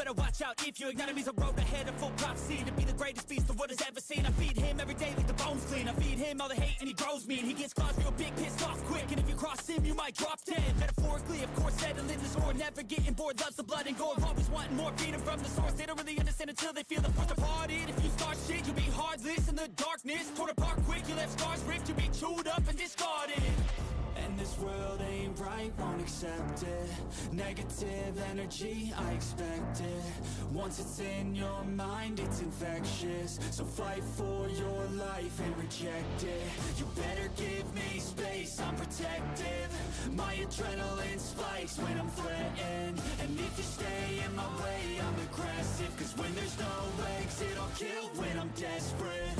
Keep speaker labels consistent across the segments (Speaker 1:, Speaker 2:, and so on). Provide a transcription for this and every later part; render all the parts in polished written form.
Speaker 1: better watch out if your enemy's a road ahead of full prophecy to be the greatest beast the world has ever seen. I feed him every day like the bones clean. I feed him all the hate and he grows mean. He gets claws real big, pissed off quick, and if you cross him, you might drop dead. Metaphorically, of course, settling the score, never getting bored, loves the blood and gore, always wanting more freedom from the source. They don't really understand until they feel the force departed. If you start shit, you'll be heartless in the darkness, torn apart quick. You left scars ripped, you'll be chewed up and discarded. And this world ain't right, won't accept it. Negative energy, I expect it. Once it's in your mind, it's infectious. So fight for your life and reject it. You better give me space, I'm protective. My adrenaline spikes when I'm threatened. And if you stay in my way, I'm aggressive. Cause when there's no exit, I'll kill when I'm desperate.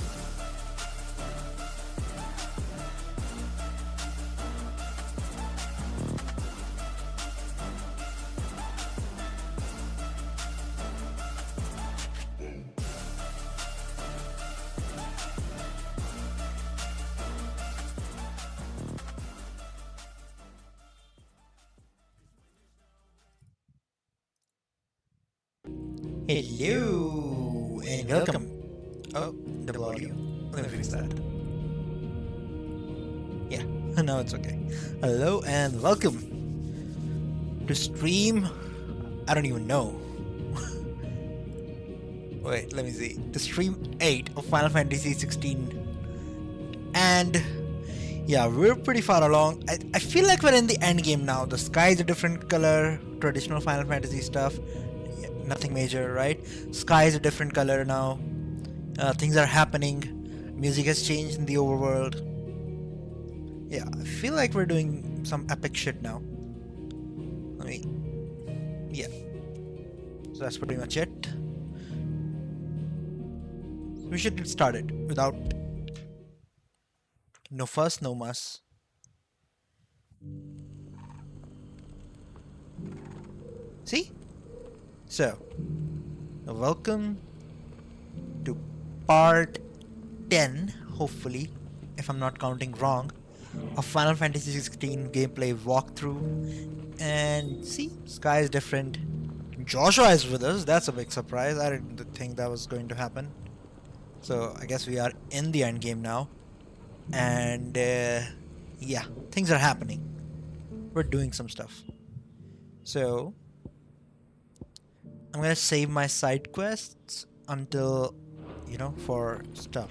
Speaker 2: Hello and welcome. Oh, double audio. Let me fix that. Yeah, now it's okay. Hello and welcome to stream. I don't even know. Wait, let me see. To stream 8 of Final Fantasy 16. And yeah, we're pretty far along. I feel like we're in the end game now. The sky is a different color, traditional Final Fantasy stuff. Nothing major, right? Sky is a different color now. Things are happening. Music has changed in the overworld. Yeah, I feel like we're doing some epic shit now. Yeah. So that's pretty much it. We should get started without no fuss, no muss. See? So, welcome to part 10, hopefully, if I'm not counting wrong, of Final Fantasy 16 gameplay walkthrough. And see, sky is different. Joshua is with us, that's a big surprise. I didn't think that was going to happen. So, I guess we are in the end game now. And, yeah, things are happening. We're doing some stuff. So, I'm gonna save my side quests until, for stuff.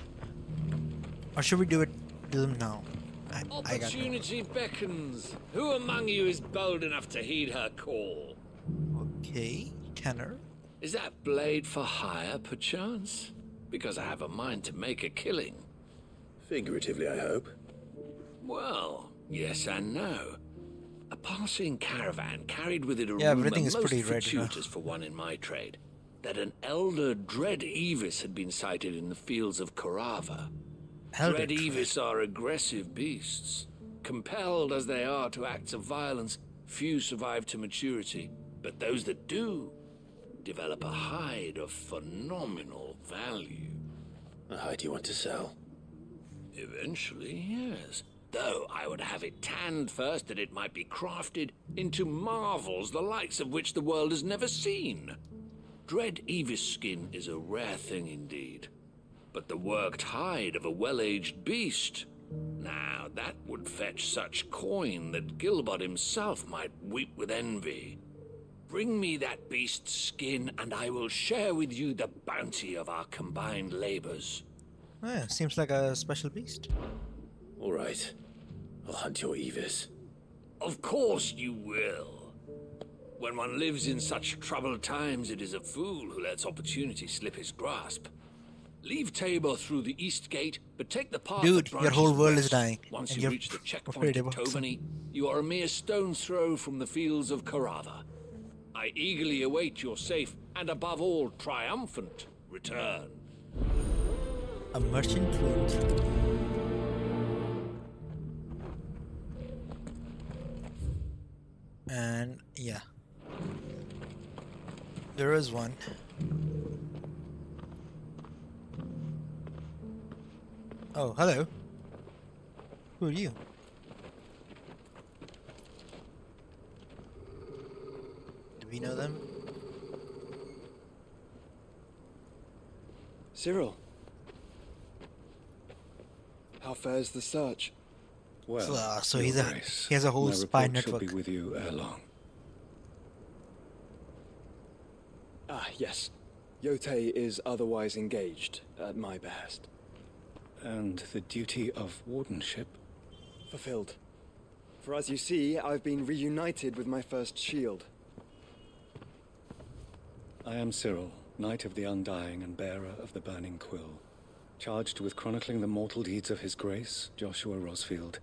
Speaker 2: Or should we do them now?
Speaker 3: Opportunity beckons. Who among you is bold enough to heed her call?
Speaker 2: Okay, tenor.
Speaker 3: Is that blade for hire, perchance? Because I have a mind to make a killing.
Speaker 4: Figuratively, I hope.
Speaker 3: Well, yes and no. A passing caravan carried with it a
Speaker 2: Yeah,
Speaker 3: rumor
Speaker 2: everything is
Speaker 3: most
Speaker 2: pretty red,
Speaker 3: fortuitous for one in my trade, that an elder Dread Evis had been sighted in the fields of Karava. Dread Evis are aggressive beasts. Compelled as they are to acts of violence, few survive to maturity, but those that do develop a hide of phenomenal value.
Speaker 4: A hide you want to sell?
Speaker 3: Eventually, yes. Though I would have it tanned first that it might be crafted into marvels the likes of which the world has never seen. Dread Evis skin is a rare thing indeed. But the worked hide of a well-aged beast, now that would fetch such coin that Gilbert himself might weep with envy. Bring me that beast's skin and I will share with you the bounty of our combined labors.
Speaker 2: Oh, yeah, seems like a special beast.
Speaker 4: All right. I'll hunt your Evis.
Speaker 3: Of course you will. When one lives in such troubled times, it is a fool who lets opportunity slip his grasp. Leave Tabor through the east gate, but take the path
Speaker 2: Dude,
Speaker 3: that
Speaker 2: your
Speaker 3: branches
Speaker 2: whole world
Speaker 3: west.
Speaker 2: is dying.
Speaker 3: Once
Speaker 2: and
Speaker 3: you
Speaker 2: you're
Speaker 3: reach the checkpoint
Speaker 2: afraid
Speaker 3: at
Speaker 2: about
Speaker 3: Tovani, you are a mere stone's throw from the fields of Karava. I eagerly await your safe and, above all, triumphant return.
Speaker 2: a merchant fleet. And yeah, there is one. Oh, hello. Who are you? Do we know them?
Speaker 5: Cyril. How fares the search?
Speaker 4: Well,
Speaker 2: So
Speaker 4: Your
Speaker 2: he
Speaker 4: Grace,
Speaker 2: has a whole
Speaker 4: my
Speaker 2: spy
Speaker 4: report shall
Speaker 2: network.
Speaker 4: be with you ere long.
Speaker 5: Ah, yes. Yotei is otherwise engaged, at my behest.
Speaker 4: And the duty of wardenship?
Speaker 5: Fulfilled. For as you see, I've been reunited with my first shield.
Speaker 4: I am Cyril, Knight of the Undying and bearer of the Burning Quill, charged with chronicling the mortal deeds of His Grace, Joshua Rosfield,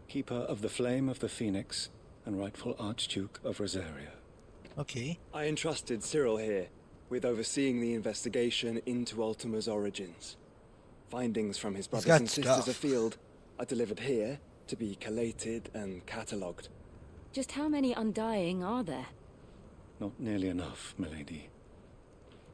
Speaker 4: keeper of the Flame of the Phoenix and rightful Archduke of Rosaria.
Speaker 2: Okay.
Speaker 5: I entrusted Cyril here with overseeing the investigation into Ultima's origins. Findings from his brothers
Speaker 2: got
Speaker 5: and sisters
Speaker 2: stuff.
Speaker 5: afield are delivered here to be collated and catalogued.
Speaker 6: Just how many Undying are there?
Speaker 4: Not nearly enough, milady.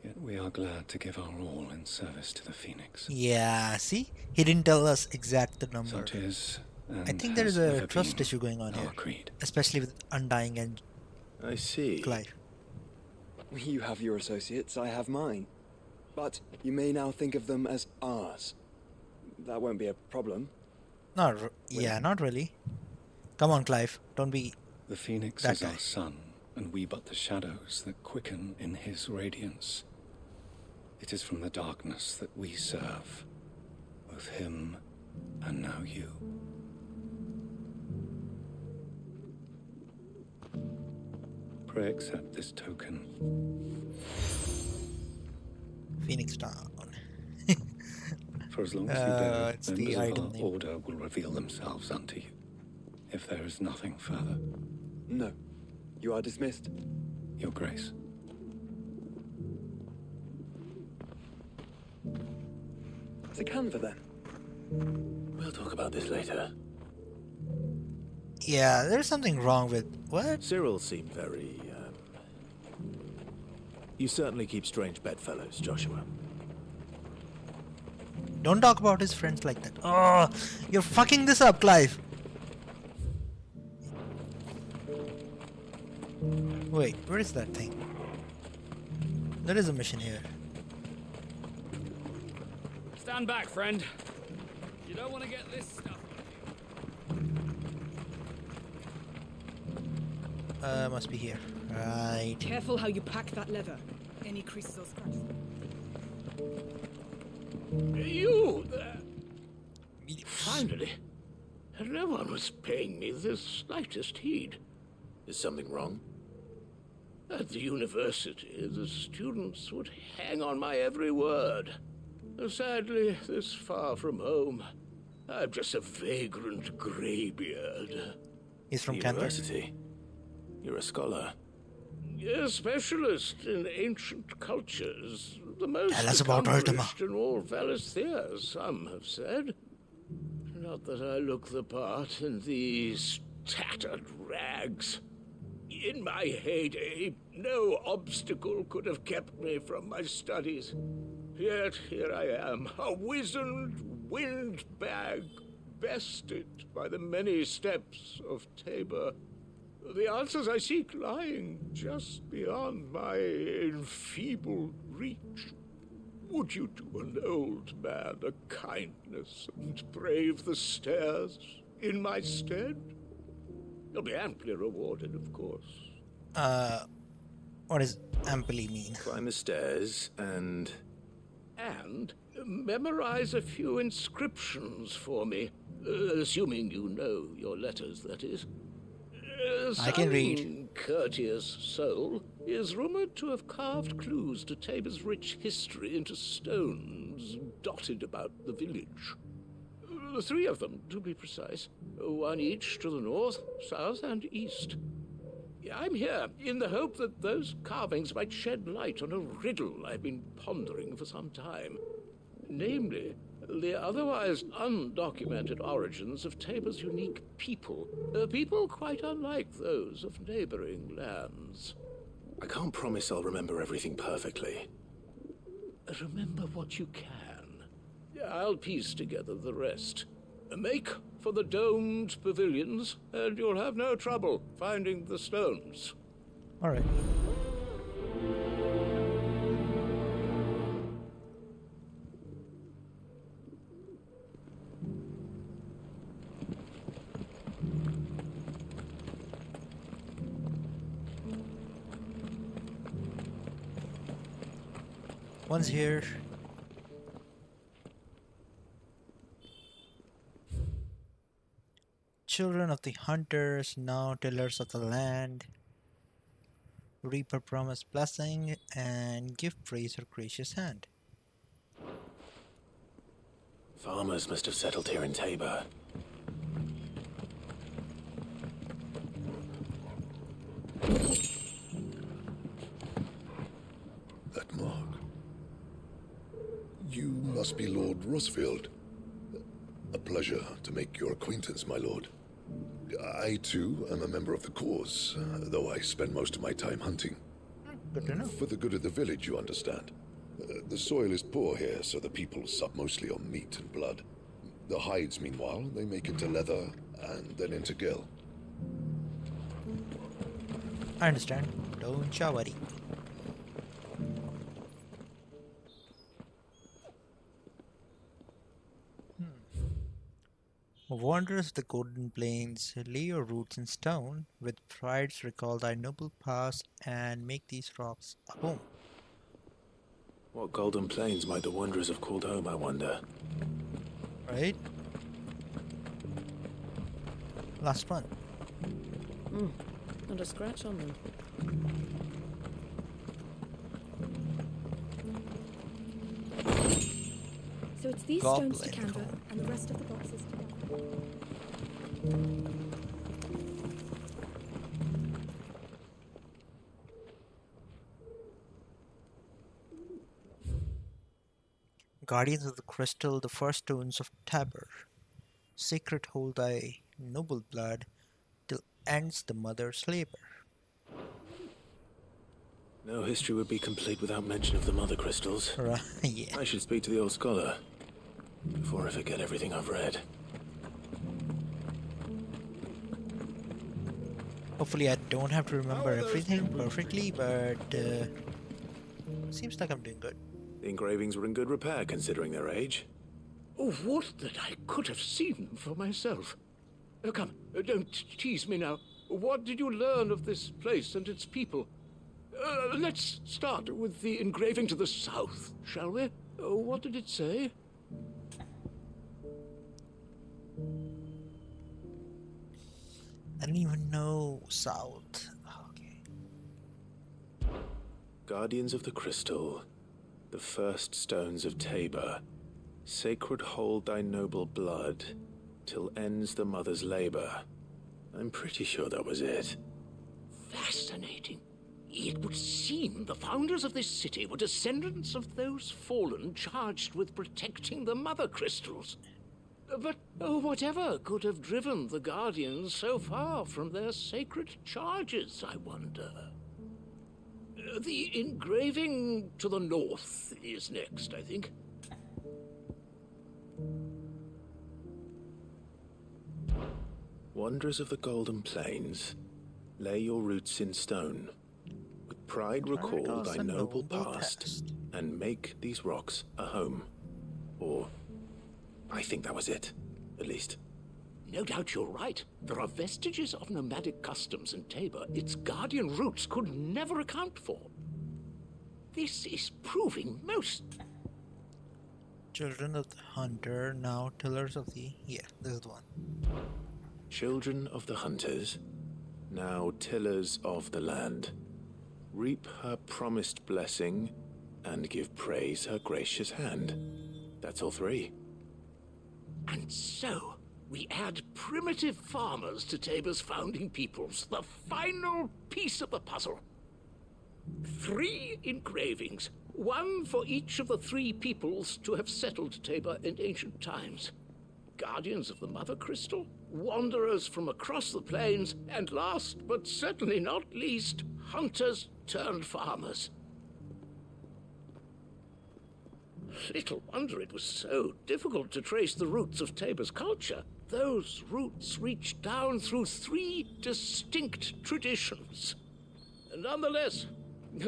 Speaker 4: Yet we are glad to give our all in service to the Phoenix.
Speaker 2: Yeah, see? He didn't tell us exact the number.
Speaker 4: Such is, and
Speaker 2: I think there is
Speaker 4: has
Speaker 2: a
Speaker 4: ever
Speaker 2: trust
Speaker 4: been
Speaker 2: issue going on
Speaker 4: our
Speaker 2: here.
Speaker 4: creed.
Speaker 2: Especially with Undying and
Speaker 7: I see.
Speaker 2: Clive.
Speaker 5: You have your associates, I have mine. But you may now think of them as ours. That won't be a problem.
Speaker 2: Yeah, not really. Come on, Clive. Don't be...
Speaker 4: The Phoenix
Speaker 2: That
Speaker 4: is
Speaker 2: guy.
Speaker 4: our sun, and we but the shadows that quicken in his radiance. It is from the darkness that we serve, both him and now you. Pray accept this token.
Speaker 2: Phoenix Town.
Speaker 4: For as long as you bear it,
Speaker 2: it's the
Speaker 4: members of
Speaker 2: item
Speaker 4: our
Speaker 2: name.
Speaker 4: order will reveal themselves unto you, if there is nothing further.
Speaker 5: No. You are dismissed.
Speaker 4: Your Grace.
Speaker 5: It's a Canva then.
Speaker 7: We'll talk about this later.
Speaker 2: Yeah, there's something wrong with... What?
Speaker 7: Cyril seemed very, You certainly keep strange bedfellows, Joshua.
Speaker 2: Don't talk about his friends like that. Oh, you're fucking this up, Clive. Wait, where is that thing? There is a mission here.
Speaker 8: Stand back, friend. You don't want to get this stuff.
Speaker 2: Must be here. Right.
Speaker 9: Careful how you pack that leather. Any creases or scratches.
Speaker 3: You there? Finally. No one was paying me the slightest heed.
Speaker 7: Is something wrong?
Speaker 3: At the university, the students would hang on my every word. Sadly, this far from home, I'm just a vagrant greybeard.
Speaker 2: He's from
Speaker 7: The
Speaker 2: Kansas.
Speaker 7: university. You're a scholar.
Speaker 3: A specialist in ancient cultures. The most
Speaker 2: Tell us about Ultima.
Speaker 3: accomplished in all Valisthea, some have said. Not that I look the part in these tattered rags. In my heyday, no obstacle could have kept me from my studies. Yet here I am, a wizened windbag, bested by the many steps of Tabor. The answers I seek lying just beyond my enfeebled reach. Would you do an old man a kindness and brave the stairs in my stead? You'll be amply rewarded, of course.
Speaker 2: What does amply mean?
Speaker 7: Climb the stairs and...
Speaker 3: And memorize a few inscriptions for me, assuming you know your letters, that is.
Speaker 2: I can read.
Speaker 3: Some courteous soul is rumored to have carved clues to Tabor's rich history into stones dotted about the village. 3 of them, to be precise. 1 each to the north, south, and east. I'm here in the hope that those carvings might shed light on a riddle I've been pondering for some time. Namely, the otherwise undocumented origins of Tabor's unique people. People quite unlike those of neighboring lands.
Speaker 7: I can't promise I'll remember everything perfectly.
Speaker 3: Remember what you can. I'll piece together the rest. Make for the domed pavilions, and you'll have no trouble finding the stones.
Speaker 2: One's here. Children of the hunters, now tillers of the land. Reap her promised blessing and give praise her gracious hand.
Speaker 7: Farmers must have settled here in Tabor.
Speaker 10: That mark. You must be Lord Rosfield. A pleasure to make your acquaintance, my lord. I, too, am a member of the cause, though I spend most of my time hunting.
Speaker 2: Good to know.
Speaker 10: For the good of the village, you understand. The soil is poor here, so the people sup mostly on meat and blood. The hides, meanwhile, they make into leather, and then into gill.
Speaker 2: I understand. Don't you worry. Wanderers of the Golden Plains, lay your roots in stone, with prides recall thy noble past, and make these rocks a home.
Speaker 7: What Golden Plains might the wanderers have called home, I wonder?
Speaker 2: Right? Last one.
Speaker 6: Not a scratch on them.
Speaker 9: So it's these stones to canvas and the rest of the boxes to gather.
Speaker 2: Guardians of the Crystal, the first stones of Tabor. Sacred hold thy noble blood, till ends the mother's labor.
Speaker 7: No history would be complete without mention of the mother crystals.
Speaker 2: Right, yeah.
Speaker 7: I should speak to the old scholar before I forget everything I've read.
Speaker 2: Hopefully I don't have to remember everything perfectly, but seems like I'm doing good.
Speaker 7: The engravings were in good repair considering their age.
Speaker 3: Oh, what that I could have seen for myself. Oh, come, don't tease me now. What did you learn of this place and its people? Let's start with the engraving to the south, shall we? What did it say?
Speaker 2: I don't even know South. Okay.
Speaker 7: Guardians of the Crystal, the first stones of Tabor, sacred hold thy noble blood, till ends the mother's labor. I'm pretty sure that was it.
Speaker 3: Fascinating. It would seem the founders of this city were descendants of those fallen charged with protecting the mother crystals. But whatever could have driven the Guardians so far from their sacred charges, I wonder? The engraving to the north is next, I think.
Speaker 7: Wanderers of the Golden Plains, lay your roots in stone. With pride recall thy noble past, and make these rocks a home. Or, I think that was it, at least.
Speaker 3: No doubt you're right. There are vestiges of nomadic customs in Tabor its guardian roots could never account for. This is proving most...
Speaker 2: Children of the Hunter, now tillers of the... Yeah, this is the one.
Speaker 7: Children of the Hunters, now tillers of the land. Reap her promised blessing, and give praise her gracious hand. That's all three.
Speaker 3: And so, we add primitive farmers to Tabor's founding peoples, the final piece of the puzzle. 3 engravings, one for each of the 3 peoples to have settled Tabor in ancient times. Guardians of the Mother Crystal, wanderers from across the plains, and last but certainly not least, hunters turned farmers. Little wonder it was so difficult to trace the roots of Tabor's culture. Those roots reach down through 3 distinct traditions. Nonetheless,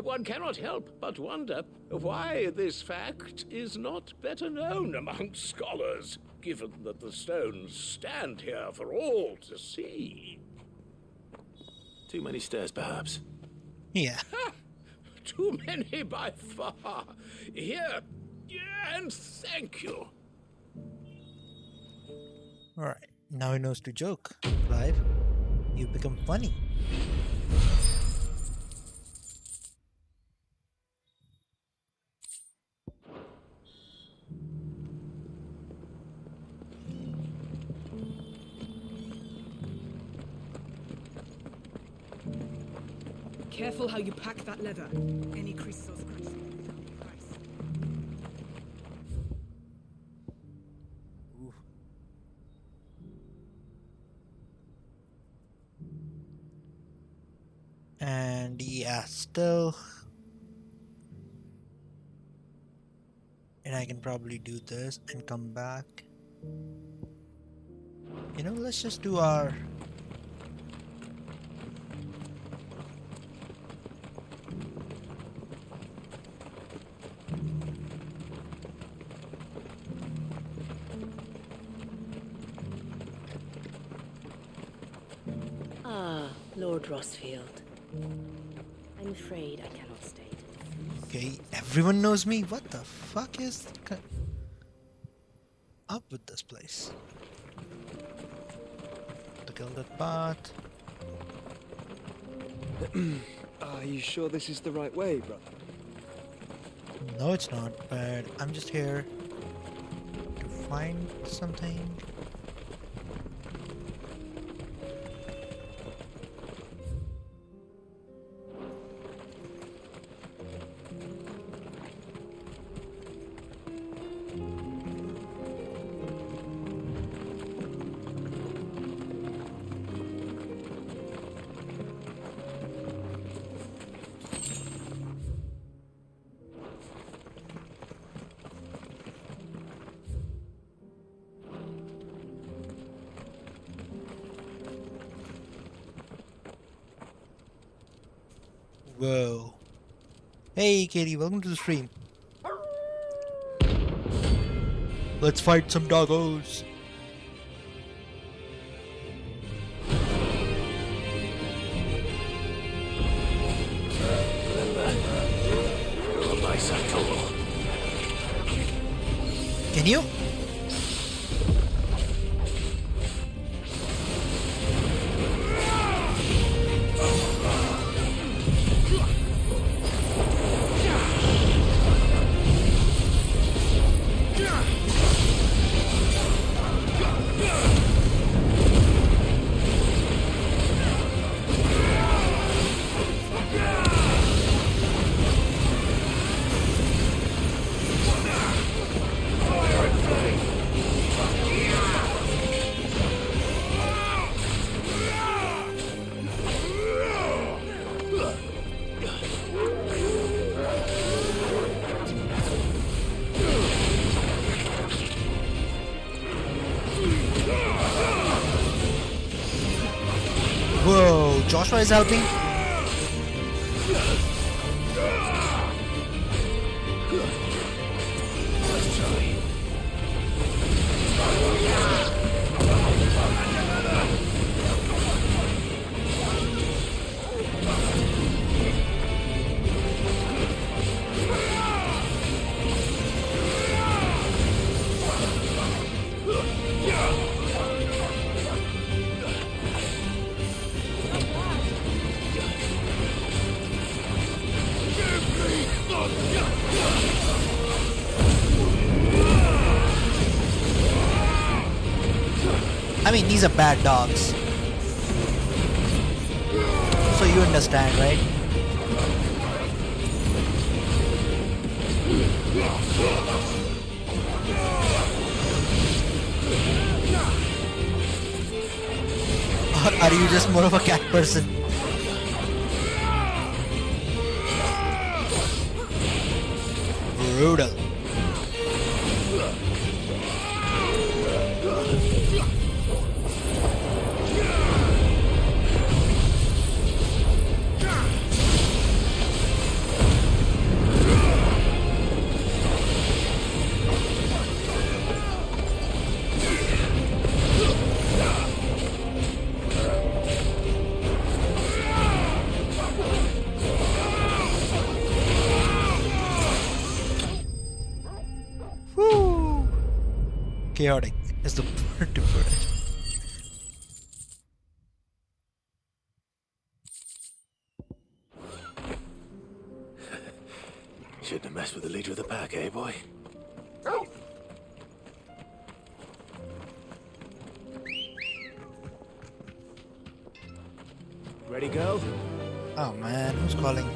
Speaker 3: one cannot help but wonder why this fact is not better known among scholars, given that the stones stand here for all to see.
Speaker 7: Too many stairs, perhaps.
Speaker 2: Yeah.
Speaker 3: too many by far. Here, and thank you.
Speaker 2: Alright, now he knows to joke. Clive, you become funny.
Speaker 11: Careful how you pack that leather. Any creases or scratches will be down the price.
Speaker 2: And yeah, still. And I can probably do this and come back. You know, let's just do our...
Speaker 6: Ah, Lord Rosfield. I'm afraid I cannot stay.
Speaker 2: Okay, everyone knows me? What the fuck is up with this place? To kill that bot.
Speaker 5: Are you sure this is the right way, brother?
Speaker 2: No, it's not, but I'm just here to find something. Whoa. Hey Katie, welcome to the stream. Let's fight some doggos.
Speaker 3: You're my tool.
Speaker 2: Can you? Whoa, Joshua is helping? I mean, these are bad dogs. So you understand, right? Or are you just more of a cat person? Brutal. Chaotic is the word to put it.
Speaker 7: Shouldn't have messed with the leader of the pack, eh, boy? Ready, go?
Speaker 2: Oh man, who's calling?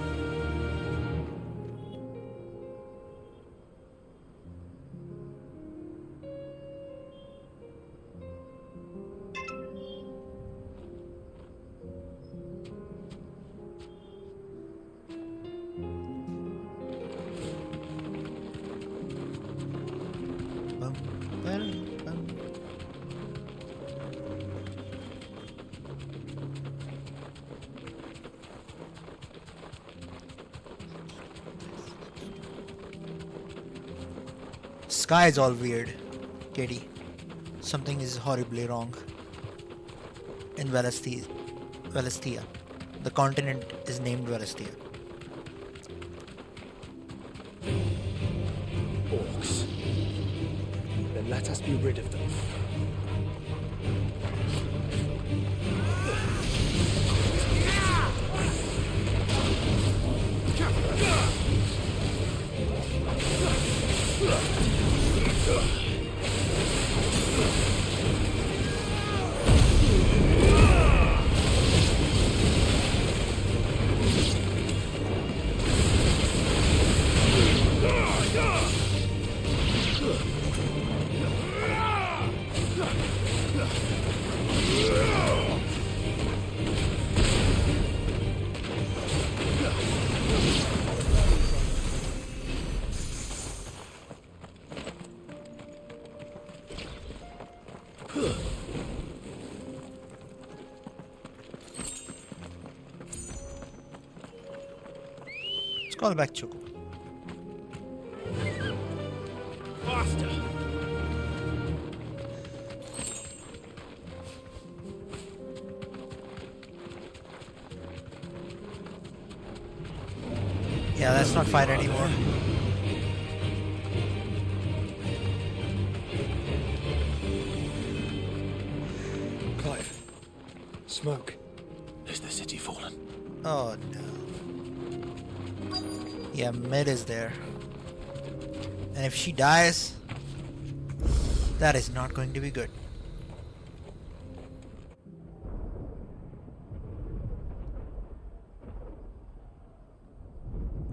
Speaker 2: Bum, bum, bum. Sky is all weird, Katie. Something is horribly wrong. In Valestia. The continent is named Valestia.
Speaker 5: Orcs. Then let us be rid of them.
Speaker 2: Let's call back Choco.
Speaker 8: Faster!
Speaker 2: Yeah, let's not fight anymore.
Speaker 5: Clive. Smoke.
Speaker 7: Is the city fallen?
Speaker 2: Oh no. Yeah, Mid is there. And if she dies, that is not going to be good.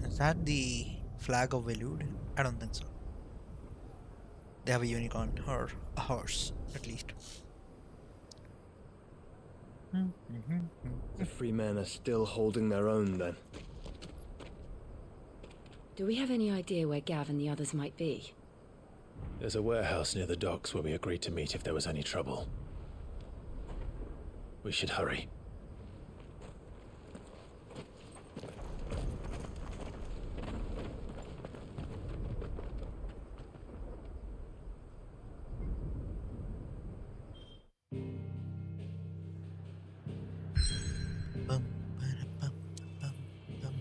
Speaker 2: Is that the flag of Velude? I don't think so. They have a unicorn, or a horse, at least.
Speaker 5: The free men are still holding their own then.
Speaker 6: Do we have any idea where Gav and the others might be?
Speaker 7: There's a warehouse near the docks where we agreed to meet if there was any trouble. We should hurry.
Speaker 2: Bum, bada, bum, bum, bum.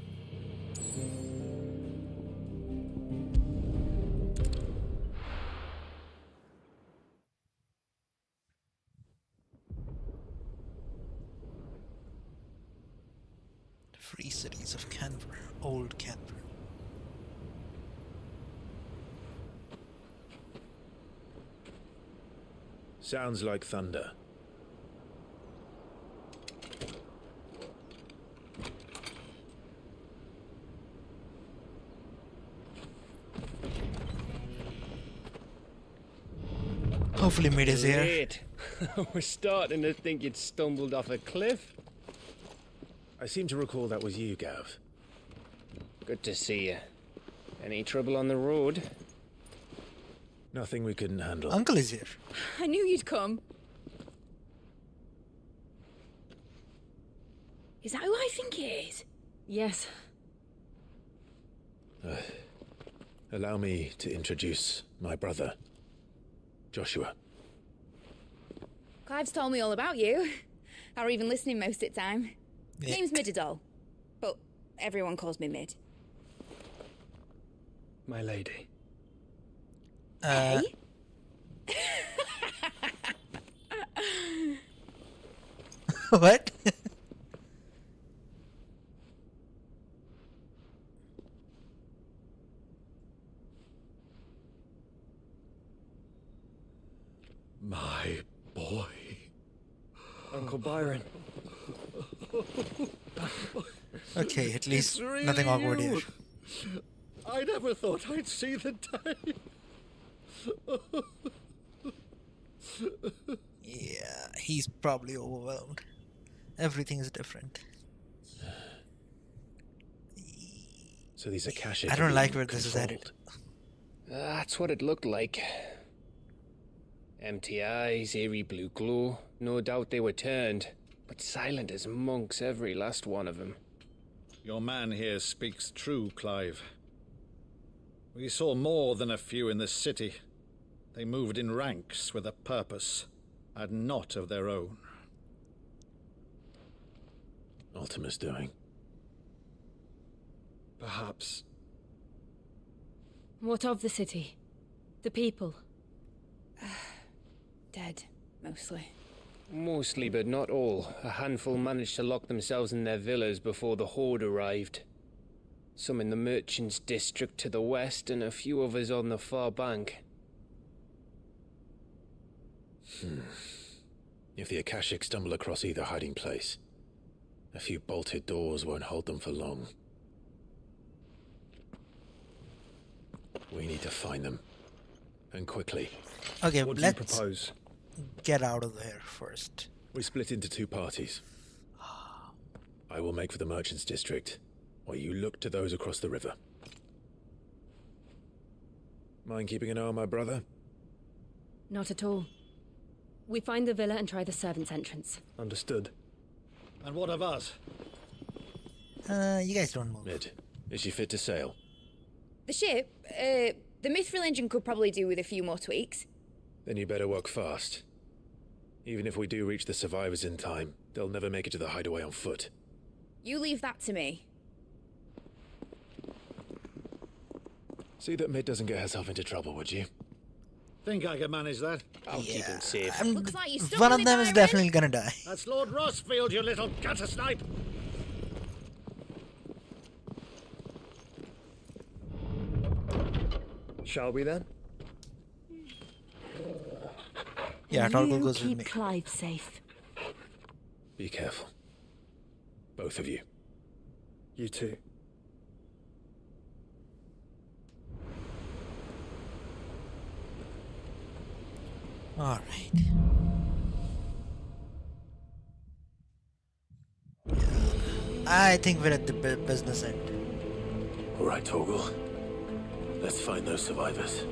Speaker 2: Free cities of Canver, old Canver.
Speaker 7: Sounds like thunder.
Speaker 2: Hopefully Mid is here.
Speaker 8: Great. We're starting to think you'd stumbled off a cliff.
Speaker 7: I seem to recall that was you, Gav.
Speaker 8: Good to see you. Any trouble on the road?
Speaker 7: Nothing we couldn't handle.
Speaker 2: Uncle is here.
Speaker 9: I knew you'd come. Is that who I think it is?
Speaker 6: Yes.
Speaker 7: Allow me to introduce my brother, Joshua.
Speaker 9: Clive's told me all about you. Or even listening most of the time.
Speaker 2: Yeah.
Speaker 9: Name's Midadol, but everyone calls me Mid.
Speaker 5: My lady.
Speaker 9: Hey?
Speaker 2: What?
Speaker 4: My boy. Uncle Byron.
Speaker 2: Okay, at least nothing awkward here.
Speaker 4: I never thought I'd see the day.
Speaker 2: Yeah, he's probably overwhelmed. Everything is different.
Speaker 7: So these Akashic
Speaker 2: I don't
Speaker 7: are
Speaker 2: like
Speaker 7: being
Speaker 2: where this is headed.
Speaker 7: controlled.
Speaker 8: That's what it looked like. Empty eyes, eerie blue glow. No doubt they were turned, but silent as monks, every last one of them.
Speaker 12: Your man here speaks true, Clive. We saw more than a few in the city. They moved in ranks with a purpose, and not of their own.
Speaker 7: Ultima's doing.
Speaker 4: Perhaps.
Speaker 9: What of the city? The people?
Speaker 13: Dead, mostly.
Speaker 8: Mostly, but not all. A handful managed to lock themselves in their villas before the Horde arrived. Some in the merchants' district to the west, and a few others on the far bank.
Speaker 7: If the Akashic stumble across either hiding place, a few bolted doors won't hold them for long. We need to find them. And quickly.
Speaker 2: Okay,
Speaker 4: What do you
Speaker 2: let's
Speaker 4: propose?
Speaker 2: get out of there first.
Speaker 7: We split into two parties. I will make for the merchants' district, while you look to those across the river. Mind keeping an eye on my brother?
Speaker 9: Not at all. We find the villa and try the servants' entrance.
Speaker 4: Understood.
Speaker 12: And what of us?
Speaker 2: You guys don't move.
Speaker 7: Mid, is she fit to sail?
Speaker 13: The ship, the mithril engine could probably do with a few more tweaks.
Speaker 7: Then you better work fast. Even if we do reach the survivors in time, they'll never make it to the hideaway on foot.
Speaker 13: You leave that to me.
Speaker 7: See that Mid doesn't get herself into trouble, would you?
Speaker 12: Think I can manage that?
Speaker 8: I'll keep him safe.
Speaker 13: Looks like you stuck
Speaker 2: One
Speaker 13: with
Speaker 2: of
Speaker 13: it,
Speaker 2: them is
Speaker 13: Byron.
Speaker 2: definitely gonna die.
Speaker 12: That's Lord Rossfield, you little gutter snipe!
Speaker 4: Shall we then?
Speaker 2: Yeah, Torgal goes with
Speaker 6: keep
Speaker 2: me.
Speaker 6: Clive safe.
Speaker 7: Be careful. Both of you.
Speaker 4: You too.
Speaker 2: Alright. I think we're at the business end.
Speaker 7: Alright, Torgal. Let's find those survivors.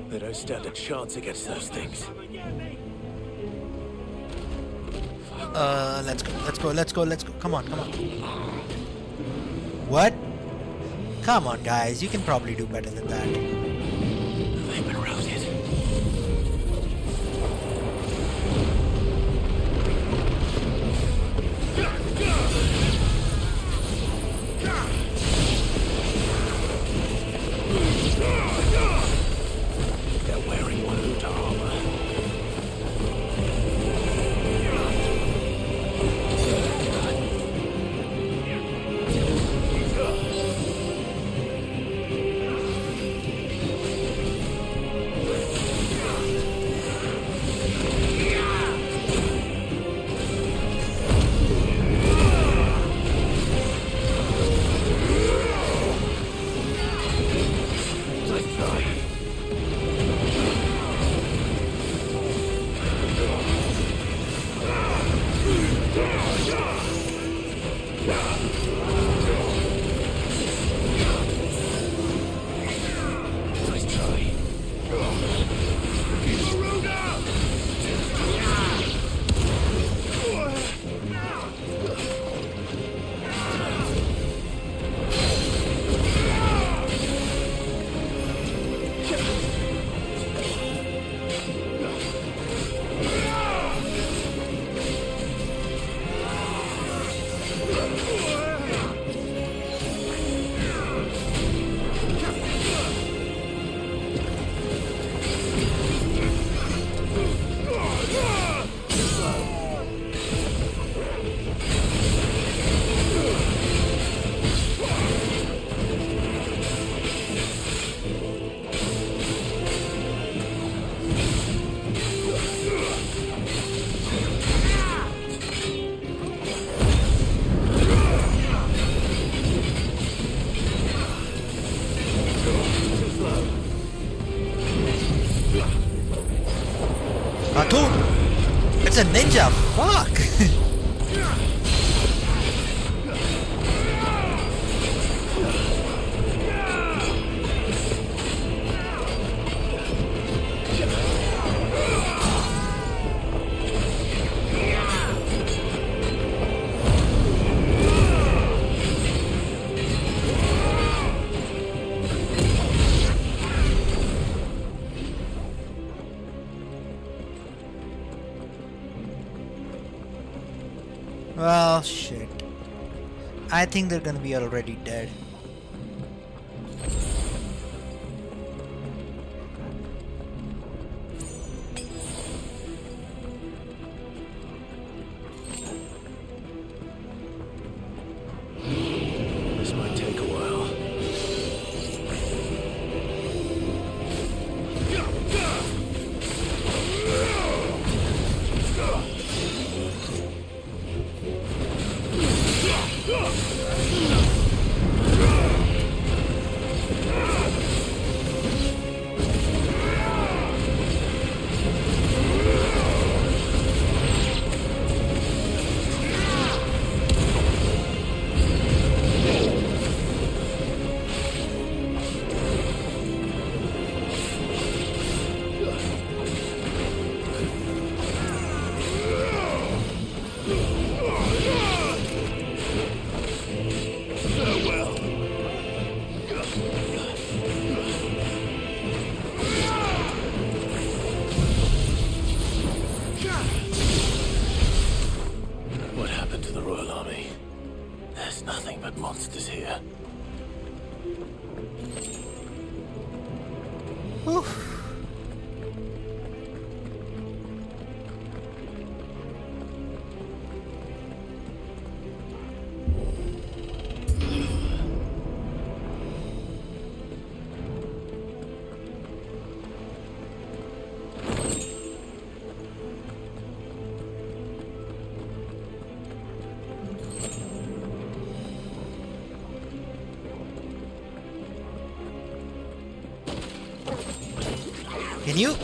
Speaker 7: They don't stand a chance against those things.
Speaker 2: Let's go. Come on. What? Come on, guys. You can probably do better than that.
Speaker 7: They've been routed. They're wearing wound armor.
Speaker 2: It's a ninja! Fuck! Well, shit. I think they're gonna be already dead.
Speaker 7: This might take a while. What happened to the Royal Army? There's nothing but monsters here.
Speaker 2: Whew. Can you?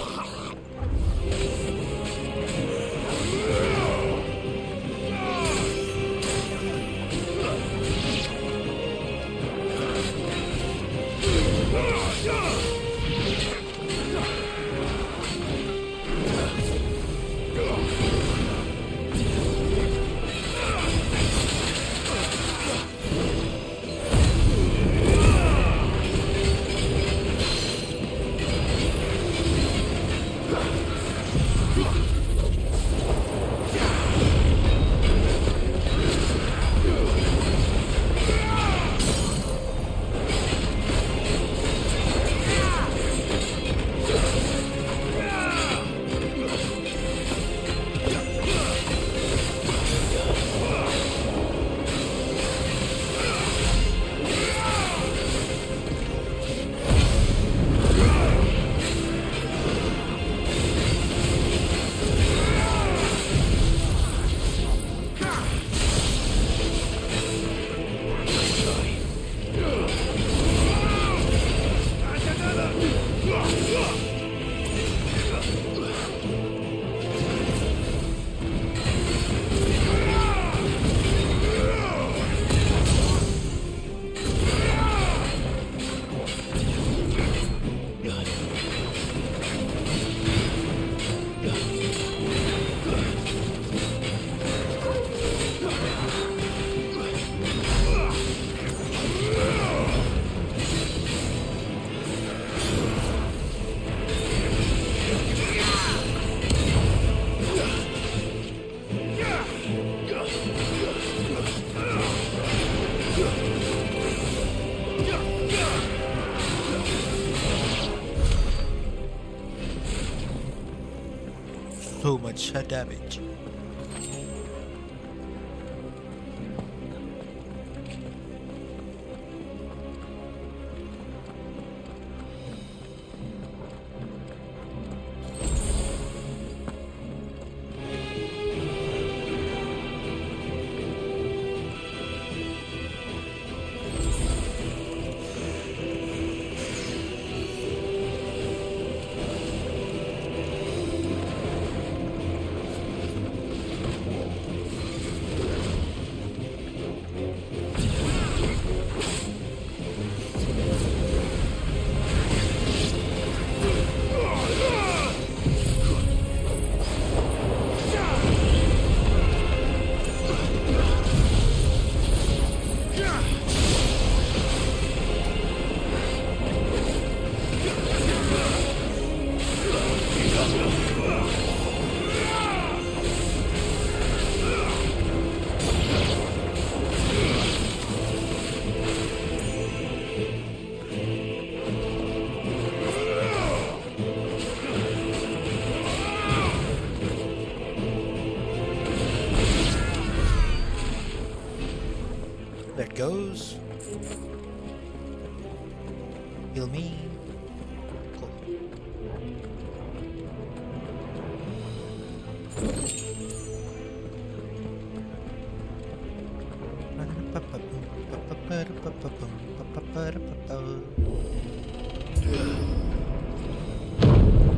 Speaker 2: So much damage. kill me. Cool.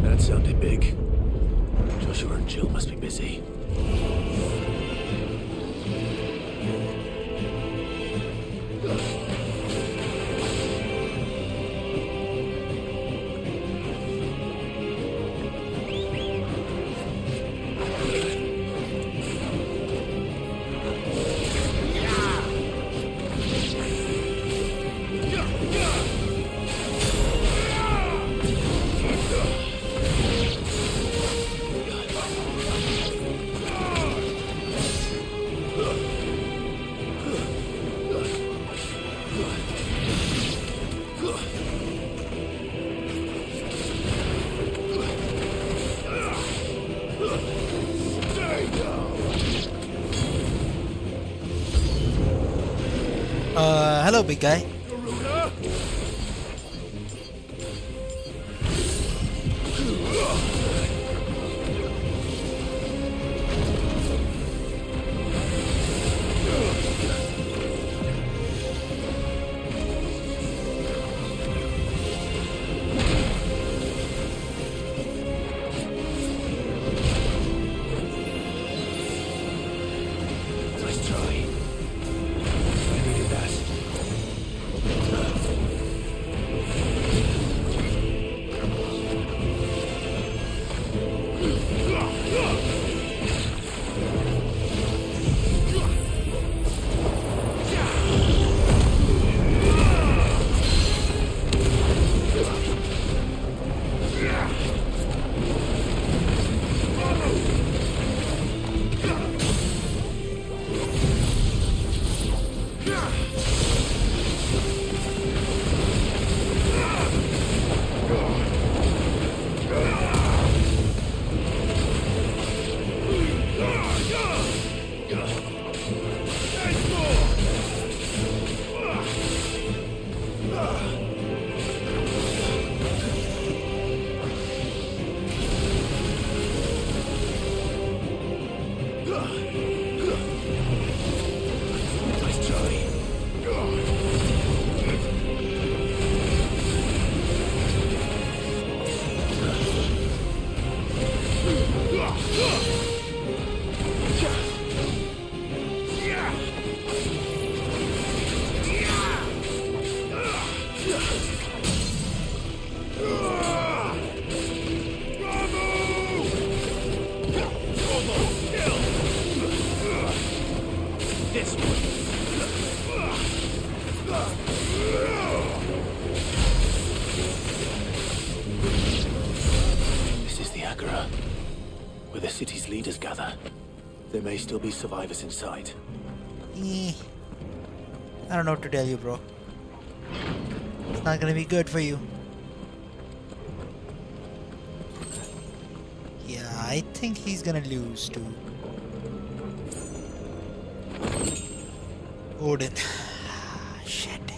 Speaker 7: That sounded big. Joshua and Jill must be busy.
Speaker 2: Hello, big guy.
Speaker 7: Nice try. I needed that. Where the city's leaders gather. There may still be survivors inside.
Speaker 2: I don't know what to tell you, bro. It's not gonna be good for you. Yeah, I think he's gonna lose to Odin. Shit.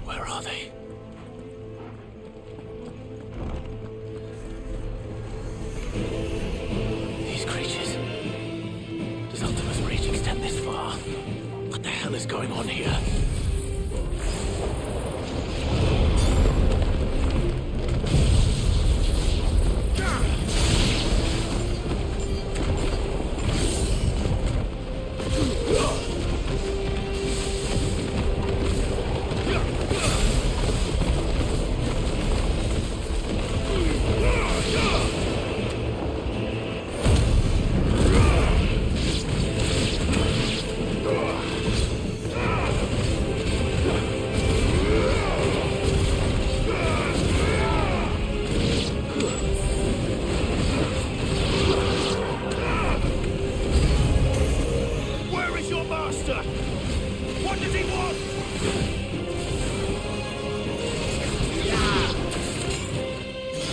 Speaker 7: Where are they? These creatures. Does Ultima's reach extend this far? What the hell is going on here?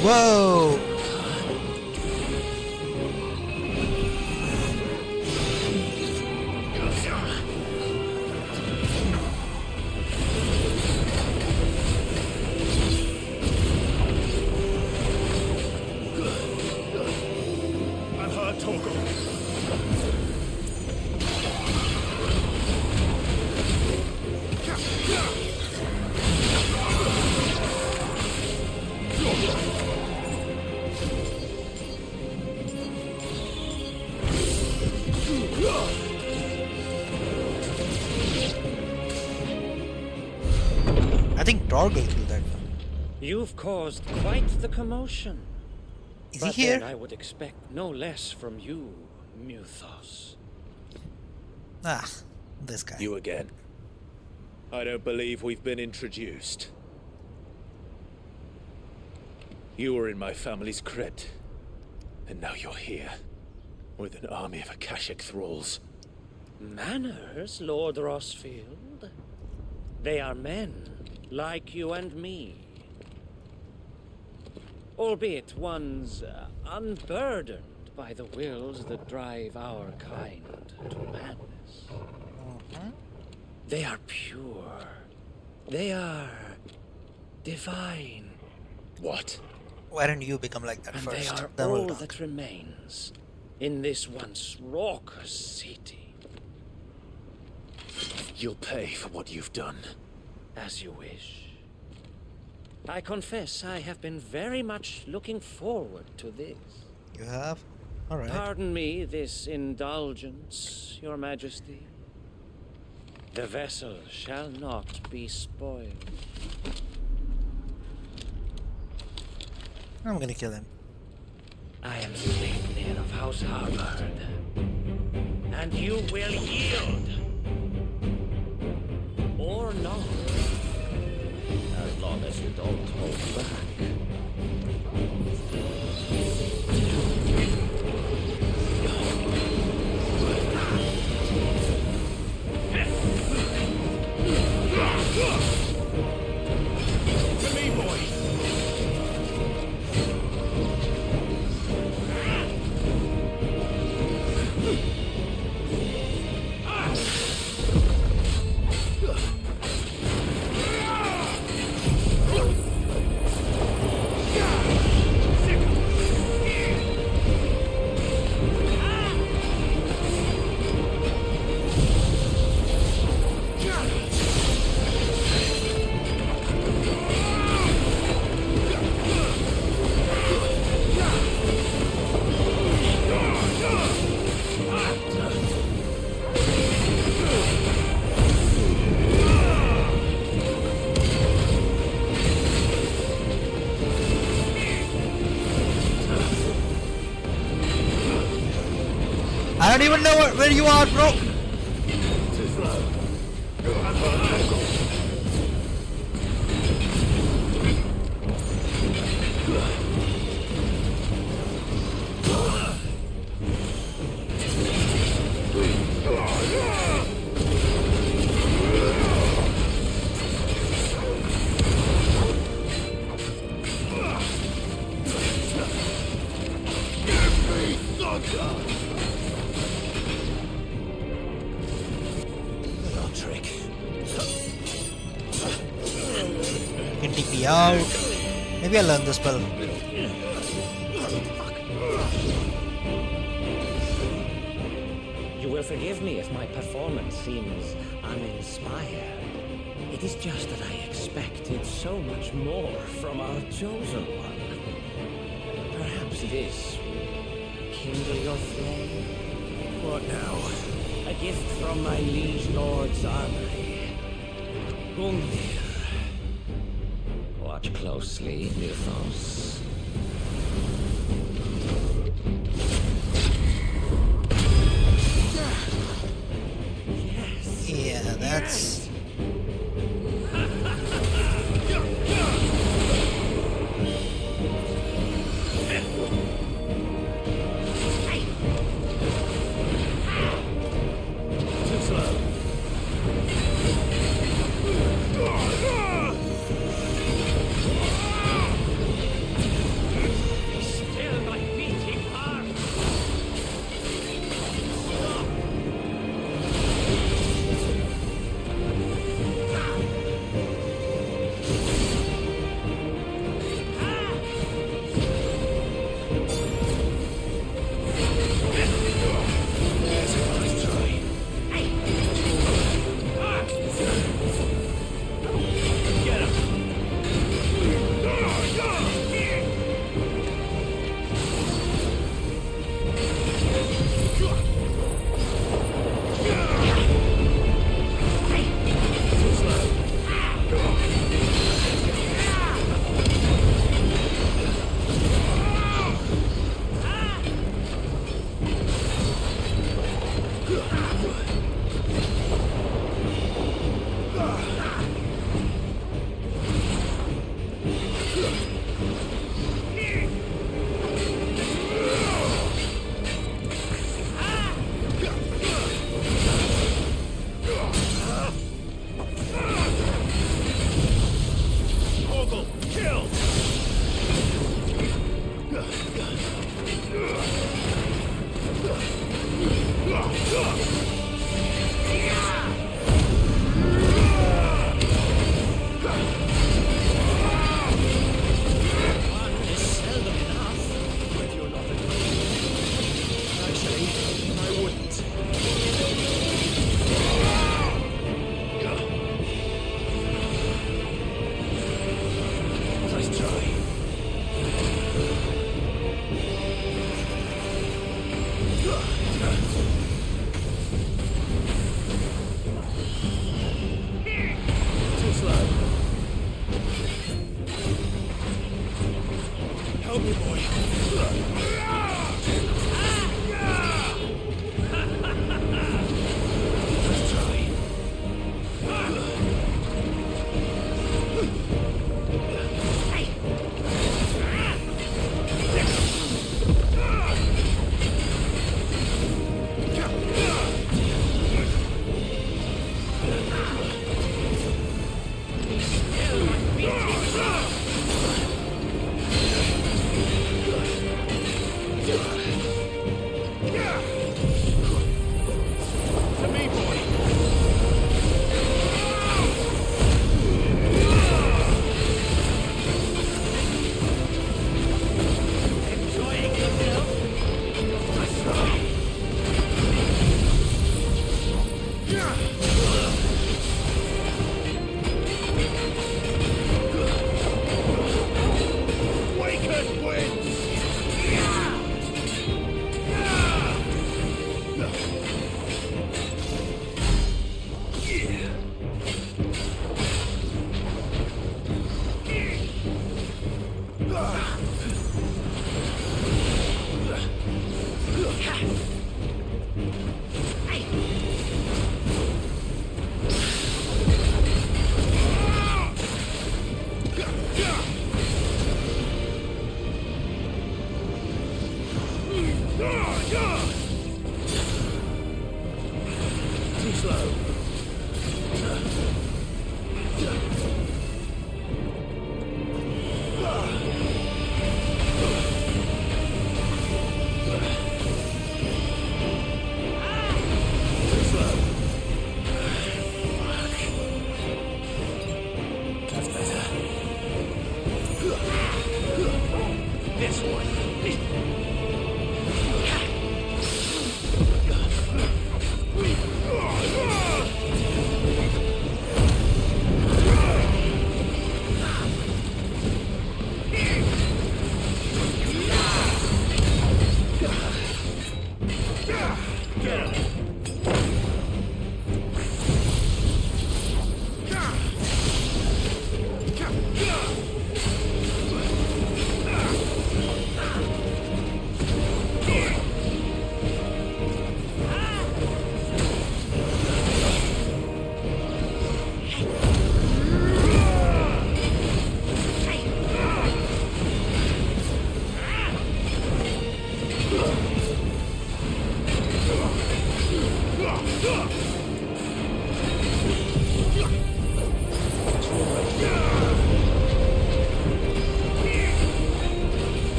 Speaker 2: Whoa! think Torgal killed that one.
Speaker 14: You've caused quite the commotion.
Speaker 2: Is
Speaker 14: but
Speaker 2: he here?
Speaker 14: Then I would expect no less from you, Muthos.
Speaker 2: Ah, this guy.
Speaker 15: You again. I don't believe we've been introduced. You were in my family's crypt, and now you're here, with an army of Akashic thralls.
Speaker 14: Manners, Lord Rosfield? They are men, like you and me. Albeit ones unburdened by the wills that drive our kind to madness. They are pure. They are divine.
Speaker 15: What?
Speaker 2: Why don't you become like that
Speaker 14: and
Speaker 2: first?
Speaker 14: They are
Speaker 2: Then we'll
Speaker 14: all
Speaker 2: talk.
Speaker 14: that remains in this once raucous city.
Speaker 15: You'll pay for what you've done.
Speaker 14: As you wish. I confess I have been very much looking forward to this.
Speaker 2: You have? Alright.
Speaker 14: Pardon me this indulgence, Your Majesty. The vessel shall not be spoiled.
Speaker 2: I'm gonna kill him.
Speaker 14: I am Sleipnir of House Harvard. And you will yield. Or not. As long as you don't hold back.
Speaker 1: To me, boy!
Speaker 2: I don't even know where you are, bro. Can TP out. Maybe I'll learn the spell.
Speaker 14: You will forgive me if my performance seems uninspired. It is just that I expected so much more from our chosen one. Perhaps this will kindle your flame.
Speaker 15: What now?
Speaker 14: A gift from my liege lord's armory. Gungnir. Watch closely, Muthos. Yes.
Speaker 2: Yeah, that's...
Speaker 15: Too slow.
Speaker 14: Still my beating heart.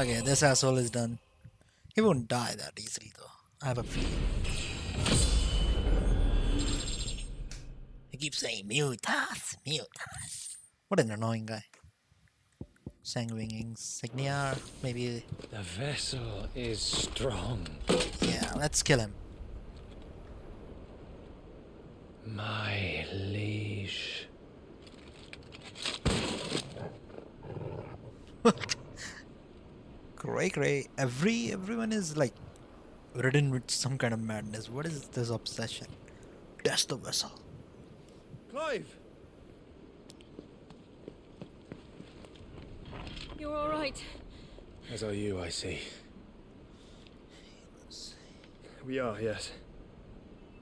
Speaker 2: Okay, this asshole is done. He won't die that easily though. I have a feeling. He keeps saying mutas, mutas. What an annoying guy. Sanguine Signiar, maybe.
Speaker 8: The vessel is strong.
Speaker 2: Yeah, let's kill him.
Speaker 8: My liege.
Speaker 2: Cray. Everyone is like ridden with some kind of madness. What is this obsession? Test the vessel.
Speaker 5: Clive!
Speaker 9: You're all right.
Speaker 4: As are you, I see.
Speaker 5: We are, yes.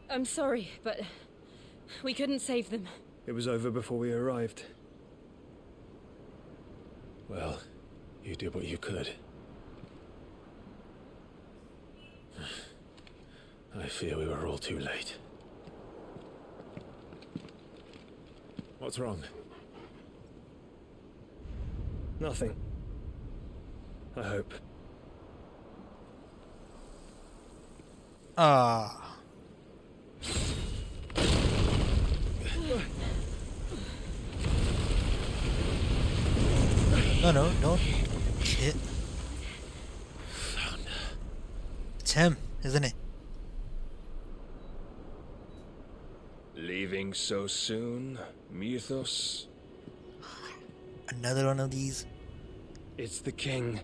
Speaker 9: I'm sorry, but we couldn't save them.
Speaker 5: It was over before we arrived.
Speaker 15: Well, you did what you could. I fear we were all too late. What's wrong?
Speaker 5: Nothing. I hope.
Speaker 2: Ah. No, don't hit. It's him, isn't it?
Speaker 3: Leaving so soon, Mythos?
Speaker 2: Another one of these.
Speaker 8: It's the king.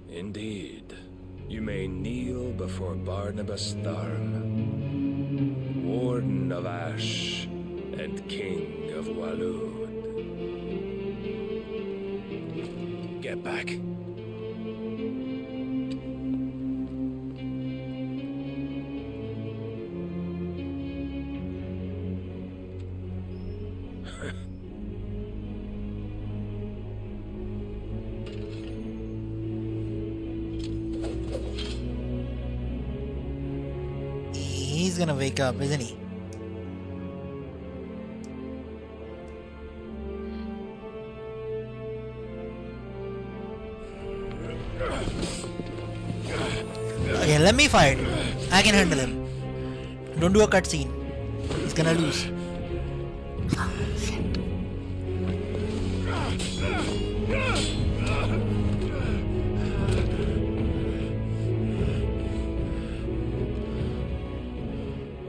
Speaker 3: Indeed. You may kneel before Barnabas Tharm, Warden of Ash and King of Walud. Get back.
Speaker 2: He's gonna wake up, isn't he? Okay, let me fight. I can handle him. Don't do a cutscene. He's gonna lose.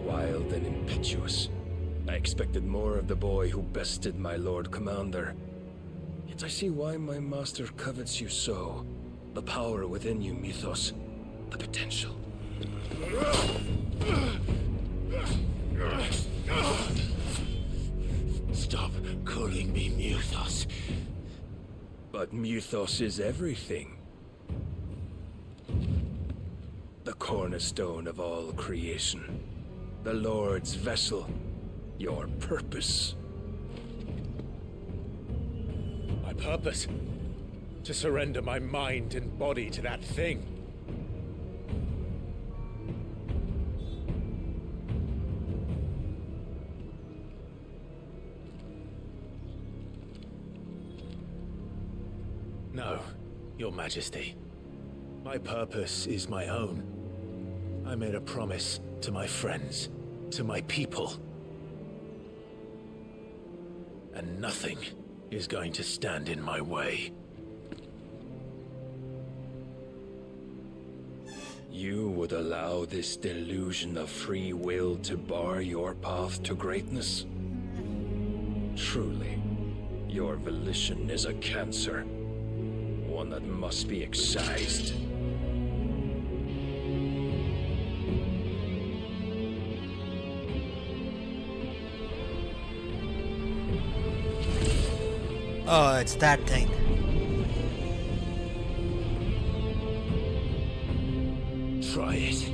Speaker 3: Wild and impetuous. I expected more of the boy who bested my Lord Commander. Yet I see why my master covets you so. The power within you, Mythos. The potential.
Speaker 15: Stop calling me Mythos.
Speaker 3: But Mythos is everything. The cornerstone of all creation. The Lord's vessel. Your purpose.
Speaker 15: My purpose? To surrender my mind and body to that thing. No, Your Majesty. My purpose is my own. I made a promise to my friends, to my people. And nothing is going to stand in my way.
Speaker 3: You would allow this delusion of free will to bar your path to greatness? Truly, your volition is a cancer. One that must be excised.
Speaker 2: Oh, it's that thing.
Speaker 15: Try it.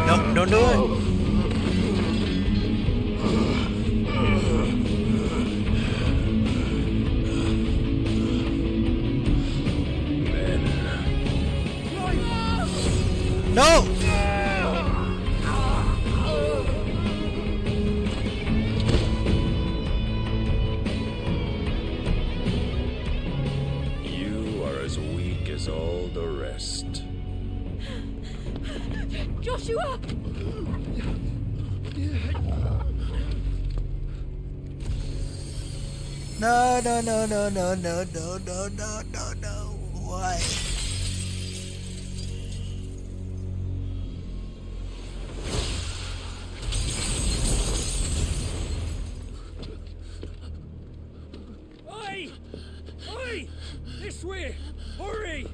Speaker 2: No, don't do it. No!
Speaker 4: like as all the rest.
Speaker 9: Joshua!
Speaker 2: No, no, no, no, no, no, no, no, no, no, no. Why?
Speaker 8: Oi! Oi! This way! Hurry!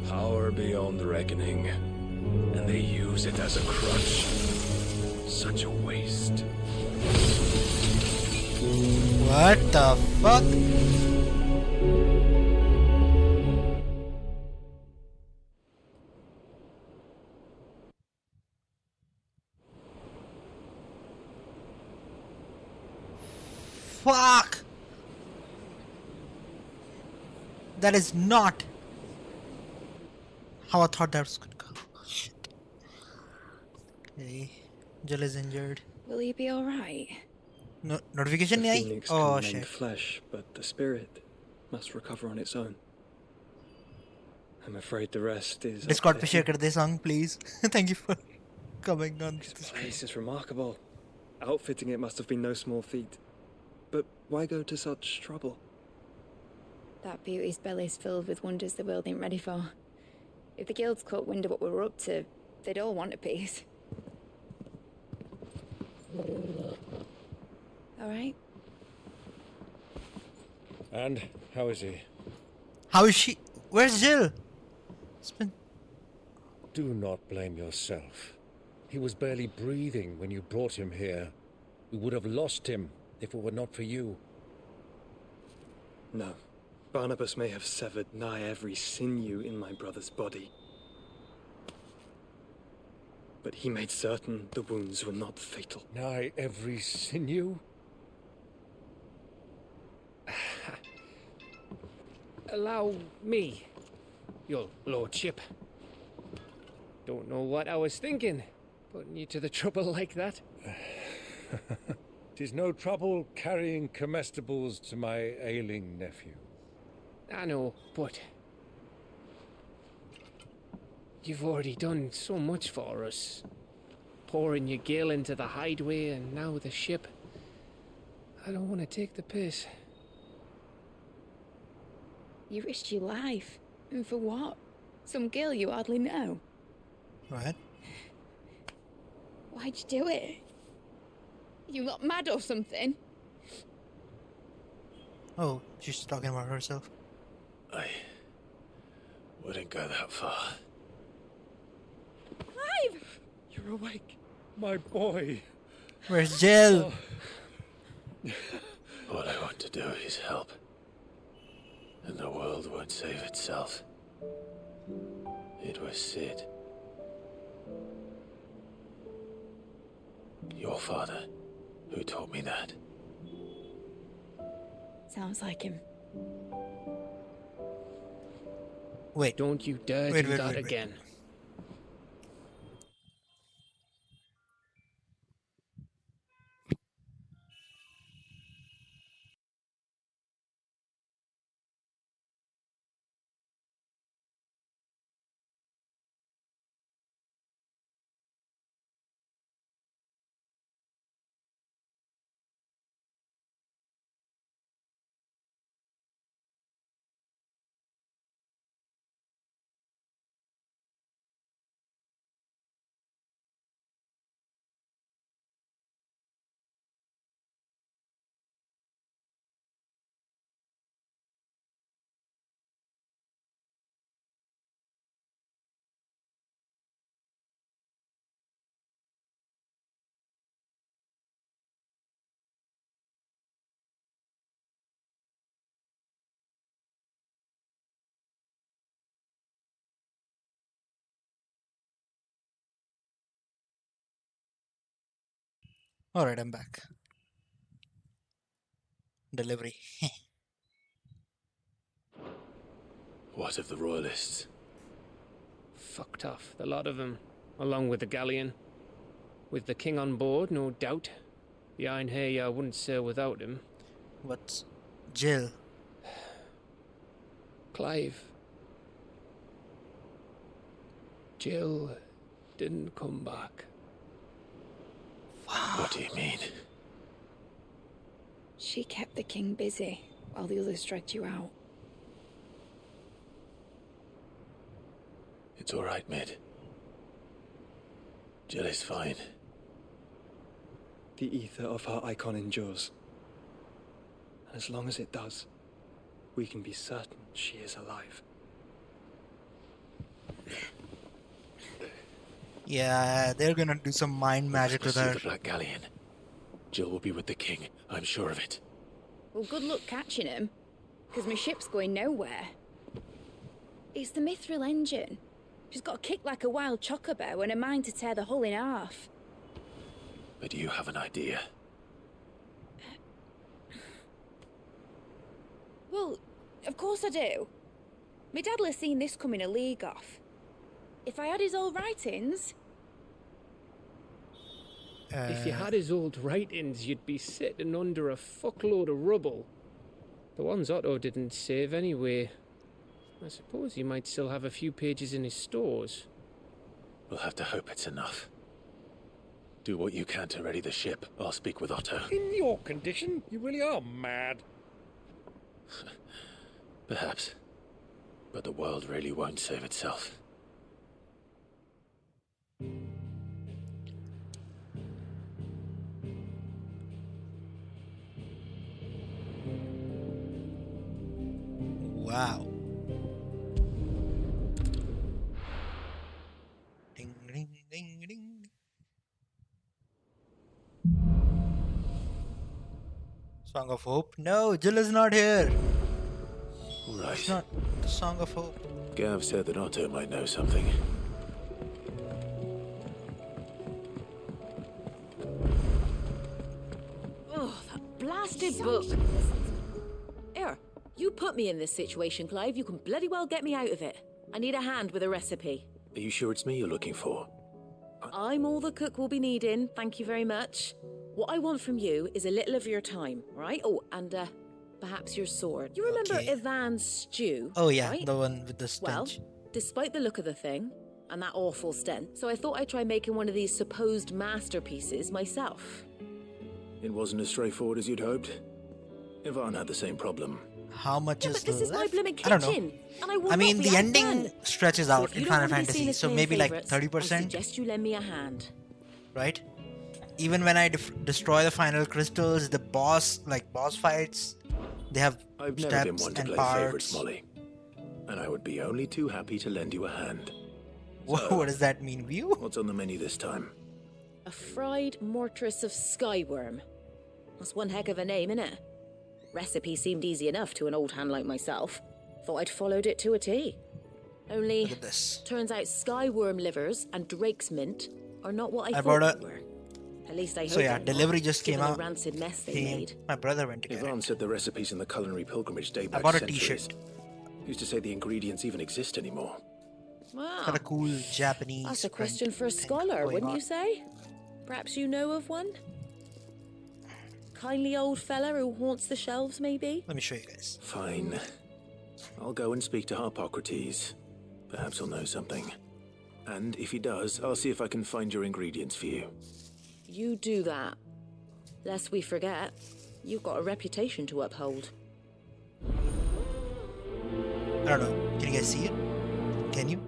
Speaker 3: Power beyond reckoning, and they use it as a crutch. Such a waste.
Speaker 2: What the fuck? Fuck! That is not how I thought that was gonna go. Shit. Okay. Jill is injured.
Speaker 13: Will he be alright?
Speaker 2: No notification
Speaker 5: The
Speaker 2: nahi aayi?
Speaker 5: phoenix
Speaker 2: Oh
Speaker 5: can mend
Speaker 2: shit.
Speaker 5: flesh, but the spirit must recover on its own. I'm afraid the rest is.
Speaker 2: Discord पे share कर दे song please. Thank you for coming on
Speaker 5: This place is remarkable. Outfitting it must have been no small feat. But why go to such trouble?
Speaker 13: That beauty's belly's filled with wonders the world ain't ready for. If the guilds caught wind of what we were up to, they'd all want a piece. Alright?
Speaker 4: And how is he?
Speaker 2: How is she? Where's Jill? It's been...
Speaker 4: Do not blame yourself. He was barely breathing when you brought him here. We would have lost him if it were not for you.
Speaker 5: No. Barnabas may have severed nigh every sinew in my brother's body. But he made certain the wounds were not fatal.
Speaker 4: Nigh every sinew?
Speaker 8: Allow me, your lordship. Don't know what I was thinking, putting you to the trouble like that.
Speaker 4: 'Tis no trouble carrying comestibles to my ailing nephew.
Speaker 8: I know, but you've already done so much for us. Pouring your gil into the hideaway and now the ship. I don't want to take the piss.
Speaker 13: You risked your life. And for what? Some girl you hardly know.
Speaker 2: What?
Speaker 13: Why'd you do it? You not mad or something?
Speaker 2: Oh, she's talking about herself.
Speaker 15: I wouldn't go that far.
Speaker 13: Clive!
Speaker 4: You're awake, my boy.
Speaker 2: Where's Jill?
Speaker 15: All I want to do is help. And the world won't save itself. It was Sid. Your father who taught me that.
Speaker 13: Sounds like him.
Speaker 2: Wait.
Speaker 8: Don't you dare do that again.
Speaker 2: Alright, I'm back. Delivery.
Speaker 15: What of the royalists?
Speaker 8: Fucked off, the lot of them. along with the galleon. With the king on board, no doubt. Behind here, I wouldn't sail without him.
Speaker 2: What's Jill?
Speaker 8: Clive. Jill didn't come back.
Speaker 15: What do you mean?
Speaker 13: She kept the king busy while the others dragged you out.
Speaker 15: It's all right, Mid. Jill is fine.
Speaker 5: The ether of her icon endures. And as long as it does, we can be certain she is alive.
Speaker 2: Yeah, they're gonna do some mind magic with
Speaker 15: Pursue
Speaker 2: her.
Speaker 15: the Black Galleon. Jill will be with the king, I'm sure of it.
Speaker 13: Well, good luck catching him, because my ship's going nowhere. It's the Mithril engine. She's got a kick like a wild chocobo and a mind to tear the hull in half.
Speaker 15: But you have an idea.
Speaker 13: Well, of course I do. My dad'll have seen this coming a league off. If I had his old writings...
Speaker 8: If you had his old writings, you'd be sitting under a fuckload of rubble. The ones Otto didn't save anyway. I suppose he might still have a few pages in his stores.
Speaker 15: We'll have to hope it's enough. Do what you can to ready the ship. I'll speak with Otto.
Speaker 12: In your condition, you really are mad.
Speaker 15: Perhaps. But the world really won't save itself.
Speaker 2: Wow. Ding, ding, ding, ding. Song of Hope? No, Jill is not here.
Speaker 15: Right.
Speaker 2: It's not the Song of Hope.
Speaker 15: Gav said that Otto might know something.
Speaker 6: Oh, that blasted book. Here, you put me in this situation, Clive. You can bloody well get me out of it. I need a hand with a recipe.
Speaker 15: Are you sure it's me you're looking for?
Speaker 6: I'm all the cook will be needing, thank you very much. What I want from you is a little of your time, right? Oh, and perhaps your sword. You remember Ivan's stew?
Speaker 2: Oh yeah,
Speaker 6: right?
Speaker 2: the one with the stench.
Speaker 6: Well, despite the look of the thing, and that awful stench, so I thought I'd try making one of these supposed masterpieces myself.
Speaker 15: It wasn't as straightforward as you'd hoped. Ivan had the same problem.
Speaker 2: How much is
Speaker 6: But this is my
Speaker 2: left?
Speaker 6: blooming
Speaker 2: I don't know.
Speaker 6: kitchen, and I will
Speaker 2: I mean,
Speaker 6: not be
Speaker 2: the ending
Speaker 6: outdone.
Speaker 2: stretches
Speaker 6: So
Speaker 2: out
Speaker 6: if you
Speaker 2: in
Speaker 6: don't
Speaker 2: Final
Speaker 6: want to be seen
Speaker 2: Fantasy,
Speaker 6: as
Speaker 2: so
Speaker 6: playing
Speaker 2: maybe like
Speaker 6: favourites, I
Speaker 2: 30%,
Speaker 6: suggest you lend me a hand.
Speaker 2: right? Even when I destroy the final crystals, the boss fights, they have
Speaker 15: I've never been
Speaker 2: steps
Speaker 15: one to
Speaker 2: and
Speaker 15: play
Speaker 2: parts.
Speaker 15: favourites, Molly. And I would be only too happy to lend you a hand.
Speaker 2: What does that mean, View?
Speaker 15: What's on the menu this time?
Speaker 6: A fried mortress of skyworm. That's one heck of a name, innit? Recipe seemed easy enough to an old hand like myself. Thought I'd followed it to a T. Only,
Speaker 2: Look at this.
Speaker 6: turns out skyworm livers and drake's mint are not what I
Speaker 2: bought
Speaker 6: thought
Speaker 2: a-
Speaker 6: they were. At least I hope
Speaker 2: So yeah,
Speaker 6: they're
Speaker 2: delivery
Speaker 6: not,
Speaker 2: just came
Speaker 6: given
Speaker 2: out.
Speaker 6: the rancid mess they
Speaker 2: He-
Speaker 6: made.
Speaker 2: My brother went to get
Speaker 15: Ivan
Speaker 2: it.
Speaker 15: said the recipes in the culinary pilgrimage date
Speaker 2: I
Speaker 15: back
Speaker 2: bought a
Speaker 15: centuries.
Speaker 2: t-shirt.
Speaker 15: Who's to say the ingredients even exist anymore?
Speaker 6: Wow.
Speaker 2: Got a cool Japanese.
Speaker 6: That's a
Speaker 2: print
Speaker 6: question for a
Speaker 2: thing
Speaker 6: scholar,
Speaker 2: going
Speaker 6: wouldn't
Speaker 2: on.
Speaker 6: you say? Perhaps you know of one? Kindly old fella who haunts the shelves, maybe?
Speaker 2: Let me show you guys.
Speaker 15: Fine. I'll go and speak to Harpocrates. Perhaps he'll know something. And if he does, I'll see if I can find your ingredients for you.
Speaker 6: You do that. Lest we forget, you've got a reputation to uphold.
Speaker 2: I don't know. Can you guys see it? Can you?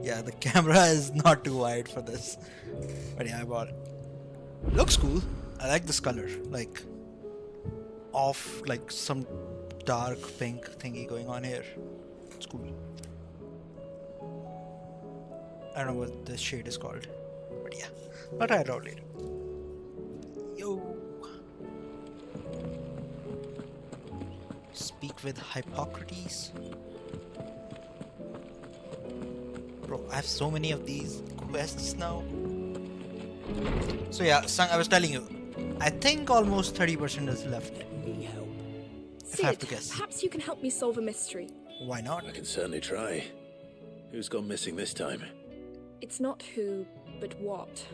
Speaker 2: Yeah, the camera is not too wide for this. But yeah, I bought it. Looks cool. I like this color. Like, off, like some dark pink thingy going on here. It's cool. I don't know what this shade is called. But yeah, I'll try it out later. Yo. Speak with Hippocrates. Bro, I have so many of these quests now. So yeah, Sang, I was telling you, I think almost 30% is left. If I have to
Speaker 16: Sid,
Speaker 2: guess.
Speaker 16: perhaps you can help me solve a mystery.
Speaker 2: Why not?
Speaker 7: I can certainly try. Who's gone missing this time?
Speaker 16: It's not who, but what.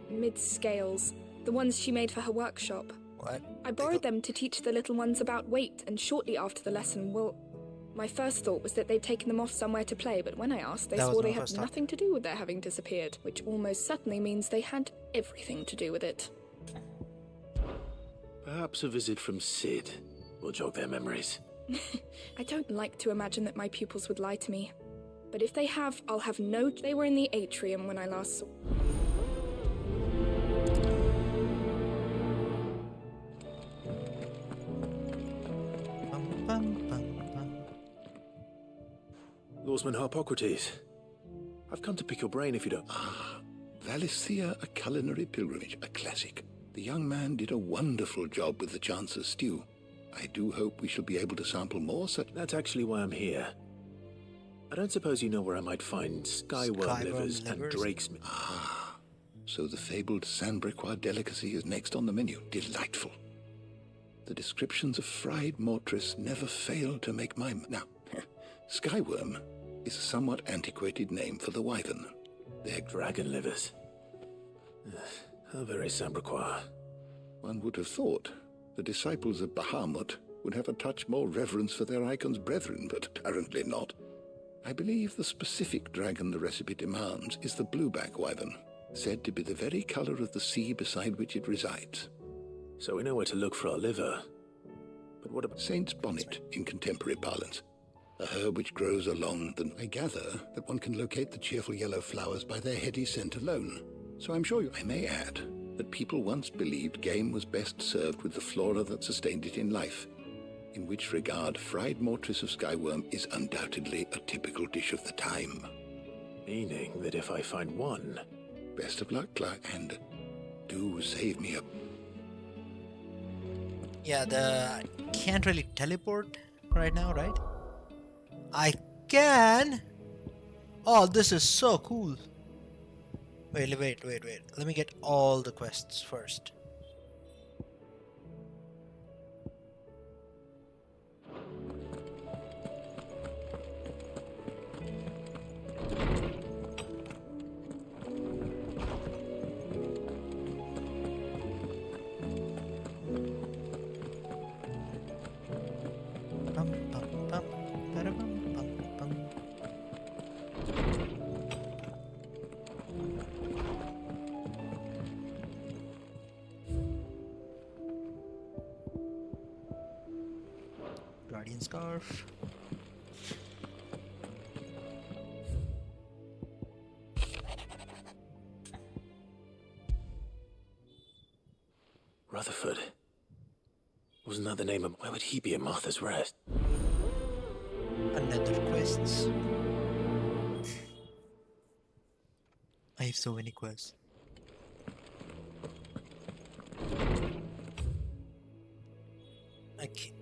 Speaker 16: Mid-scales. The ones she made for her workshop.
Speaker 2: What?
Speaker 16: I borrowed them to teach the little ones about weight, and shortly after the lesson, well, my first thought was that they'd taken them off somewhere to play, but when I asked, they swore they had nothing to do with their having disappeared, which almost certainly means they had everything to do with it.
Speaker 7: Perhaps a visit from Sid will jog their memories.
Speaker 16: I don't like to imagine that my pupils would lie to me. But if they have, I'll have no... They were in the atrium when I last saw...
Speaker 7: Lawsman Harpocrates, I've come to pick your brain if you don't...
Speaker 10: Valisthea, a culinary pilgrimage, a classic. The young man did a wonderful job with the Chance's stew. I do hope we shall be able to sample more such...
Speaker 7: That's actually why I'm here. I don't suppose you know where I might find skyworm livers and drake's...
Speaker 10: So the fabled Sandbrequois delicacy is next on the menu. Delightful. The descriptions of fried mortris never fail to make my... Now, skyworm is a somewhat antiquated name for the wyvern.
Speaker 7: They're dragon livers. How very Sandbrequois.
Speaker 10: One would have thought the disciples of Bahamut would have a touch more reverence for their icon's brethren, but apparently not. I believe the specific dragon the recipe demands is the blueback wyvern, said to be the very color of the sea beside which it resides.
Speaker 7: So we know where to look for our liver. But what about...
Speaker 10: Saint's bonnet, in contemporary parlance. A herb which grows along the... I gather that one can locate the cheerful yellow flowers by their heady scent alone. So I'm sure I may add that people once believed game was best served with the flora that sustained it in life, in which regard fried mortris of skyworm is undoubtedly a typical dish of the time.
Speaker 7: Meaning that if I find one...
Speaker 10: Best of luck, Clark, and do save me a...
Speaker 2: Yeah, I can't really teleport right now, right? I can! Oh, this is so cool. Wait. Let me get all the quests first. Guardian Scarf.
Speaker 7: Rutherford. Wasn't that the name of... Where would he be at Martha's Rest?
Speaker 2: Another quests. I have so many quests. Okay.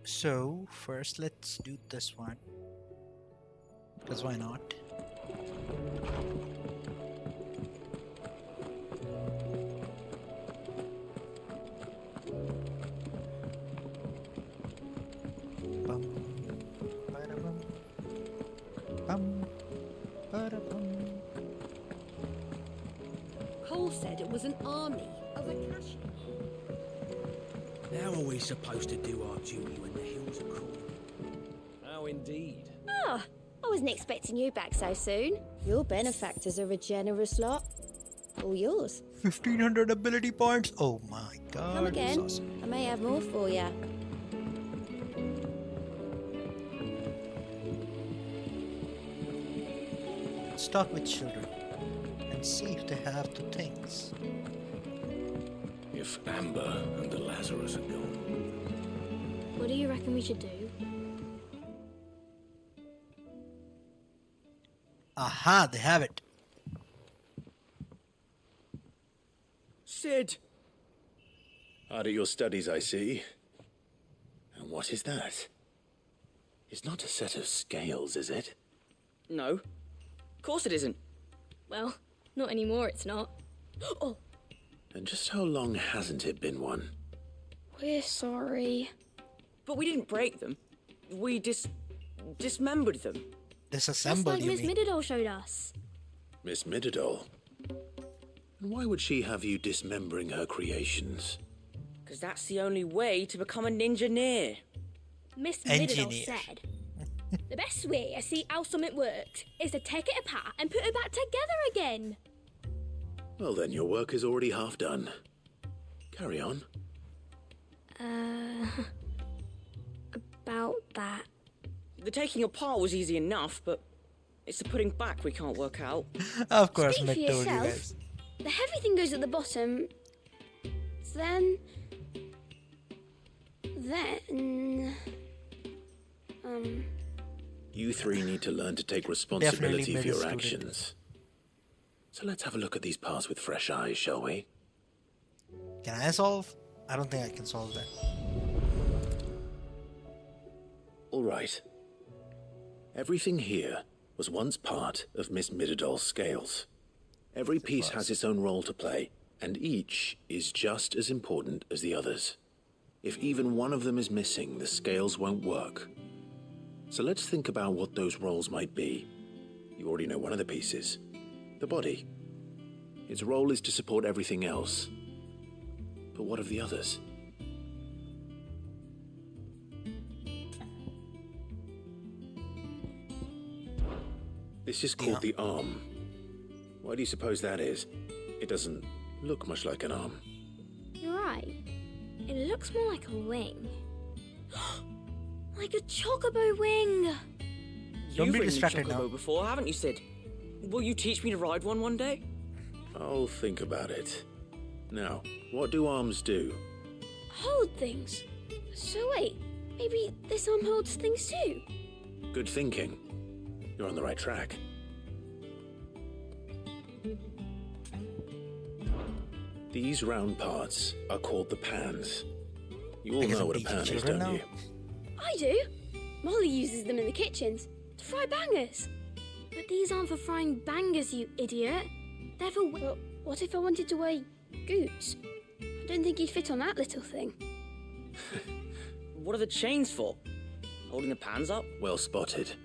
Speaker 2: So, first let's do this one. Because why not? Bum, ba-da-bum. Bum, ba-da-bum.
Speaker 9: Cole said it was an army of a cash.
Speaker 17: How are we supposed to do our duty when the hills are cruel?
Speaker 8: How indeed.
Speaker 13: Ah, I wasn't expecting you back so soon. Your benefactors are a generous lot. All yours.
Speaker 2: 1500 ability points. Oh my god.
Speaker 13: Come again.
Speaker 2: This is awesome.
Speaker 13: I may have more for you.
Speaker 2: Let's talk with children and see if they have the things.
Speaker 3: If Amber and the Lazarus are gone.
Speaker 13: What do you reckon we should do?
Speaker 2: Aha, they have it.
Speaker 7: Sid! Hard at your studies, I see. And what is that? It's not a set of scales, is it?
Speaker 18: No. Of course it isn't.
Speaker 9: Well, not anymore, it's not. Oh!
Speaker 7: And just how long hasn't it been one?
Speaker 13: We're sorry.
Speaker 18: But we didn't break them. We dismembered them.
Speaker 19: Just
Speaker 2: Disassembled,
Speaker 19: like
Speaker 2: you
Speaker 19: Miss
Speaker 2: mean?
Speaker 19: Mididol showed us.
Speaker 7: Miss Mididol? And why would she have you dismembering her creations?
Speaker 18: Because that's the only way to become a ninja-neer.
Speaker 19: Miss Mididol said, the best way to see how something works is to take it apart and put it back together again.
Speaker 7: Well then, your work is already half done. Carry on.
Speaker 19: About that.
Speaker 18: The taking apart was easy enough, but it's the putting back we can't work out.
Speaker 2: Of course,
Speaker 19: Speak for
Speaker 2: Mick told you
Speaker 19: yourself.
Speaker 2: guys.
Speaker 19: The heavy thing goes at the bottom. Then...
Speaker 7: You three need to learn to take responsibility for
Speaker 2: Definitely
Speaker 7: your
Speaker 2: made a
Speaker 7: actions. So let's have a look at these parts with fresh eyes, shall we?
Speaker 2: Can I solve? I don't think I can solve that.
Speaker 7: All right. Everything here was once part of Miss Mididol's scales. Every piece has its own role to play, and each is just as important as the others. If even one of them is missing, the scales won't work. So let's think about what those roles might be. You already know one of the pieces. The body. Its role is to support everything else. But what of the others? This is called the arm. Why do you suppose that is? It doesn't look much like an arm.
Speaker 19: You're right. It looks more like a wing. Like a chocobo wing!
Speaker 2: Don't
Speaker 18: You've
Speaker 2: be
Speaker 18: ridden
Speaker 2: distracted
Speaker 18: chocobo
Speaker 2: now.
Speaker 18: before, haven't you, Sid? Will you teach me to ride one day?
Speaker 7: I'll think about it. Now, what do arms do?
Speaker 19: Hold things. So wait, maybe this arm holds things too?
Speaker 7: Good thinking. You're on the right track. These round parts are called the pans. You all know what a pan is, don't you?
Speaker 19: I do. Molly uses them in the kitchens to fry bangers. But these aren't for frying bangers, you idiot. They're for... Well, what if I wanted to weigh goots? I don't think you'd fit on that little thing.
Speaker 18: What are the chains for? Holding the pans up?
Speaker 7: Well spotted.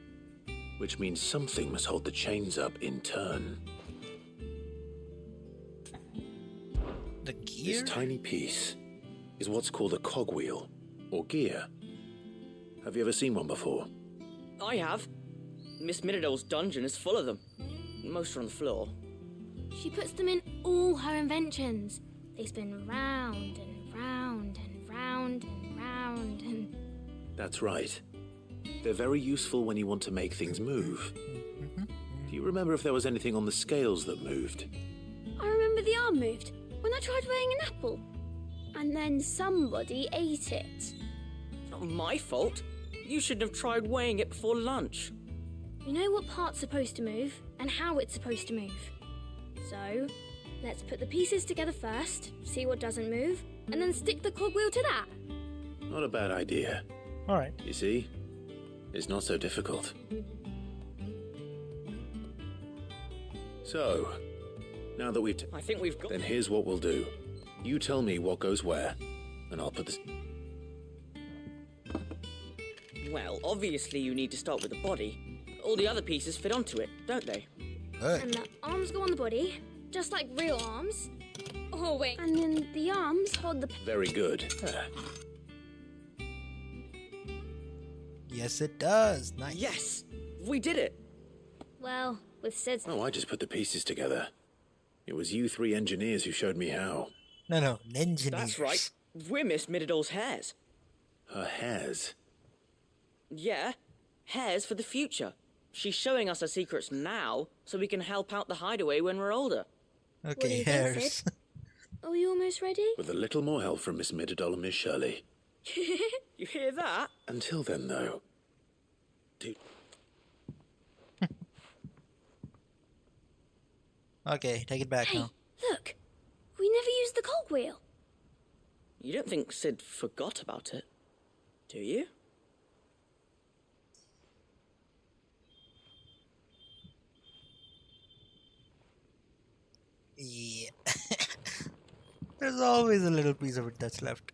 Speaker 7: Which means something must hold the chains up in turn.
Speaker 2: The gear?
Speaker 7: This tiny piece is what's called a cogwheel, or gear. Have you ever seen one before?
Speaker 18: I have. Miss Mididol's dungeon is full of them. Most are on the floor.
Speaker 19: She puts them in all her inventions. They spin round and round and round and round and...
Speaker 7: That's right. They're very useful when you want to make things move. Do you remember if there was anything on the scales that moved?
Speaker 19: I remember the arm moved when I tried weighing an apple. And then somebody ate it.
Speaker 18: It's not my fault. You shouldn't have tried weighing it before lunch.
Speaker 19: You know what part's supposed to move and how it's supposed to move. So, let's put the pieces together first, see what doesn't move, and then stick the cogwheel to that.
Speaker 7: Not a bad idea.
Speaker 2: Alright.
Speaker 7: You see? It's not so difficult. So, now that we've...
Speaker 18: I think we've got...
Speaker 7: Then here's what we'll do. You tell me what goes where, and I'll put this...
Speaker 18: Well, obviously you need to start with the body. All the other pieces fit onto it, don't they?
Speaker 19: And the arms go on the body, just like real arms. Oh, wait. And then the arms hold the...
Speaker 7: Very good.
Speaker 2: Yes, it does. Nice.
Speaker 18: Yes! We did it!
Speaker 19: Well, with Sid's...
Speaker 7: Oh, I just put the pieces together. It was you three engineers who showed me how.
Speaker 2: No, engineers.
Speaker 18: That's right. We're Miss Mididol's hairs.
Speaker 7: Her hairs?
Speaker 18: Yeah, hairs for the future. She's showing us her secrets now, so we can help out the hideaway when we're older.
Speaker 2: Okay, hairs.
Speaker 19: Are you almost ready?
Speaker 7: With a little more help from Miss Mididol and Miss Shirley.
Speaker 18: You hear that?
Speaker 7: Until then, though...
Speaker 2: Okay, take it back now.
Speaker 19: Look, we never used the cogwheel.
Speaker 18: You don't think Sid forgot about it, do you?
Speaker 2: Yeah. There's always a little piece of it that's left.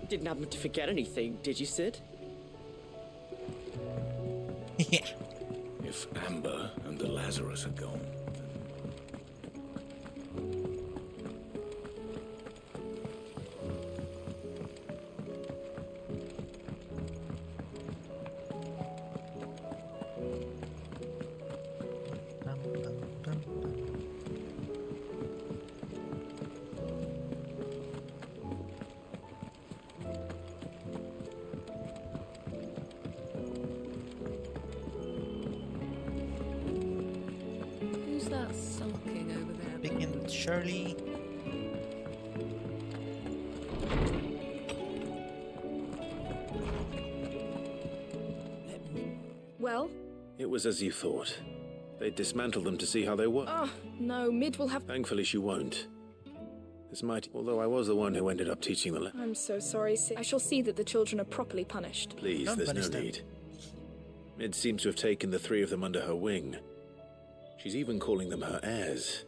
Speaker 18: Didn't happen to forget anything, did you, Sid?
Speaker 2: Yeah.
Speaker 3: If Amber and the Lazarus are gone,
Speaker 9: Who's that sulking over there?
Speaker 2: Begin with Shirley.
Speaker 16: Well?
Speaker 7: It was as you thought. They dismantled them to see how they work.
Speaker 16: Oh, no, Mid will have...
Speaker 7: Thankfully she won't. This might... Although I was the one who ended up teaching the...
Speaker 16: I'm so sorry, Sid. I shall see that the children are properly punished.
Speaker 7: Please,
Speaker 2: Don't
Speaker 7: there's
Speaker 2: punish
Speaker 7: no
Speaker 2: them.
Speaker 7: need. Mid seems to have taken the three of them under her wing. She's even calling them her heirs.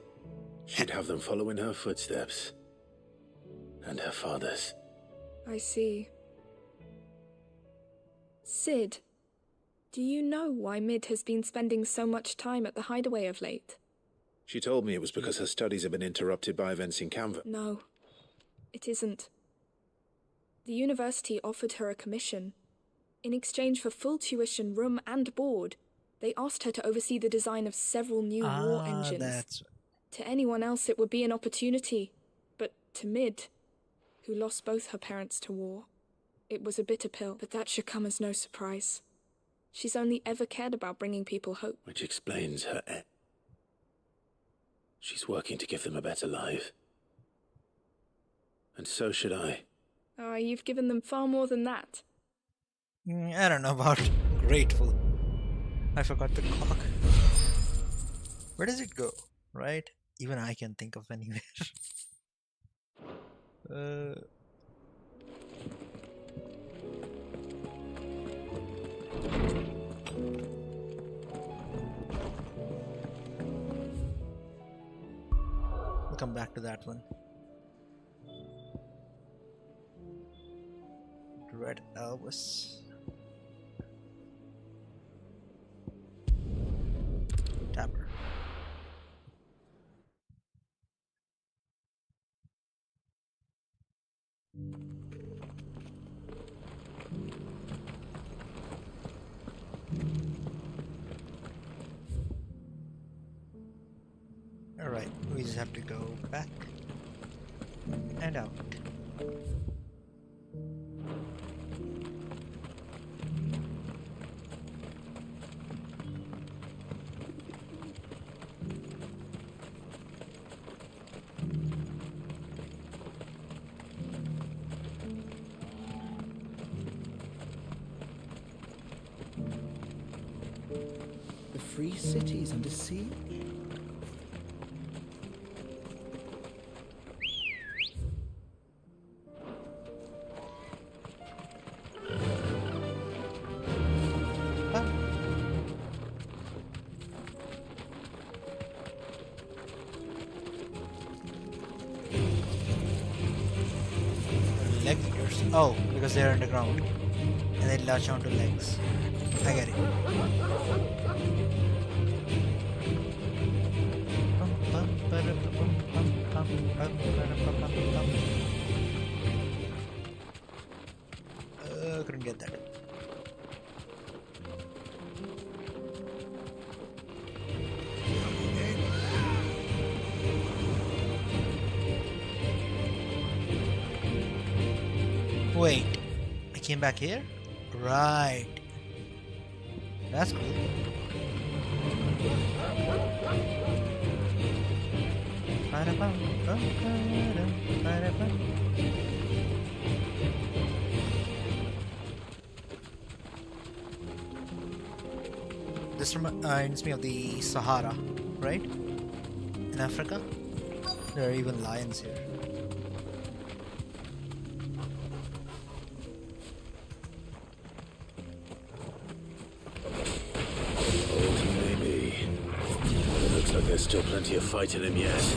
Speaker 7: She'd have them follow in her footsteps. And her father's.
Speaker 16: I see. Sid, do you know why Mid has been spending so much time at the hideaway of late?
Speaker 7: She told me it was because her studies have been interrupted by events in Canva.
Speaker 16: No, it isn't. The university offered her a commission. In exchange for full tuition, room and board, they asked her to oversee the design of several new war engines.
Speaker 2: That's...
Speaker 16: To anyone else it would be an opportunity, but to Mid, who lost both her parents to war, it was a bitter pill, but that should come as no surprise. She's only ever cared about bringing people hope.
Speaker 7: Which explains her... She's working to give them a better life. And so should I.
Speaker 16: Ah, you've given them far more than that.
Speaker 2: I don't know about grateful. I forgot the clock. Where does it go? Right? Even I can think of anywhere. We'll come back to that one. Red Elvis. Tapper. Alright, we just have to go back and out.
Speaker 17: The free cities under siege?
Speaker 2: Leg figures. Oh, because they're underground. And they latch onto legs. I get it. Couldn't get that. Wait, I came back here? Right. That's cool. This reminds me of the Sahara, right? In Africa? There are even lions here.
Speaker 7: But there's still plenty of fight in him yet.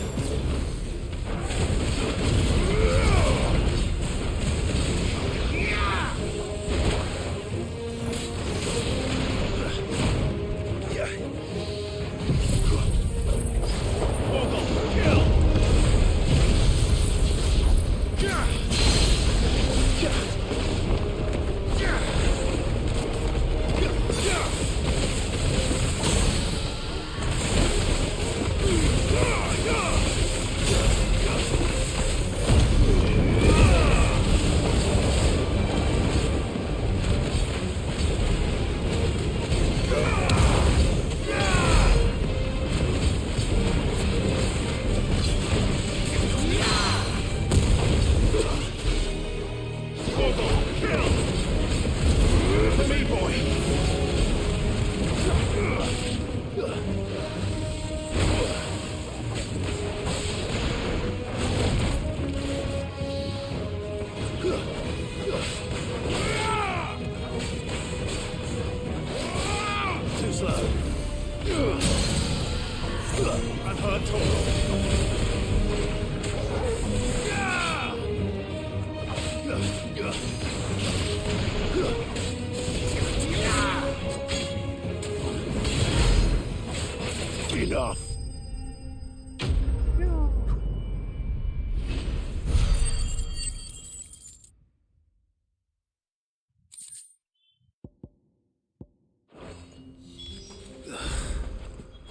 Speaker 7: Enough.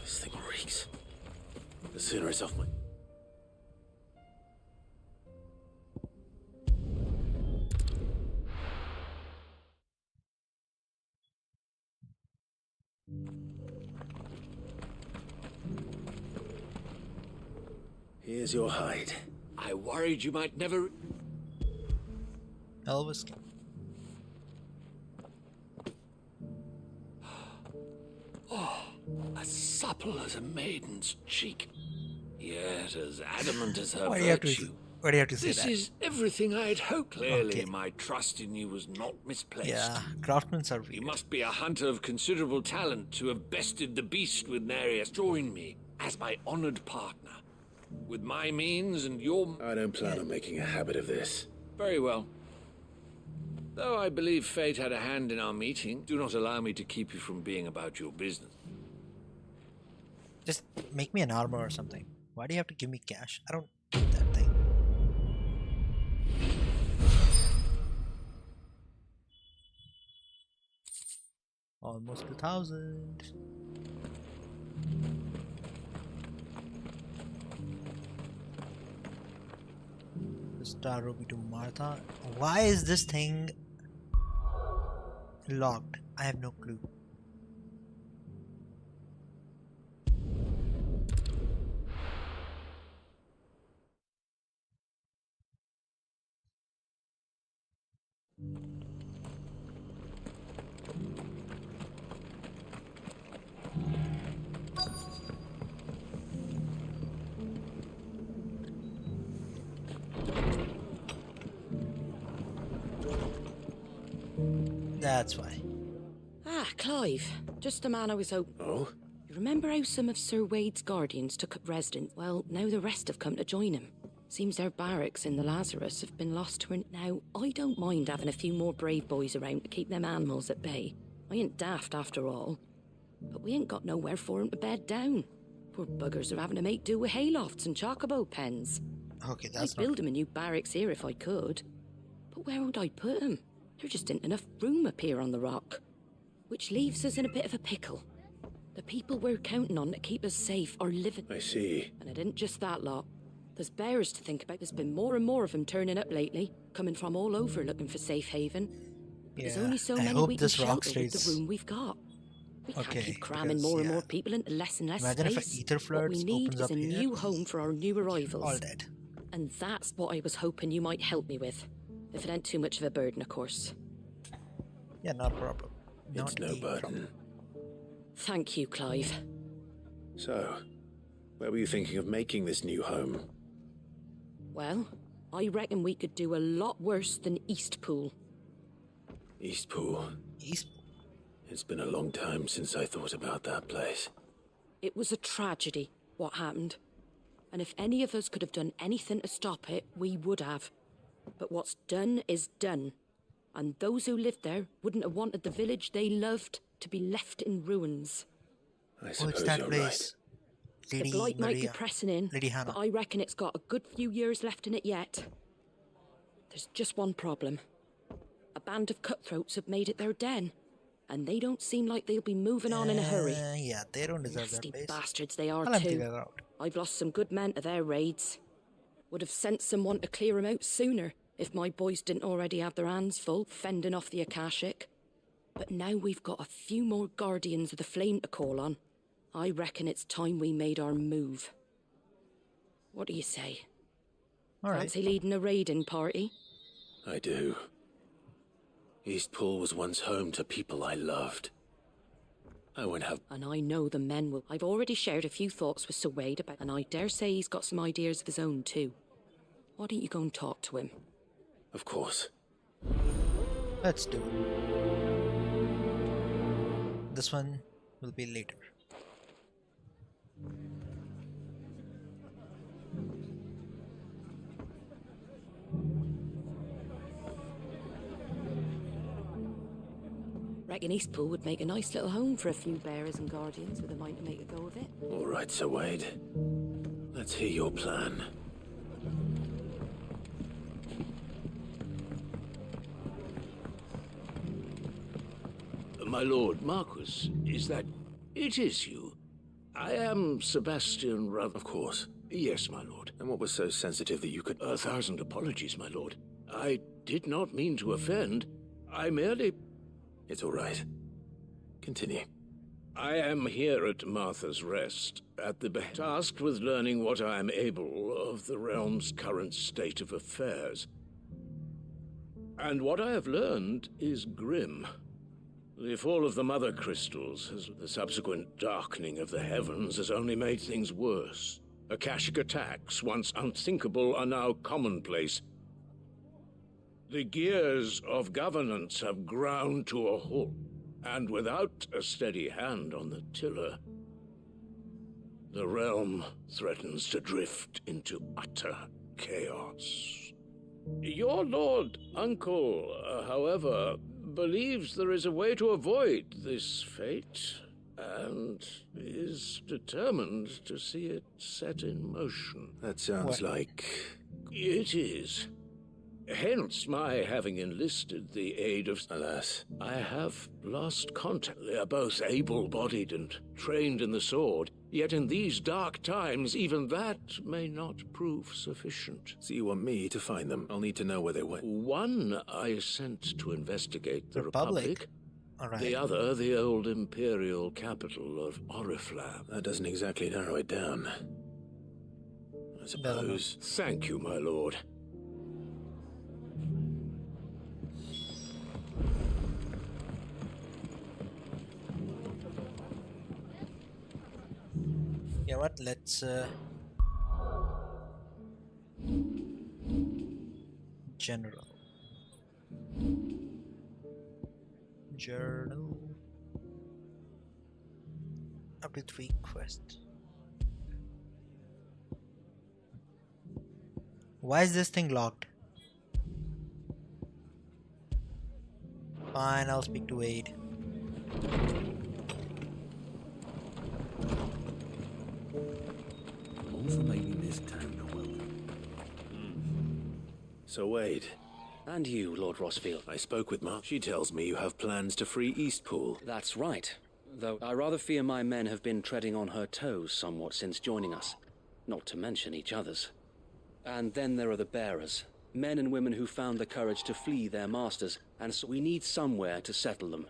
Speaker 7: This thing reeks. The sooner it's off my... Here's your hide.
Speaker 3: I worried you might never...
Speaker 2: Elvis.
Speaker 3: Oh, as supple as a maiden's cheek, yet as adamant as her virtue.
Speaker 2: Why do you have to say
Speaker 3: This
Speaker 2: that?
Speaker 3: is everything I had hoped. Clearly, my trust in you was not misplaced.
Speaker 2: Yeah, craftsmen are weird.
Speaker 3: You must be a hunter of considerable talent to have bested the beast with Nereus. Join me as my honored partner. With my means and your...
Speaker 7: I don't plan on making a habit of this.
Speaker 3: Very well. Though I believe fate had a hand in our meeting, do not allow me to keep you from being about your business.
Speaker 2: Just make me an armor or something. Why do you have to give me cash? I don't need that thing. Almost 2,000. Star Ruby to Martha. Why is this thing locked? I have no clue. That's why.
Speaker 6: Ah, Clive. Just the man I was hoping.
Speaker 7: Oh?
Speaker 6: You remember how some of Sir Wade's guardians took up residence? Well, now the rest have come to join him. Seems their barracks in the Lazarus have been lost to an... Now, I don't mind having a few more brave boys around to keep them animals at bay. I ain't daft after all. But we ain't got nowhere for 'em to bed down. Poor buggers are having to make do with haylofts and chocobo pens.
Speaker 2: Okay, that's
Speaker 6: I'd build 'em a new barracks here if I could. But where would I put 'em? There just ain't enough room up here on the rock. Which leaves us in a bit of a pickle. The people we're counting on to keep us safe are living...
Speaker 7: I see.
Speaker 6: And it isn't just that lot. There's bears to think about. There's been more and more of them turning up lately, coming from all over looking for safe haven. There's only so many we can shelter with the room we've got. We can't keep cramming more and more people into less and less
Speaker 2: Imagine
Speaker 6: space.
Speaker 2: if an ether
Speaker 6: What we need is a
Speaker 2: here.
Speaker 6: new home for our new arrivals.
Speaker 2: All dead.
Speaker 6: And that's what I was hoping you might help me with. If it ain't too much of a burden, of course.
Speaker 2: Yeah, not a problem.
Speaker 7: It's no burden.
Speaker 6: Thank you, Clive.
Speaker 7: So, where were you thinking of making this new home?
Speaker 6: Well, I reckon we could do a lot worse than Eastpool.
Speaker 7: Eastpool?
Speaker 2: Eastpool?
Speaker 7: It's been a long time since I thought about that place.
Speaker 6: It was a tragedy, what happened. And if any of us could have done anything to stop it, we would have. But what's done is done. And those who lived there wouldn't have wanted the village they loved to be left in ruins.
Speaker 7: I suppose
Speaker 2: it's that
Speaker 7: you're
Speaker 2: place.
Speaker 7: right.
Speaker 6: The blight might be pressing in,
Speaker 2: Lady Hannah.
Speaker 6: but I reckon it's got a good few years left in it yet. There's just one problem.
Speaker 18: A band of cutthroats have made it their den, and they don't seem like they'll be moving on in a hurry.
Speaker 2: Yeah, they don't deserve
Speaker 18: Nasty
Speaker 2: that place.
Speaker 18: bastards they are
Speaker 2: I'll empty
Speaker 18: too.
Speaker 2: that out.
Speaker 18: I've lost some good men to their raids. Would have sent someone to clear 'em out sooner if my boys didn't already have their hands full fending off the Akashic. But now we've got a few more Guardians of the Flame to call on. I reckon it's time we made our move. What do you say?
Speaker 2: All right.
Speaker 18: Fancy leading a raiding party?
Speaker 7: I do. Eastpool was once home to people I loved. I won't have...
Speaker 18: And I know the men will. I've already shared a few thoughts with Sir Wade about, and I dare say he's got some ideas of his own too. Why don't you go and talk to him?
Speaker 7: Of course.
Speaker 2: Let's do it. This one will be later.
Speaker 18: Reckon Eastpool would make a nice little home for a few bearers and guardians with a mind to make a go of it.
Speaker 7: All right, Sir Wade. Let's hear your plan.
Speaker 3: My lord Marquis, is that... It is you. I am Sebastian
Speaker 7: Of course.
Speaker 3: Yes, my lord.
Speaker 7: And what was so sensitive that you could...
Speaker 3: 1,000 apologies, my lord. I did not mean to offend. I merely...
Speaker 7: It's all right. Continue.
Speaker 3: I am here at Martha's Rest, at the tasked with learning what I am able of the realm's current state of affairs. And what I have learned is grim. The fall of the Mother Crystals, the subsequent darkening of the heavens, has only made things worse. Akashic attacks, once unthinkable, are now commonplace. The gears of governance have ground to a halt, and without a steady hand on the tiller, the realm threatens to drift into utter chaos. Your Lord Uncle, however, believes there is a way to avoid this fate, and is determined to see it set in motion.
Speaker 7: That sounds like...
Speaker 3: It is. Hence my having enlisted the aid of...
Speaker 7: Alas.
Speaker 3: I have lost contact. They are both able-bodied and trained in the sword, yet in these dark times, even that may not prove sufficient.
Speaker 7: So you want me to find them? I'll need to know where they went.
Speaker 3: One I sent to investigate the Republic.
Speaker 2: All right.
Speaker 3: The other, the old imperial capital of Oriflamme.
Speaker 7: That doesn't exactly narrow it down. I suppose...
Speaker 3: Thank you, my lord.
Speaker 2: Yeah, what? Let's general journal up to 3 quests. Why is this thing locked? Fine, I'll speak to Wade.
Speaker 14: For making this town a welcome.
Speaker 7: So Wade.
Speaker 20: And you, Lord Rosfield.
Speaker 7: I spoke with Mark. She tells me you have plans to free Eastpool.
Speaker 20: That's right. Though I rather fear my men have been treading on her toes somewhat since joining us. Not to mention each other's. And then there are the bearers. Men and women who found the courage to flee their masters, and so we need somewhere to settle them.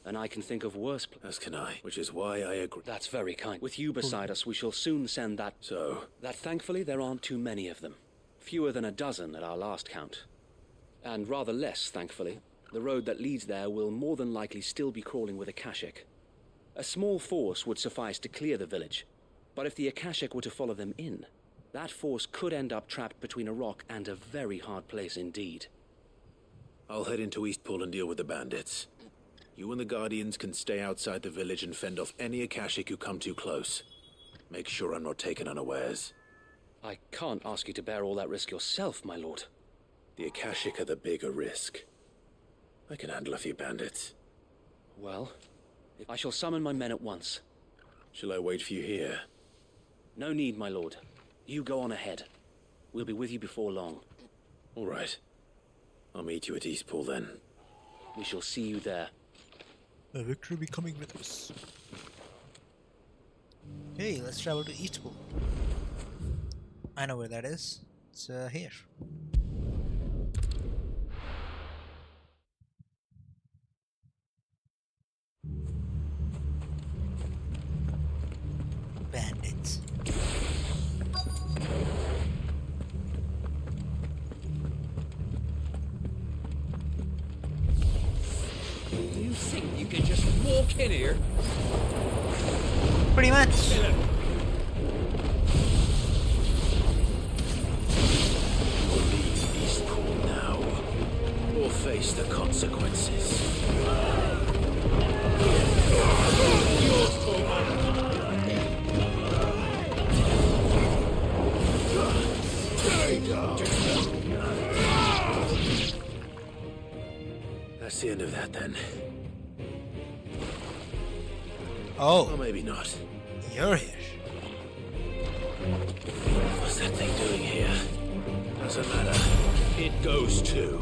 Speaker 20: And I can think of worse
Speaker 7: As can I, which is why I agree.
Speaker 20: That's very kind. With you beside us, we shall soon send that...
Speaker 7: So?
Speaker 20: That thankfully there aren't too many of them. Fewer than a dozen at our last count. And rather less, thankfully. The road that leads there will more than likely still be crawling with Akashic. A small force would suffice to clear the village. But if the Akashic were to follow them in, that force could end up trapped between a rock and a very hard place indeed.
Speaker 7: I'll head into Eastpool and deal with the bandits. You and the Guardians can stay outside the village and fend off any Akashic who come too close. Make sure I'm not taken unawares.
Speaker 20: I can't ask you to bear all that risk yourself, my lord.
Speaker 7: The Akashic are the bigger risk. I can handle a few bandits.
Speaker 20: Well, I shall summon my men at once.
Speaker 7: Shall I wait for you here?
Speaker 20: No need, my lord. You go on ahead. We'll be with you before long.
Speaker 7: All right. I'll meet you at Eastpool then.
Speaker 20: We shall see you there.
Speaker 2: The victory be coming with us. Hey, let's travel to Eastpool. I know where that is. It's here. Bandits.
Speaker 20: Do you think you can just walk in here?
Speaker 2: Pretty much.
Speaker 7: Eastpool now, or face the consequences. That's the end of that then.
Speaker 2: Oh.
Speaker 7: Or maybe not.
Speaker 2: You're here.
Speaker 7: What's that thing doing here? Doesn't matter. It goes too.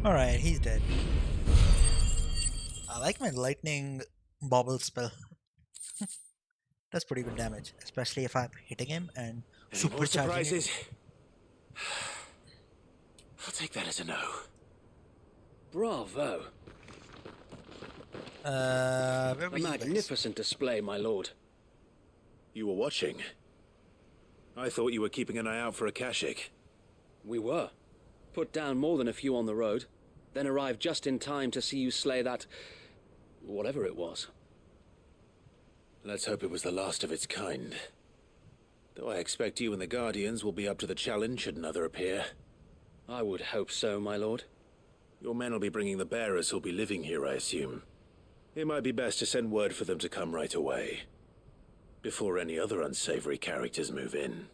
Speaker 2: Alright, he's dead. I like my lightning bobble spell. That's pretty good damage, especially if I'm hitting him and supercharging him.
Speaker 7: I'll take that as a no.
Speaker 20: Bravo.
Speaker 2: Where were
Speaker 20: A
Speaker 2: you
Speaker 20: magnificent display, my lord.
Speaker 7: You were watching. I thought you were keeping an eye out for a Kashik.
Speaker 20: We were. Put down more than a few on the road, then arrived just in time to see you slay that... whatever it was.
Speaker 7: Let's hope it was the last of its kind. Though I expect you and the Guardians will be up to the challenge should another appear.
Speaker 20: I would hope so, my lord.
Speaker 7: Your men will be bringing the bearers who'll be living here, I assume. It might be best to send word for them to come right away, before any other unsavory characters move in.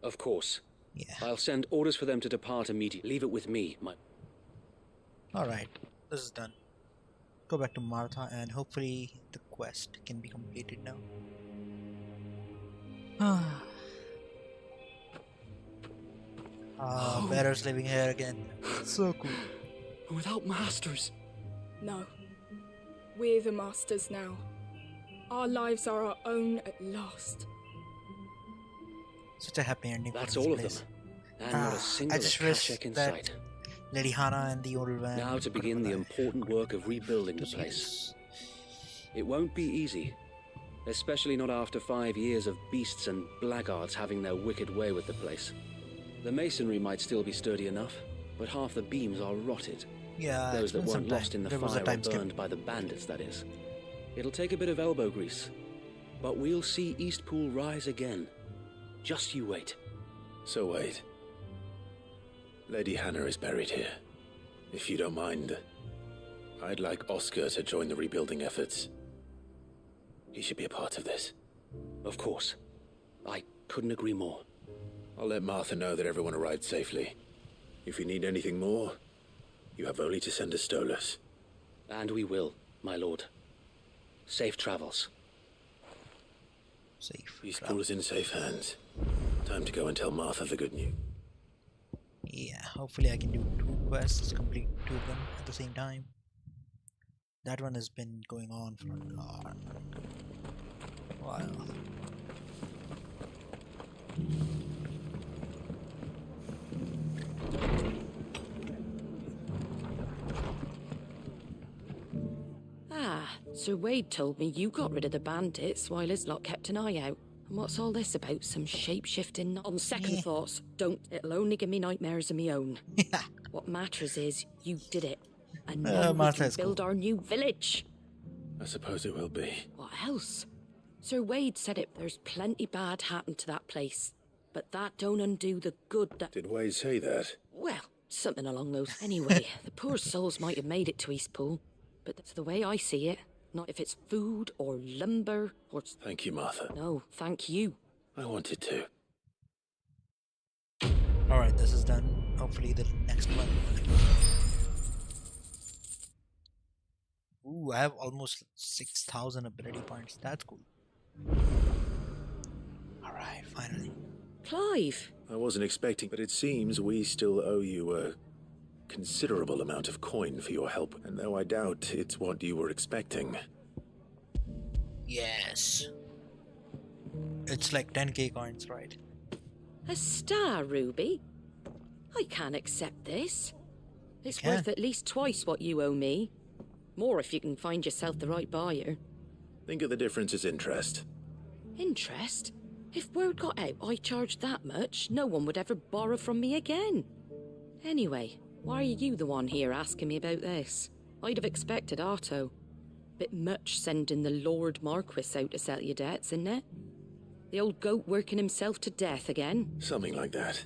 Speaker 20: Of course.
Speaker 2: Yeah.
Speaker 20: I'll send orders for them to depart immediately. Leave it with me, my...
Speaker 2: Alright, this is done. Go back to Martha and hopefully the quest can be completed now. Bearers living here again. So cool.
Speaker 16: Without masters. No. We're the masters now. Our lives are our own at last.
Speaker 2: Such a happy ending.
Speaker 20: That's
Speaker 2: for this
Speaker 20: all of
Speaker 2: place.
Speaker 20: them. And not a single Akashic in sight.
Speaker 2: Lady Hannah and the old man.
Speaker 20: Now to begin the important work of rebuilding the place. It won't be easy. Especially not after 5 years of beasts and blackguards having their wicked way with the place. The masonry might still be sturdy enough, but half the beams are rotted.
Speaker 2: Yeah,
Speaker 20: those that weren't lost in the fire or burned
Speaker 2: skip.
Speaker 20: by the bandits, that is. It'll take a bit of elbow grease, but we'll see Eastpool rise again. Just you wait.
Speaker 7: So wait. Lady Hannah is buried here. If you don't mind, I'd like Oscar to join the rebuilding efforts. He should be a part of this.
Speaker 20: Of course. I couldn't agree more.
Speaker 7: I'll let Martha know that everyone arrived safely. If you need anything more, you have only to send a Stolas.
Speaker 20: And we will, my lord. Safe travels.
Speaker 2: Safe.
Speaker 7: East Pool is in safe hands. Time to go and tell Martha the good news.
Speaker 2: Yeah, hopefully I can do 2 quests, complete 2 of them at the same time. That one has been going on for a long while.
Speaker 18: Ah, Sir Wade told me you got rid of the bandits while his lot kept an eye out. And what's all this about? Some shape-shifting... On second thoughts, don't. It'll only give me nightmares of my own. What matters is, you did it. And now we can build our new village.
Speaker 7: I suppose it will be.
Speaker 18: What else? Sir Wade said it. There's plenty bad happened to that place. But that don't undo the good that...
Speaker 7: Did Wade say that?
Speaker 18: Well, something along those... Anyway, the poor souls might have made it to Eastpool. But that's the way I see it. Not if it's food or lumber or...
Speaker 7: Thank you, Martha.
Speaker 18: No, thank you.
Speaker 7: I wanted to.
Speaker 2: Alright, this is done. Hopefully the next one. Ooh, I have almost 6,000 ability points. That's cool. Alright, finally.
Speaker 18: Clive!
Speaker 7: I wasn't expecting, but it seems we still owe you a considerable amount of coin for your help, and though I doubt it's what you were expecting.
Speaker 2: Yes. It's like 10k coins, right?
Speaker 18: A star ruby? I can't accept this. It's worth at least twice what you owe me. More if you can find yourself the right buyer.
Speaker 7: Think of the difference as interest.
Speaker 18: Interest? If word got out I charged that much, no one would ever borrow from me again. Anyway, why are you the one here asking me about this? I'd have expected Otto. Bit much sending the Lord Marquis out to settle your debts, isn't it? The old goat working himself to death again?
Speaker 7: Something like that.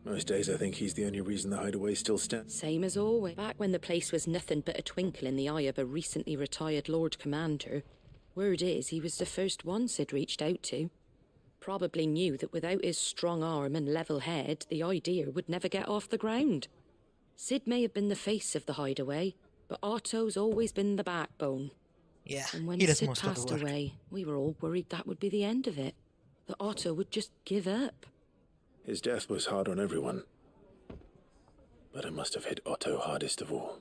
Speaker 7: Most days I think he's the only reason the hideaway still stands.
Speaker 18: Same as always. Back when the place was nothing but a twinkle in the eye of a recently retired Lord Commander, word is he was the first one Sid reached out to. Probably knew that without his strong arm and level head, the idea would never get off the ground. Sid may have been the face of the hideaway, but Otto's always been the backbone.
Speaker 2: Yeah,
Speaker 18: and when
Speaker 2: he does
Speaker 18: Sid
Speaker 2: most of the
Speaker 18: passed
Speaker 2: work.
Speaker 18: away, we were all worried that would be the end of it. That Otto would just give up.
Speaker 7: His death was hard on everyone. But it must have hit Otto hardest of all.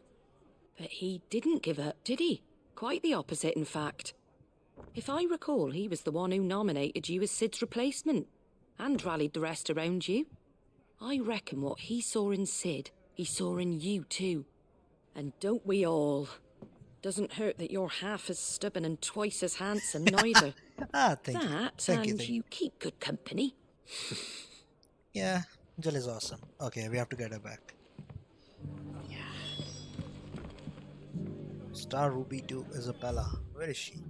Speaker 18: But he didn't give up, did he? Quite the opposite, in fact. If I recall, he was the one who nominated you as Sid's replacement, and rallied the rest around you. I reckon what he saw in Sid, he saw in you too. And don't we all? Doesn't hurt that you're half as stubborn and twice as handsome, neither.
Speaker 2: Thank you.
Speaker 18: You keep good company.
Speaker 2: Yeah, Jill is awesome. Okay, we have to get her back. Yeah. Star Ruby to Isabella. Where is she?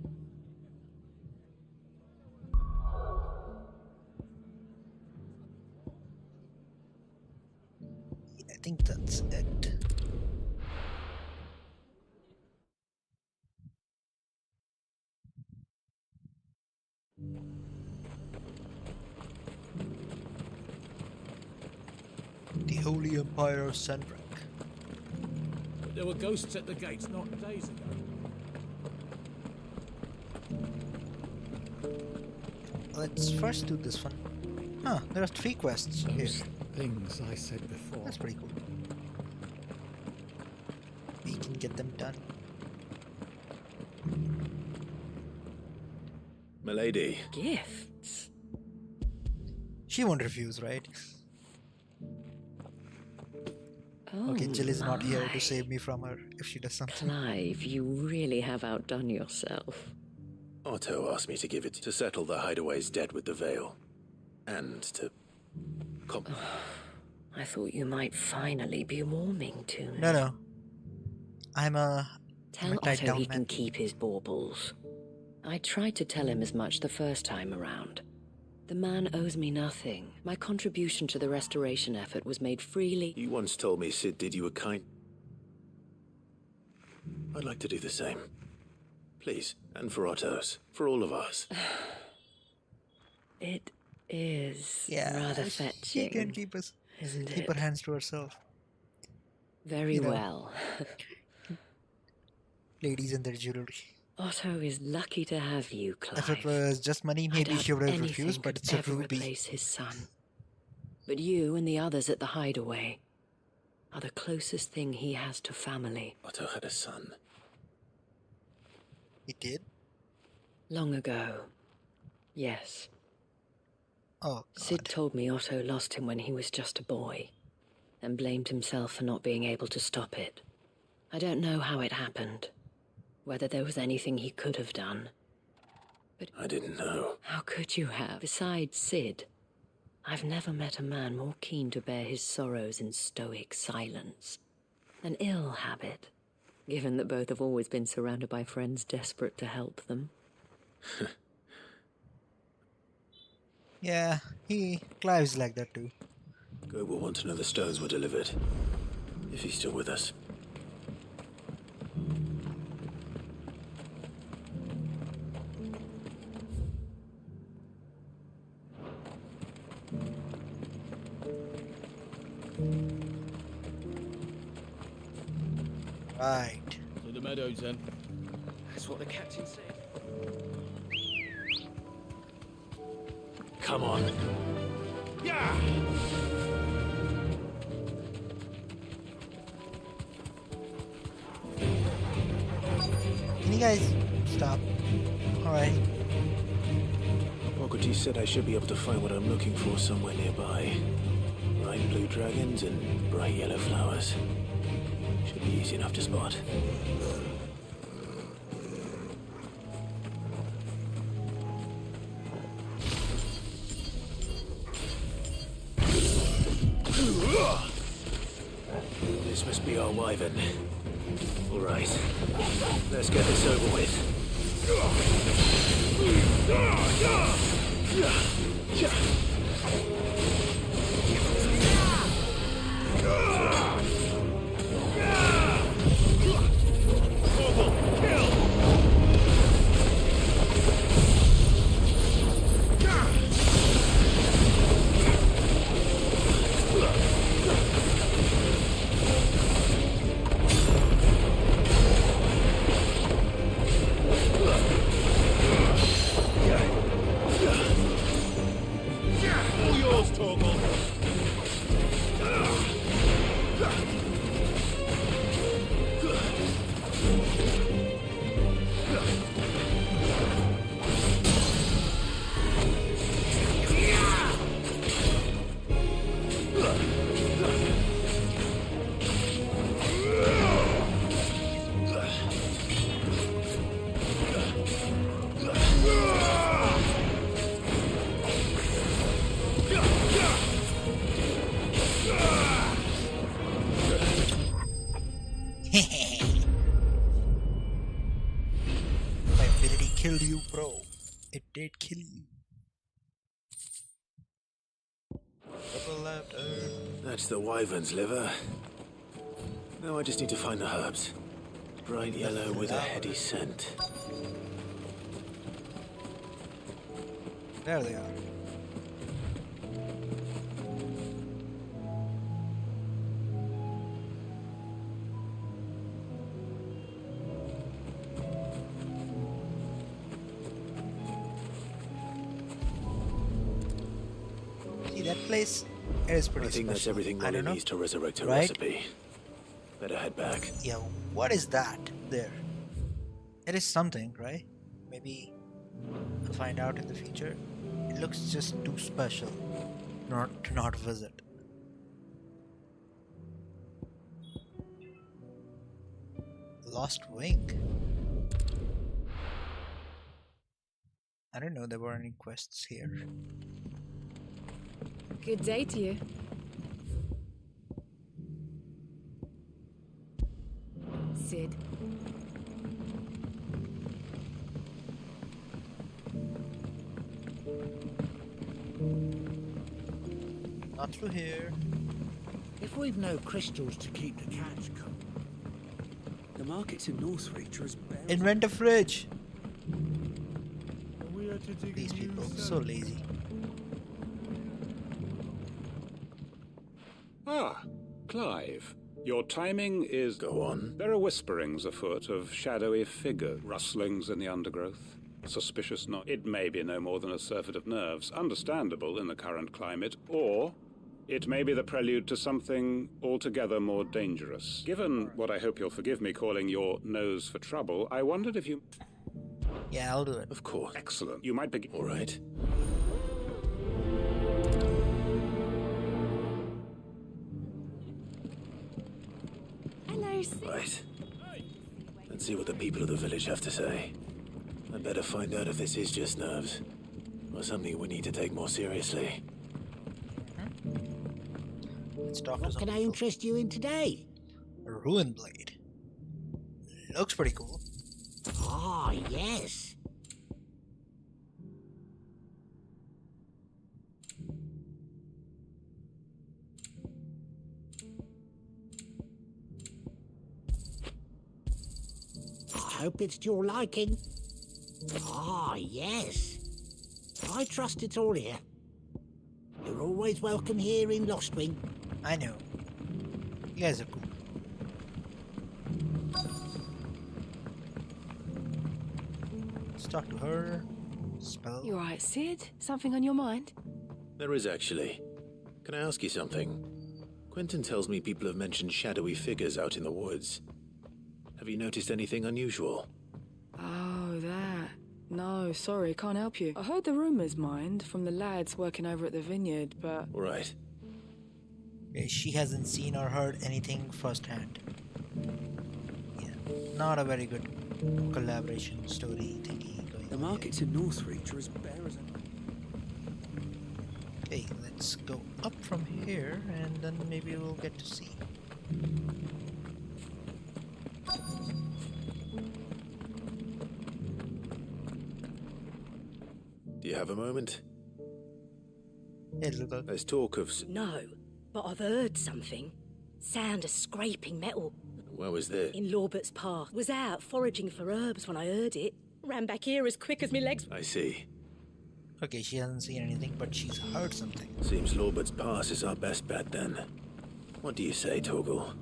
Speaker 2: I think that's it. The Holy Empire of Sandrak.
Speaker 12: There were ghosts at the gates not days ago.
Speaker 2: Let's first do this one. Huh, there are 3 quests here.
Speaker 12: Things I said before.
Speaker 2: That's pretty cool. We can get them done.
Speaker 7: Milady.
Speaker 18: Gifts?
Speaker 2: She won't refuse, right? Okay, Jill is not here to save me from her if she does something.
Speaker 21: Clive, you really have outdone yourself.
Speaker 7: Otto asked me to give it to settle the hideaway's debt with the veil. And to...
Speaker 21: I thought you might finally be warming to me.
Speaker 2: No. I'm
Speaker 21: Tell Otto he can keep his baubles. I tried to tell him as much the first time around. The man owes me nothing. My contribution to the restoration effort was made freely.
Speaker 7: You once told me Sid did you a kind... I'd like to do the same. Please, and for Otto's, for all of us.
Speaker 21: It is
Speaker 2: she
Speaker 21: rather fetching.
Speaker 2: can keep her hands to herself.
Speaker 21: Very well.
Speaker 2: Ladies and their jewelry.
Speaker 21: Otto is lucky to have you, Clive.
Speaker 2: If it was just money, maybe she would have refused, but it's a ruby.
Speaker 21: Replace his son. But you and the others at the hideaway are the closest thing he has to family.
Speaker 15: Otto had a son.
Speaker 2: He did?
Speaker 21: Long ago. Yes.
Speaker 2: Oh, God.
Speaker 21: Sid told me Otto lost him when he was just a boy, and blamed himself for not being able to stop it. I don't know how it happened, whether there was anything he could have done. But
Speaker 15: I didn't know.
Speaker 21: How could you have? Besides Sid, I've never met a man more keen to bear his sorrows in stoic silence. An ill habit, given that both have always been surrounded by friends desperate to help them.
Speaker 2: Yeah, Clive's like that too.
Speaker 15: Go will want to know the stones were delivered. If he's still with us.
Speaker 2: Right.
Speaker 11: To the meadows then.
Speaker 20: That's what the captain said.
Speaker 15: Come on. Yeah!
Speaker 2: Can you guys stop? Alright.
Speaker 15: Boggarty said I should be able to find what I'm looking for somewhere nearby. Bright blue dragons and bright yellow flowers. Should be easy enough to spot. This must be our wyvern. All right, let's get this over with.
Speaker 2: My ability killed you, bro. It did kill you. Double left.
Speaker 15: That's the wyvern's liver. Now I just need to find the herbs. Bright yellow with a heady scent.
Speaker 2: There they are. See that place? It is pretty
Speaker 15: I think
Speaker 2: special.
Speaker 15: that's everything Molly needs to resurrect her
Speaker 2: Right?
Speaker 15: recipe. Better head back.
Speaker 2: Yeah, what is that there? It is something, right? Maybe we'll find out in the future. It looks just too special to not visit. Lost Wing. I don't know there were any quests here.
Speaker 9: Good day to you. Sid.
Speaker 2: Not through here.
Speaker 22: If we've no crystals to keep the cats cool, the markets in Northreach are as bare.
Speaker 2: Invent a fridge. These people so lazy.
Speaker 1: Ah, Clive. Your timing is...
Speaker 7: Go on.
Speaker 1: There are whisperings afoot of shadowy figure, rustlings in the undergrowth. Suspicious not. It may be no more than a surfeit of nerves, understandable in the current climate, or it may be the prelude to something altogether more dangerous. Given what I hope you'll forgive me calling your nose for trouble, I wondered if you...
Speaker 2: Yeah, I'll do it.
Speaker 7: Of course.
Speaker 1: Excellent. You might begin...
Speaker 7: All right.
Speaker 19: Hello, Sue.
Speaker 7: Right. Let's see what the people of the village have to say. I better find out if this is just nerves, or something we need to take more seriously.
Speaker 2: Let's talk to
Speaker 22: What
Speaker 2: some
Speaker 22: can I
Speaker 2: people.
Speaker 22: interest you in today?
Speaker 2: A Ruin Blade. Looks pretty cool.
Speaker 22: Ah, yes. I hope it's to your liking. Ah, yes. I trust it's all here. You're always welcome here in Lostwing.
Speaker 2: I know. You guys are cool. Let's talk to her. Spell.
Speaker 9: You alright, Sid? Something on your mind?
Speaker 7: There is actually. Can I ask you something? Quentin tells me people have mentioned shadowy figures out in the woods. Have you noticed anything unusual?
Speaker 11: Oh, that. No, sorry, can't help you. I heard the rumours, mind, from the lads working over at the vineyard, but...
Speaker 7: Right.
Speaker 2: Yeah, she hasn't seen or heard anything firsthand. Yeah, not a very good collaboration story thingy going
Speaker 22: The
Speaker 2: on
Speaker 22: markets in Northreach are as bare as...
Speaker 2: Okay, let's go up from here and then maybe we'll get to see.
Speaker 7: Do you have a moment?
Speaker 2: Hey, look.
Speaker 7: There's talk of...
Speaker 18: No, but I've heard something. Sound of scraping metal.
Speaker 7: Where was this?
Speaker 18: In Lorbert's Path. Was out foraging for herbs when I heard it. Ran back here as quick as me legs...
Speaker 7: I see.
Speaker 2: Okay, she hasn't seen anything, but she's heard something.
Speaker 7: Seems Lorbert's Pass is our best bet then. What do you say, Torgal?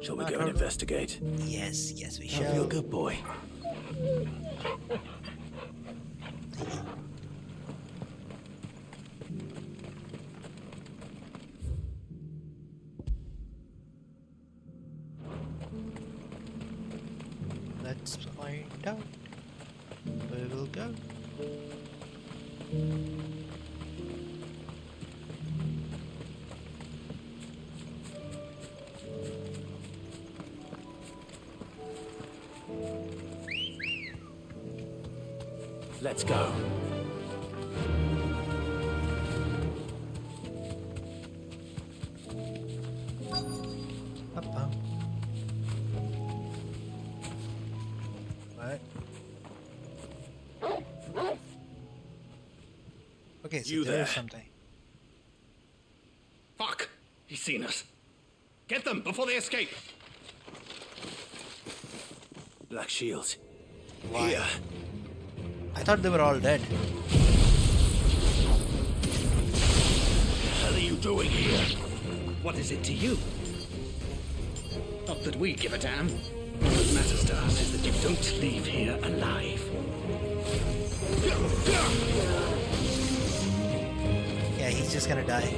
Speaker 7: Shall we go and investigate?
Speaker 2: Yes, yes, we
Speaker 7: I
Speaker 2: shall.
Speaker 7: feel good, boy.
Speaker 2: Let's find out. Where we'll go.
Speaker 7: Let's go.
Speaker 2: Up. What? Okay, so
Speaker 3: You
Speaker 2: there's
Speaker 3: there.
Speaker 2: something.
Speaker 3: Fuck! He's seen us. Get them before they escape.
Speaker 7: Black shields.
Speaker 2: Why?
Speaker 7: Here.
Speaker 2: I thought they were all dead.
Speaker 3: What the hell are you doing here? What is it to you? Not that we give a damn. What matters to us is that you don't leave here alive.
Speaker 2: Yeah, he's just gonna die.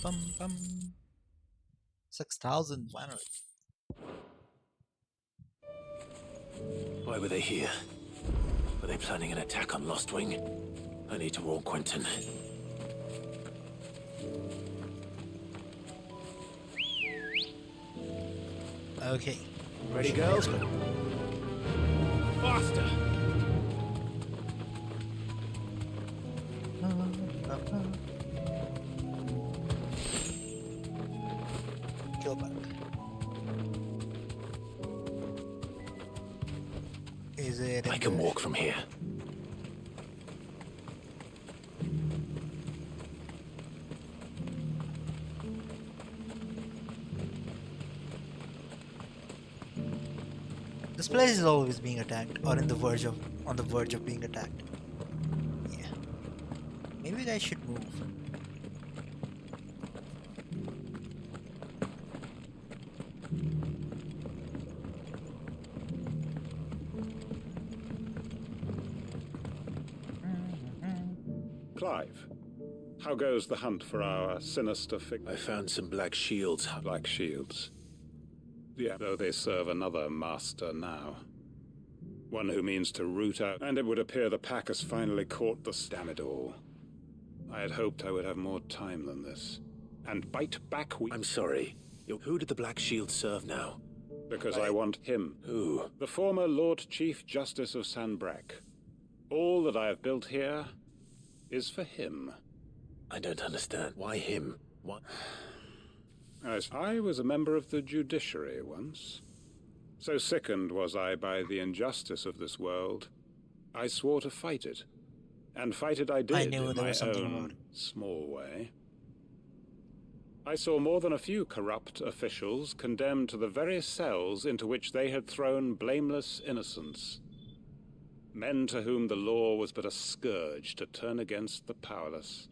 Speaker 2: bum. 6,000 finally.
Speaker 15: Why were they here? Were they planning an attack on Lostwing? I need to warn Quentin.
Speaker 2: Okay.
Speaker 15: Ready, girls? Faster!
Speaker 2: Go back. Is it?
Speaker 15: I can walk from here.
Speaker 2: This place is always being attacked, or on the verge of being attacked. Yeah. Maybe I should move.
Speaker 1: Clive, how goes the hunt for our sinister figure?
Speaker 15: I found some black shields.
Speaker 1: Black shields? Yeah, though they serve another master now. One who means to root out, and it would appear the pack has finally caught the damn it all. I had hoped I would have more time than this. And bite back we—
Speaker 15: I'm sorry. Who did the Black Shield serve now?
Speaker 1: Because I want him.
Speaker 15: Who?
Speaker 1: The former Lord Chief Justice of Sanbreque. All that I have built here is for him.
Speaker 15: I don't understand. Why him? What?
Speaker 1: As I was a member of the judiciary once. So sickened was I by the injustice of this world, I swore to fight it. And fight it I did in my own small way. I saw more than a few corrupt officials condemned to the very cells into which they had thrown blameless innocents. Men to whom the law was but a scourge to turn against the powerless.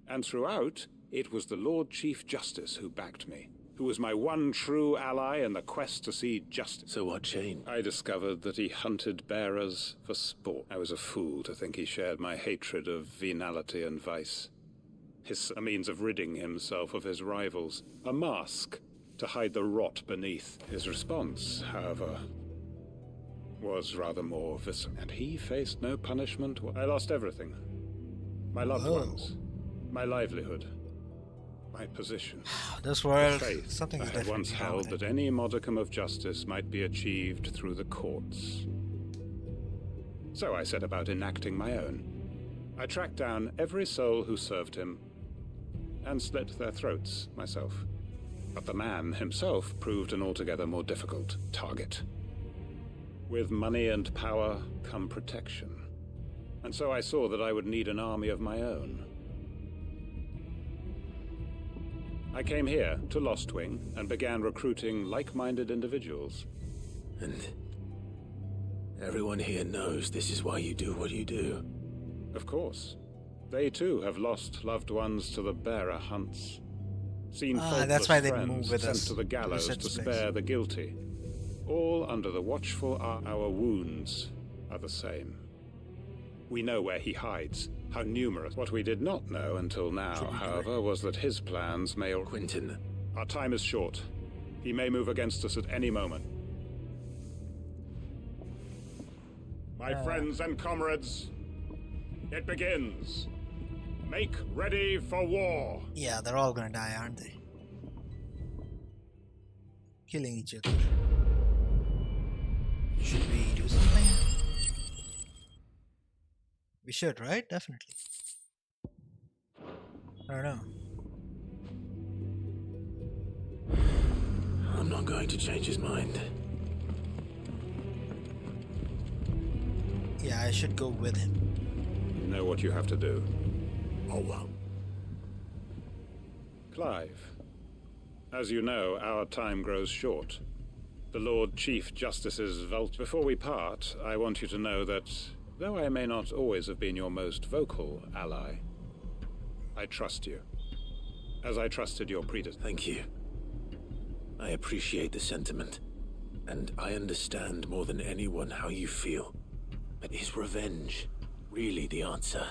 Speaker 1: And throughout, it was the Lord Chief Justice who backed me, who was my one true ally in the quest to see justice.
Speaker 15: So what changed?
Speaker 1: I discovered that he hunted bearers for sport. I was a fool to think he shared my hatred of venality and vice. A means of ridding himself of his rivals. A mask to hide the rot beneath. His response, however, was rather more visceral. And he faced no punishment. I lost everything. My loved ones. My livelihood. My position.
Speaker 2: This world,
Speaker 1: faith
Speaker 2: something
Speaker 1: I had once held that any modicum of justice might be achieved through the courts. So I set about enacting my own. I tracked down every soul who served him, and slit their throats myself. But the man himself proved an altogether more difficult target. With money and power come protection. And so I saw that I would need an army of my own. I came here to Lostwing and began recruiting like-minded individuals.
Speaker 15: And everyone here knows this is why you do what you do.
Speaker 1: Of course. They too have lost loved ones to the bearer hunts. Seen
Speaker 2: that's why they
Speaker 1: friends
Speaker 2: move with
Speaker 1: sent
Speaker 2: us
Speaker 1: to the gallows to spare the guilty. All under the watchful eye. Our wounds are the same. We know where he hides, how numerous. What we did not know until now, however, was that his plans may—
Speaker 15: Quentin.
Speaker 1: Our time is short. He may move against us at any moment. My friends and comrades, it begins. Make ready for war.
Speaker 2: Yeah, they're all gonna die, aren't they? Killing each other. Should we do something? We should, right? Definitely. I don't know.
Speaker 15: I'm not going to change his mind.
Speaker 2: Yeah, I should go with him.
Speaker 1: You know what you have to do.
Speaker 10: Oh, well.
Speaker 1: Clive, as you know, our time grows short. The Lord Chief Justice's vault. Before we part, I want you to know that, though I may not always have been your most vocal ally, I trust you, as I trusted your predecessor.
Speaker 15: Thank you. I appreciate the sentiment, and I understand more than anyone how you feel. But is revenge really the answer?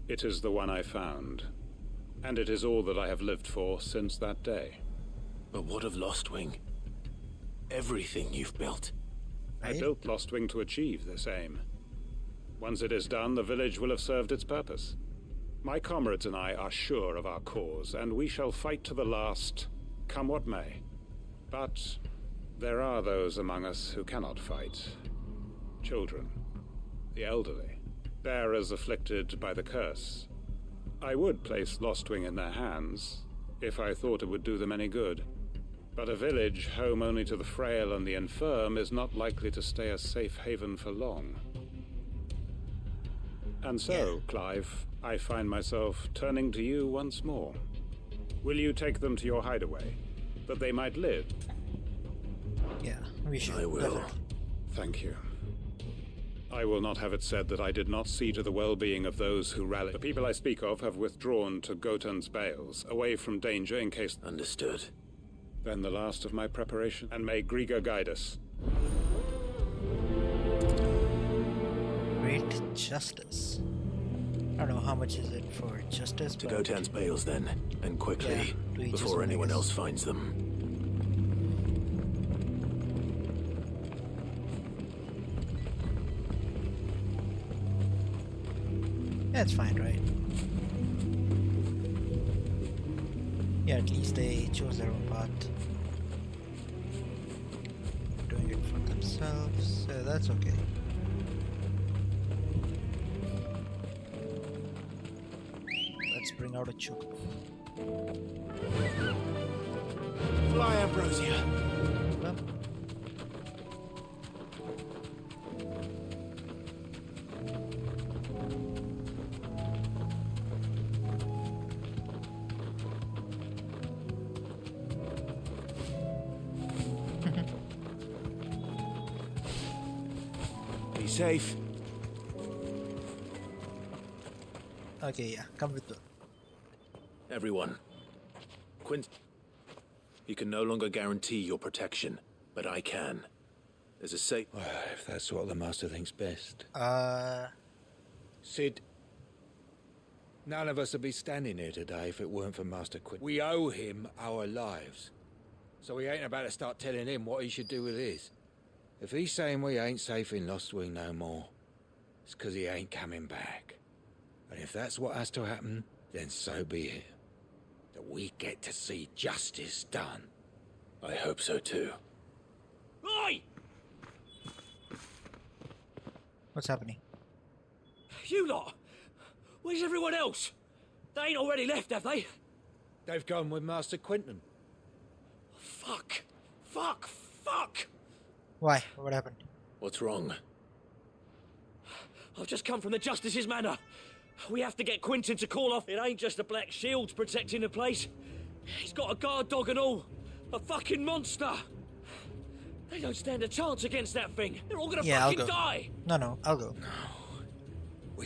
Speaker 1: It is the one I found, And it is all that I have lived for since that day.
Speaker 7: But what of Lostwing? Everything you've built.
Speaker 1: I built Lostwing to achieve this aim. Once it is done, the village will have served its purpose. My comrades and I are sure of our cause, and we shall fight to the last, come what may. But there are those among us who cannot fight. Children, the elderly, bearers afflicted by the curse. I would place Lostwing in their hands, if I thought it would do them any good. But a village home only to the frail and the infirm is not likely to stay a safe haven for long. And so, Clive, I find myself turning to you once more. Will you take them to your hideaway, that they might live?
Speaker 2: Yeah, we should.
Speaker 7: I will.
Speaker 1: Thank you. I will not have it said that I did not see to the well-being of those who rallied. The people I speak of have withdrawn to Gotan's Bales, away from danger in case...
Speaker 7: Understood.
Speaker 1: Then the last of my preparation, and may Griga guide us.
Speaker 2: Great justice. I don't know how much is it for justice,
Speaker 7: To
Speaker 2: but...
Speaker 7: Gotan's Bales then, and quickly,
Speaker 2: Yeah,
Speaker 7: before anyone else finds them.
Speaker 2: That's fine, right? Yeah, at least they chose their own path. Doing it for themselves, so that's okay. Let's bring out a chocobo.
Speaker 15: Fly, Ambrosia.
Speaker 2: Well,
Speaker 15: Be safe.
Speaker 2: okay, yeah, come with me.
Speaker 7: Everyone. Quint, you can no longer guarantee your protection, but I can. There's a safe...
Speaker 15: Well, if that's what the Master thinks best.
Speaker 12: Sid, none of us would be standing here today if it weren't for Master Quint. We owe him our lives. So we ain't about to start telling him what he should do with his. If he's saying we ain't safe in Lostwing no more, it's 'cause he ain't coming back. And if that's what has to happen, then so be it. That we get to see justice done.
Speaker 7: I hope so too.
Speaker 15: Oi!
Speaker 2: What's happening?
Speaker 15: You lot! Where's everyone else? They ain't already left, have they?
Speaker 12: They've gone with Master Quinton.
Speaker 15: Fuck! Fuck! Fuck!
Speaker 2: Why? What happened?
Speaker 7: What's wrong?
Speaker 15: I've just come from the Justice's manor. We have to get Quinton to call off. It ain't just the Black Shields protecting the place. He's got a guard dog and all. A fucking monster. They don't stand a chance against that thing. They're all gonna fucking die.
Speaker 2: No, I'll go.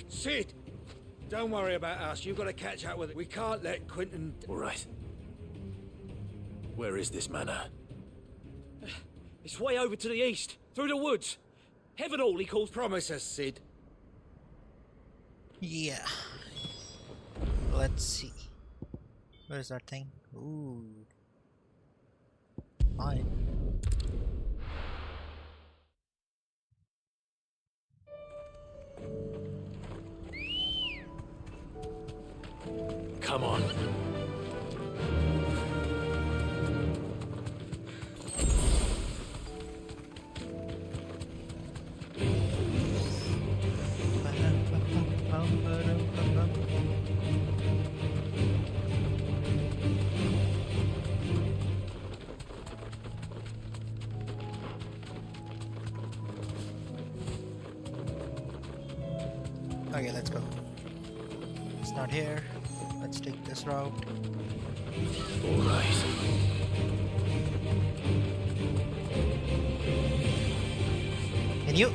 Speaker 12: Sid! Don't worry about us. You've got to catch up with it. We can't let Quinton...
Speaker 7: All right. Where is this manor?
Speaker 15: It's way over to the east, through the woods. Heaven all, he calls.
Speaker 12: Promise us, Sid.
Speaker 2: Yeah. Let's see. Where's that thing? Ooh. Fine.
Speaker 7: Come on.
Speaker 2: Okay, let's go. It's not here. Let's take this route.
Speaker 7: All right.
Speaker 2: And you?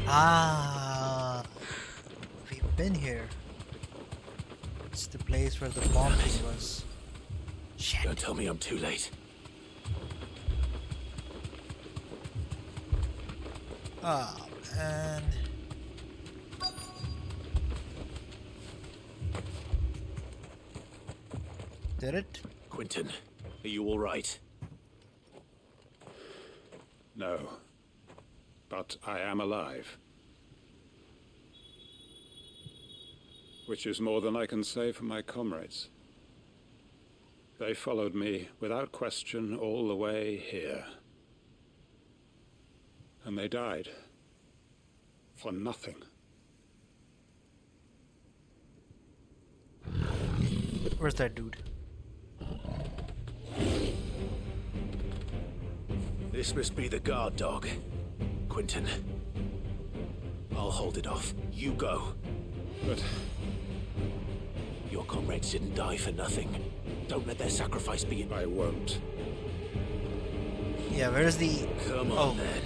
Speaker 2: Ah, we've been here. It's the place where the bomb thing was.
Speaker 7: Shit. Don't tell me I'm too late.
Speaker 2: Ah, and did it?
Speaker 7: Quentin, are you all right?
Speaker 1: No. But I am alive. Which is more than I can say for my comrades. They followed me without question all the way here. And they died. For nothing.
Speaker 2: Where's that dude?
Speaker 7: This must be the guard dog. Quentin. I'll hold it off. You go.
Speaker 1: But
Speaker 7: your comrades didn't die for nothing. Don't let their sacrifice be in...
Speaker 1: I won't.
Speaker 2: Yeah, where's the...
Speaker 7: Come on, then.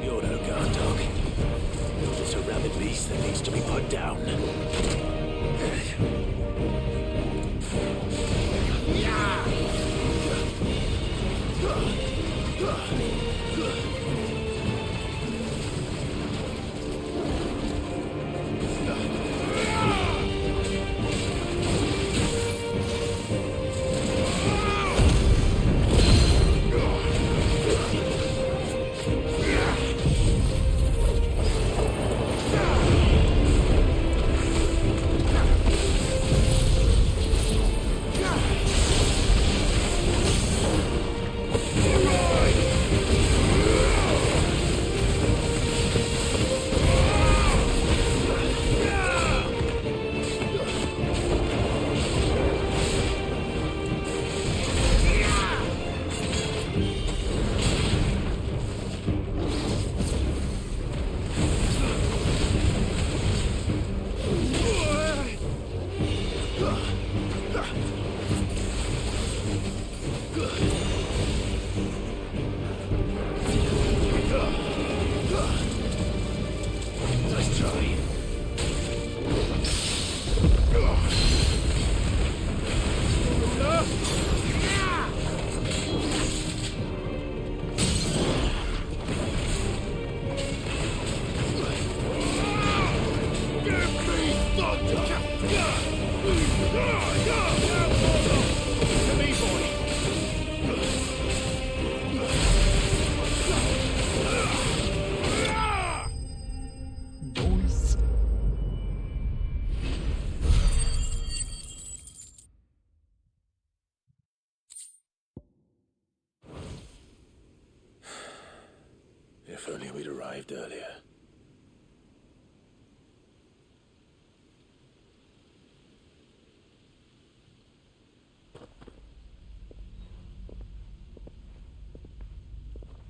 Speaker 7: You're no guard dog. You're just a rabid beast that needs to be put down. If only we'd arrived earlier.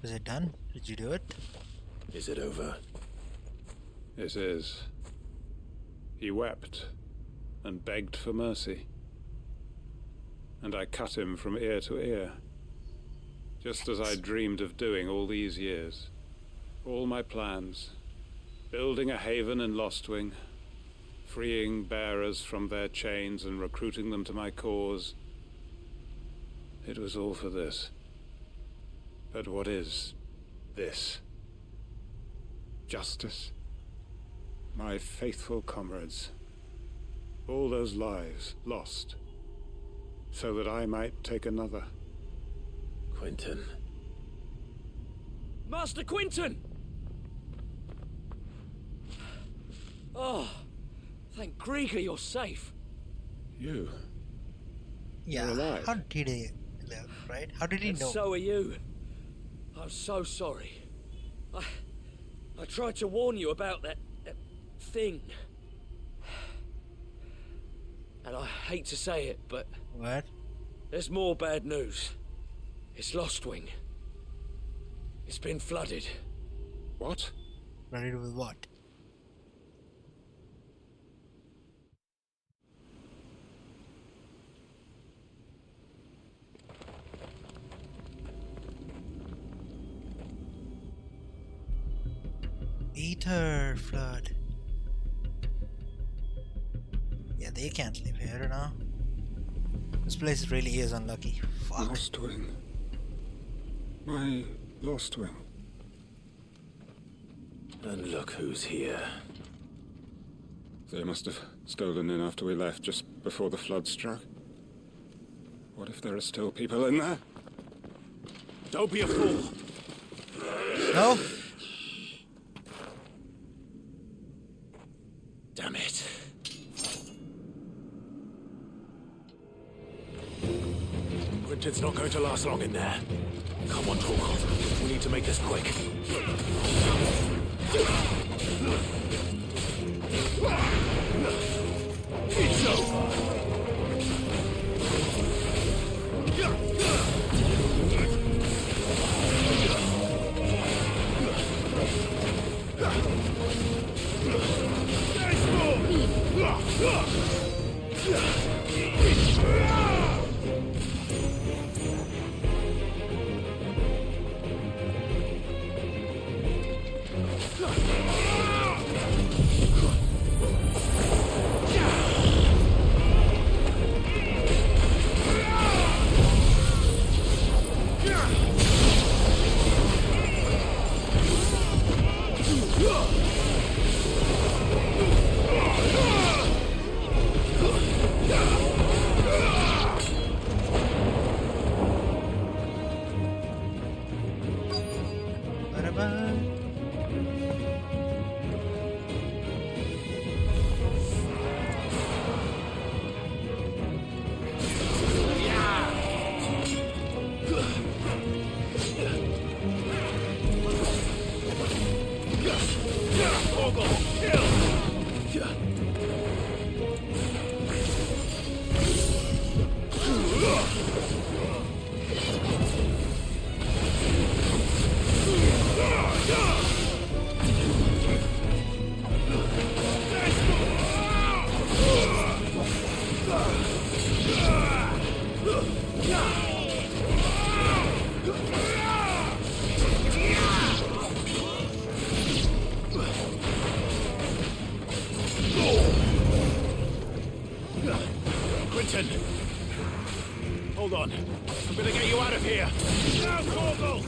Speaker 2: Is it done? Did you do it?
Speaker 7: Is it over?
Speaker 1: It is. He wept and begged for mercy. And I cut him from ear to ear. Just as I dreamed of doing all these years. All my plans. Building a haven in Lostwing. Freeing bearers from their chains and recruiting them to my cause. It was all for this. But what is this? Justice? My faithful comrades. All those lives lost. So that I might take another.
Speaker 7: Quentin.
Speaker 15: Master Quentin! Oh, thank Grieger you're safe.
Speaker 1: You?
Speaker 2: Yeah,
Speaker 1: You're alive.
Speaker 2: How did he live, right? How did he
Speaker 15: And
Speaker 2: know?
Speaker 15: so are you. I'm so sorry. I tried to warn you about that thing. And I hate to say it, but...
Speaker 2: What?
Speaker 15: There's more bad news. It's Lostwing. It's been flooded.
Speaker 1: What?
Speaker 2: Flooded with what? Ether flood. Yeah, they can't live here now. This place really is unlucky. Fuck.
Speaker 1: Lostwing. My Lostwing.
Speaker 7: And look who's here.
Speaker 1: They must have stolen in after we left, just before the flood struck. What if there are still people in there?
Speaker 3: Don't be a fool!
Speaker 2: No?
Speaker 3: Damn it. Quinton's not going to last long in there. Come on, Torkov. We need to make this quick. It's over. Hold on. I'm gonna get you out of here. Now, Torgal!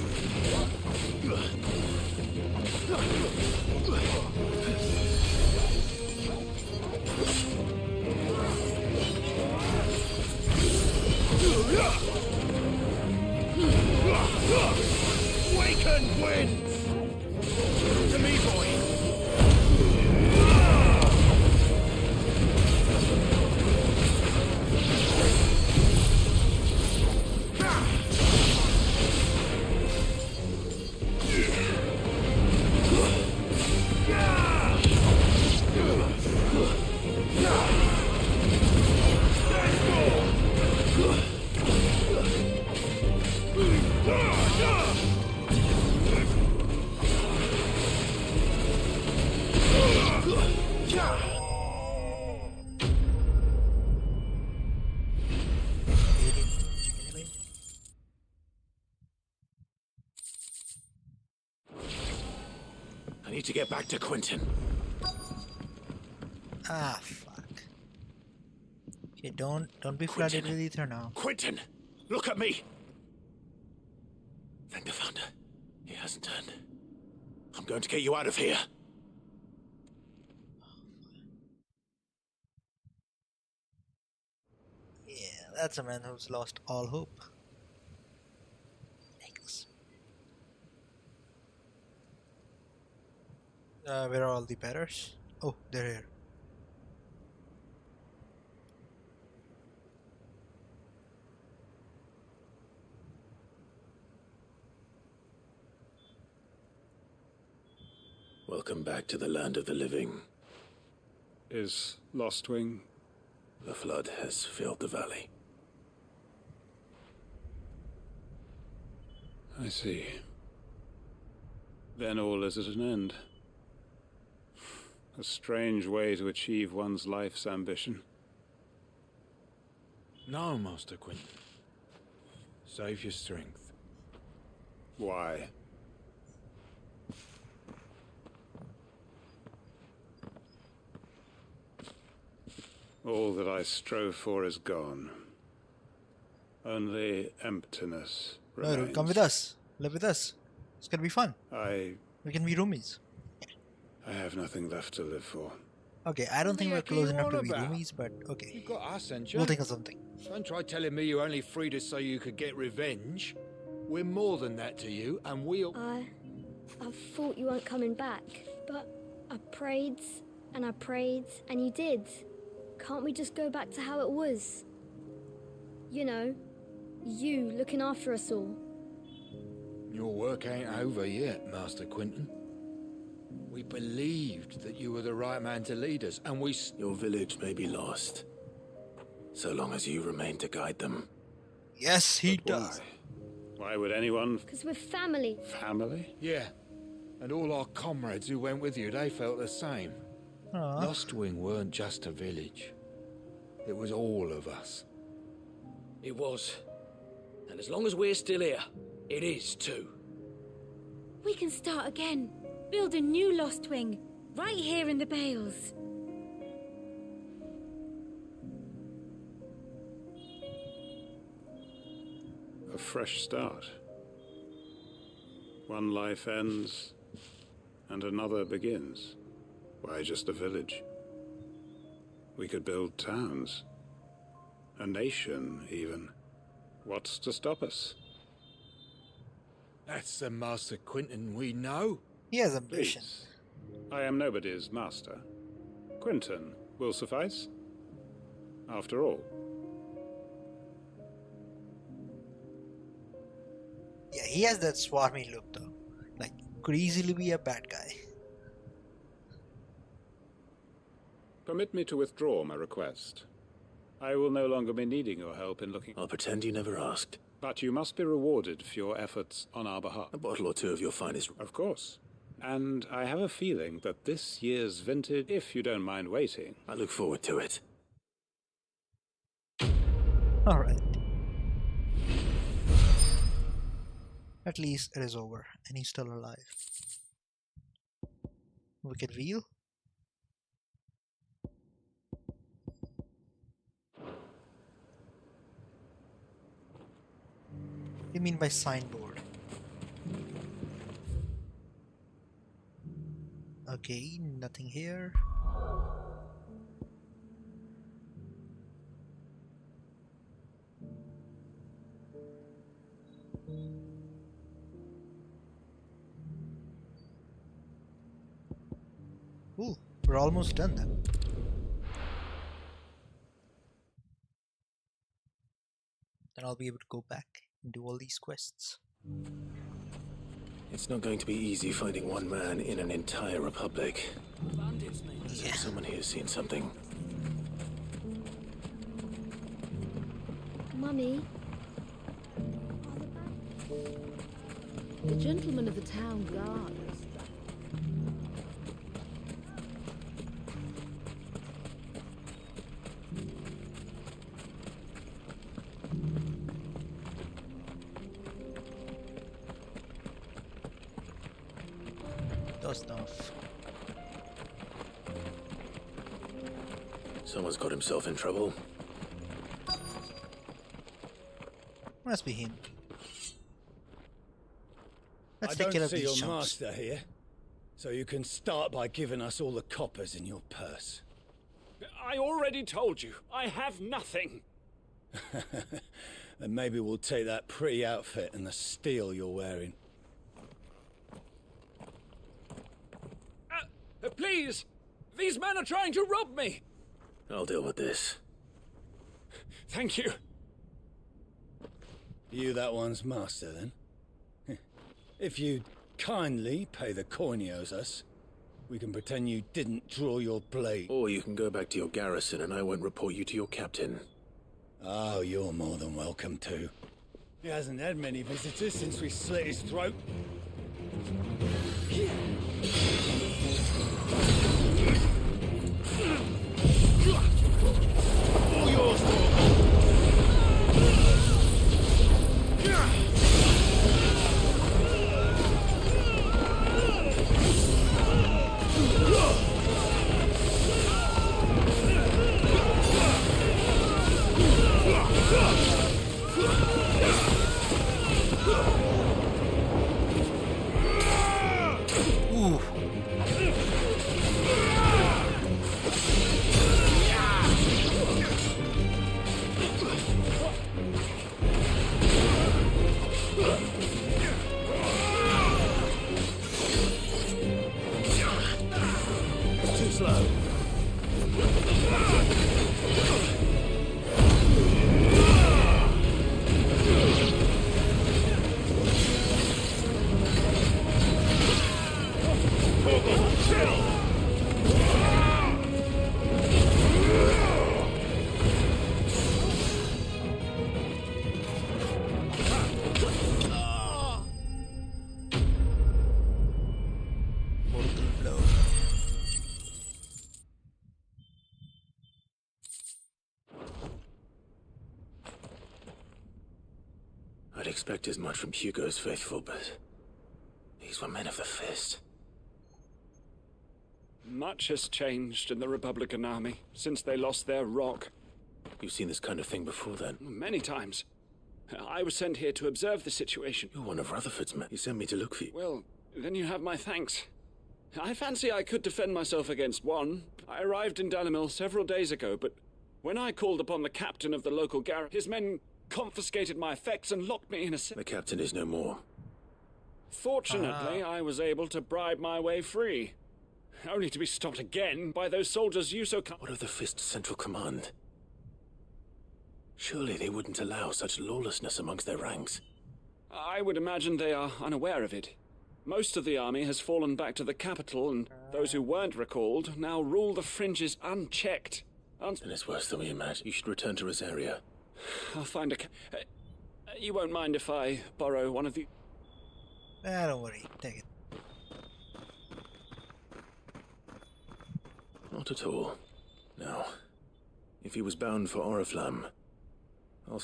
Speaker 3: Waken winds! To me, boy! I need to get back to Quentin.
Speaker 2: Ah, fuck. Okay, don't be flooded with ether now.
Speaker 3: Quentin, look at me. Thank the Founder. He hasn't turned. I'm going to get you out of here.
Speaker 2: Yeah, that's a man who's lost all hope. Thanks. Where are all the bearers? Oh, they're here.
Speaker 7: Welcome back to the land of the living.
Speaker 1: Is Lostwing?
Speaker 7: The flood has filled the valley.
Speaker 1: I see. Then all is at an end. A strange way to achieve one's life's ambition.
Speaker 4: No, Master Quentin. Save your strength.
Speaker 1: Why? All that I strove for is gone. Only emptiness remains.
Speaker 2: No, come with us. Live with us. It's gonna be fun.
Speaker 1: We
Speaker 2: can be roomies.
Speaker 1: I have nothing left to live for.
Speaker 2: Okay, I don't think we're close enough to be roomies, but okay.
Speaker 4: You got us, ain't you?
Speaker 2: We'll think of something.
Speaker 4: Don't try telling me you're only freed us so you could get revenge. We're more than that to you, and we'll...
Speaker 19: I thought you weren't coming back, but I prayed, and you did. Can't we just go back to how it was? You know, you looking after us all.
Speaker 4: Your work ain't over yet, Master Quentin. We believed that you were the right man to lead us, and we...
Speaker 7: Your village may be lost, so long as you remain to guide them.
Speaker 2: Yes, he does.
Speaker 1: Why would anyone...
Speaker 19: Because we're family.
Speaker 1: Family?
Speaker 4: Yeah. And all our comrades who went with you, they felt the same. Lostwing weren't just a village. It was all of us.
Speaker 15: It was. And as long as we're still here, it is too.
Speaker 13: We can start again. Build a new Lostwing, right here in the Bales.
Speaker 1: A fresh start. One life ends, and another begins. Why just a village? We could build towns. A nation, even. What's to stop us?
Speaker 4: That's the Master Quentin we know.
Speaker 2: He has ambition.
Speaker 1: Please. I am nobody's master. Quentin will suffice. After all.
Speaker 2: Yeah, he has that swarmy look though. Like, could easily be a bad guy.
Speaker 1: Permit me to withdraw my request. I will no longer be needing your help in looking...
Speaker 7: I'll pretend you never asked.
Speaker 1: But you must be rewarded for your efforts on our behalf.
Speaker 7: A bottle or two of your finest...
Speaker 1: Of course. And I have a feeling that this year's vintage, if you don't mind waiting...
Speaker 7: I look forward to it.
Speaker 2: Alright. At least it is over, and he's still alive. Wicked Wheel. What do you mean by signboard? Okay, nothing here. Ooh, we're almost done then. Then I'll be able to go back and do all these quests.
Speaker 7: It's not going to be easy finding one man in an entire republic. Yeah. Someone here's seen something.
Speaker 19: Mummy?
Speaker 21: The gentlemen of the town guard.
Speaker 2: Stuff.
Speaker 7: Someone's got himself in trouble.
Speaker 2: Must be him. Let's
Speaker 4: I
Speaker 2: take care
Speaker 4: don't
Speaker 2: of
Speaker 4: see
Speaker 2: these
Speaker 4: your
Speaker 2: chunks.
Speaker 4: master here, so you can start by giving us all the coppers in your purse.
Speaker 15: I already told you, I have nothing.
Speaker 4: Then maybe we'll take that pretty outfit and the steel you're wearing.
Speaker 15: Please! These men are trying to rob me!
Speaker 7: I'll deal with this.
Speaker 15: Thank you.
Speaker 4: You that one's master, then? If you'd kindly pay the coin he owes us, we can pretend you didn't draw your blade.
Speaker 7: Or you can go back to your garrison and I won't report you to your captain.
Speaker 4: Oh, you're more than welcome to. He hasn't had many visitors since we slit his throat. All yours,
Speaker 2: Ooh.
Speaker 7: I'd expect as much from Hugo's faithful, but these were men of the fist.
Speaker 5: Much has changed in the Republican army since they lost their rock.
Speaker 7: You've seen this kind of thing before, then?
Speaker 5: Many times. I was sent here to observe the situation.
Speaker 7: You're one of Rutherford's men. You sent me to look for you.
Speaker 5: Well, then you have my thanks. I fancy I could defend myself against one. I arrived in Dalimil several days ago, but when I called upon the captain of the local garrison, his men confiscated my effects and locked me in a cell.
Speaker 7: The captain is no more.
Speaker 5: Fortunately, I was able to bribe my way free. Only to be stopped again by those soldiers you so...
Speaker 7: What of the Fist's central command? Surely they wouldn't allow such lawlessness amongst their ranks.
Speaker 5: I would imagine they are unaware of it. Most of the army has fallen back to the capital, and those who weren't recalled now rule the fringes unchecked.
Speaker 7: Then it's worse than we imagined. You should return to Rosaria.
Speaker 5: I'll find a... you won't mind if I borrow one of you?
Speaker 2: Don't worry. Take it.
Speaker 7: Not at all. Now, if he was bound for Oriflamme, I'll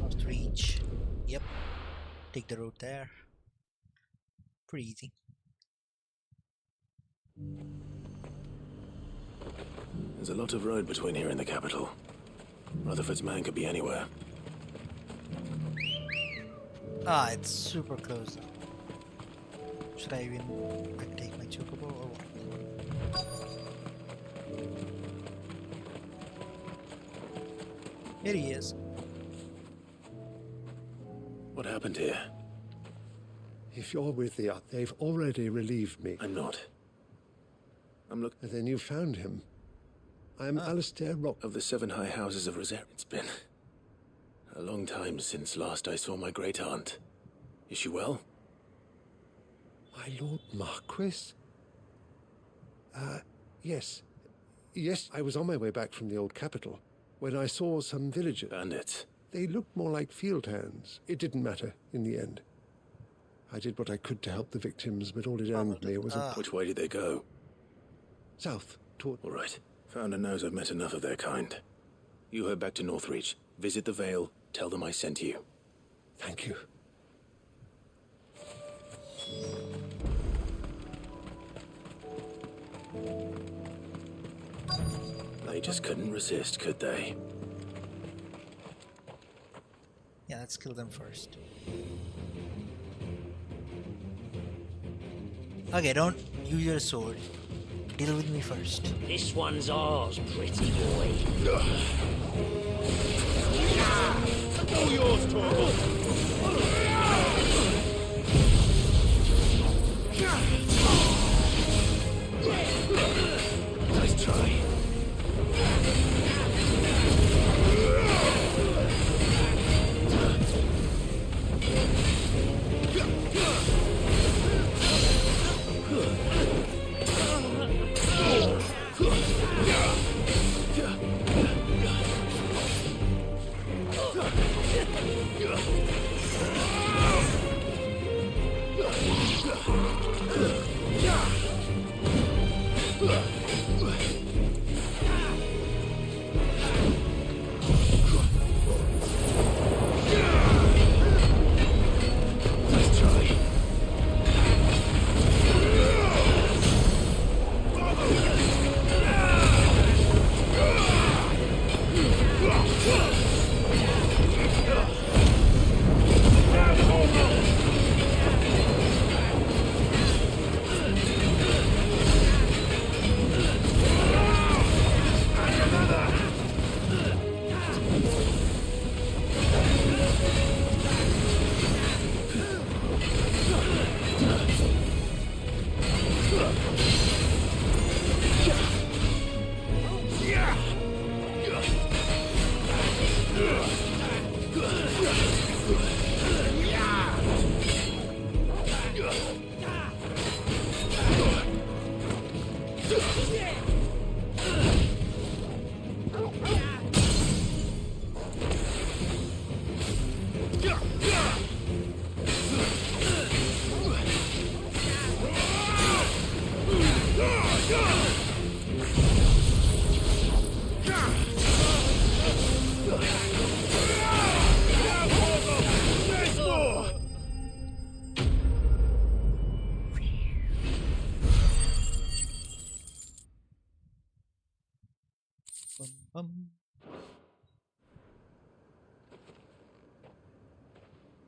Speaker 2: Must reach. Yep. Take the road there. Pretty easy.
Speaker 7: There's a lot of road between here and the capital. Rutherford's man could be anywhere.
Speaker 2: Ah, it's super close. Should I even take my chocobo or what? Here he is.
Speaker 7: What happened here?
Speaker 8: If you're with the they've already relieved me.
Speaker 7: I'm not. I'm looking.
Speaker 8: And then you found him. I'm Alistair Rock.
Speaker 7: Of the 7 high houses of Rosaria. It's been a long time since last I saw my great-aunt. Is she well?
Speaker 8: My Lord Marquis? Yes. Yes, I was on my way back from the old capital when I saw some villagers.
Speaker 7: Bandits.
Speaker 8: They looked more like field hands. It didn't matter in the end. I did what I could to help the victims, but all it earned me was a...
Speaker 7: Which way did they go?
Speaker 8: South, toward...
Speaker 7: All right. Founder knows I've met enough of their kind. You head back to Northreach. Visit the Vale. Tell them I sent you.
Speaker 8: Thank you.
Speaker 7: They just couldn't resist, could they?
Speaker 2: Yeah, let's kill them first. Okay, don't use your sword. Deal with me first.
Speaker 14: This one's ours, pretty boy.
Speaker 4: All yours, Torval.
Speaker 7: Nice try.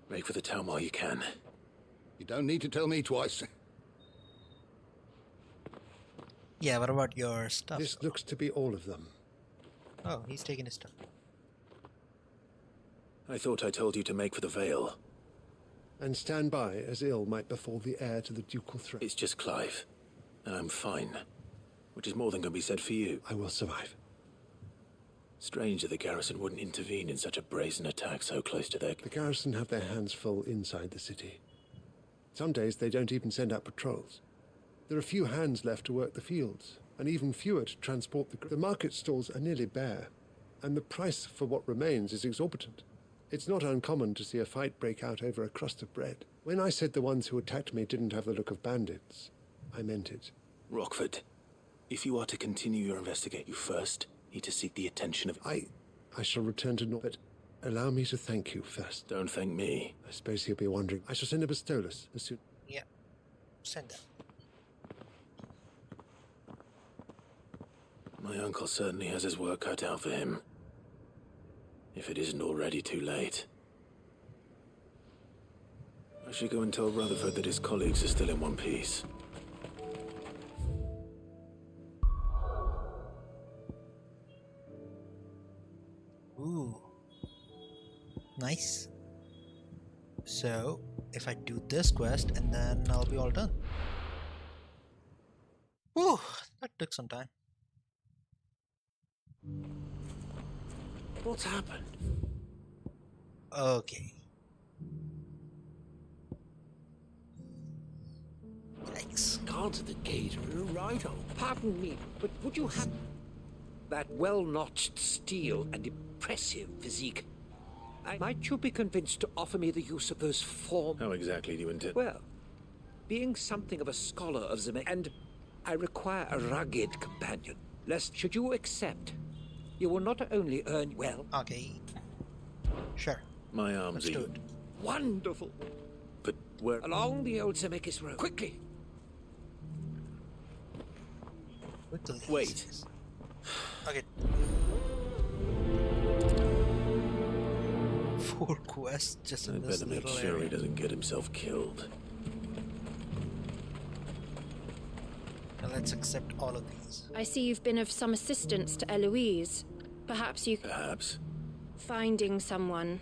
Speaker 7: Make for the town while you can.
Speaker 10: You don't need to tell me twice.
Speaker 2: Yeah, what about your stuff?
Speaker 8: This looks to be all of them.
Speaker 2: Oh, he's taking his stuff.
Speaker 7: I thought I told you to make for the Vale.
Speaker 8: And stand by, as ill might befall the heir to the ducal throne.
Speaker 7: It's just Clive, and I'm fine. Which is more than can be said for you.
Speaker 8: I will survive.
Speaker 7: Strange that the garrison wouldn't intervene in such a brazen attack so close to their...
Speaker 8: The garrison have their hands full inside the city. Some days they don't even send out patrols. There are few hands left to work the fields, and even fewer to transport the market stalls are nearly bare, and the price for what remains is exorbitant. It's not uncommon to see a fight break out over a crust of bread. When I said the ones who attacked me didn't have the look of bandits, I meant it.
Speaker 7: Rockford, if you are to continue your investigation, you first need to seek the attention of...
Speaker 8: I shall return to North, but allow me to thank you first.
Speaker 7: Don't thank me.
Speaker 8: I suppose he'll be wondering. I shall send a Bastolus as soon...
Speaker 2: Yeah, send that.
Speaker 7: My uncle certainly has his work cut out for him. If it isn't already too late. I should go and tell Rutherford that his colleagues are still in one piece.
Speaker 2: Ooh. Nice. So, if I do this quest, and then I'll be all done. Whew, that took some time.
Speaker 7: What's happened?
Speaker 2: Okay. Yikes.
Speaker 6: Guards at the gate are right on. Pardon me, but would you have that well-notched steel and impressive physique? Might you be convinced to offer me the use of those forms?
Speaker 7: How exactly do you intend?
Speaker 6: Well, being something of a scholar of the and I require a rugged companion. Lest should you accept, you will not only earn well.
Speaker 2: Okay. Sure.
Speaker 7: My arms are
Speaker 2: good.
Speaker 6: Wonderful.
Speaker 7: But where?
Speaker 6: Along the old Zemeckis road. Quickly.
Speaker 7: Wait.
Speaker 2: Okay. 4 quests just in this
Speaker 7: better make
Speaker 2: little
Speaker 7: sure
Speaker 2: area.
Speaker 7: he doesn't get himself killed.
Speaker 2: Now let's accept all of these.
Speaker 9: I see you've been of some assistance to Eloise. Perhaps you...
Speaker 7: Perhaps.
Speaker 9: Finding someone.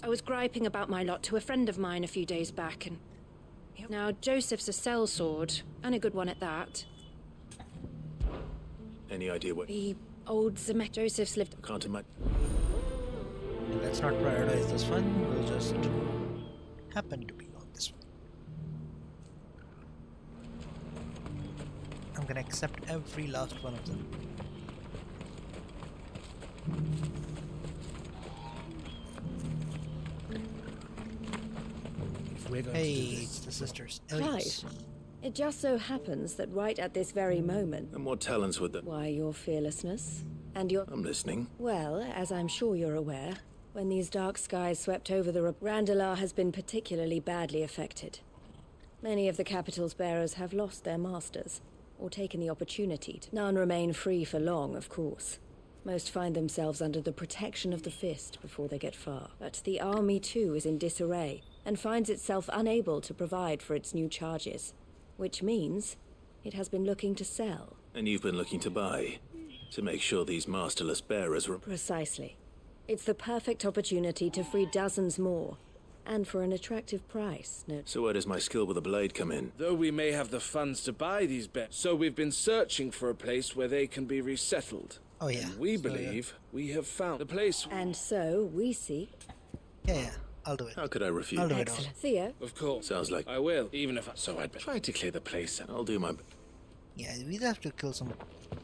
Speaker 9: I was griping about my lot to a friend of mine a few days back, and... Now, Joseph's a sellsword, and a good one at that.
Speaker 7: Any idea what...
Speaker 9: The old Zemek Joseph's lived...
Speaker 7: I can't imagine...
Speaker 2: Let's not prioritize this one, we'll just happen to be on this one. I'm gonna accept every last one of them. Hey, it's the sisters.
Speaker 21: Clive, it just so happens that right at this very moment...
Speaker 7: And what talents would that...
Speaker 21: Why, your fearlessness and your...
Speaker 7: I'm listening.
Speaker 21: Well, as I'm sure you're aware, when these dark skies swept over the Randalar has been particularly badly affected. Many of the capital's bearers have lost their masters, or taken the opportunity to. None remain free for long, of course. Most find themselves under the protection of the Fist before they get far. But the army too is in disarray, and finds itself unable to provide for its new charges. Which means it has been looking to sell.
Speaker 7: And you've been looking to buy, to make sure these masterless bearers were...
Speaker 21: Precisely. It's the perfect opportunity to free dozens more, and for an attractive price. No.
Speaker 7: So where does my skill with a blade come in?
Speaker 17: Though we may have the funds to buy these bears, so we've been searching for a place where they can be resettled.
Speaker 2: Oh yeah.
Speaker 17: And we believe we have found the place.
Speaker 21: And so we seek...
Speaker 2: Yeah, I'll do it.
Speaker 7: How could I refuse?
Speaker 2: I'll do it.
Speaker 21: Excellent. Theo?
Speaker 17: Of course.
Speaker 7: Sounds like...
Speaker 17: I will, even if I... So I'd try to clear the place out.
Speaker 7: I'll do my...
Speaker 2: Yeah, we'd have to kill some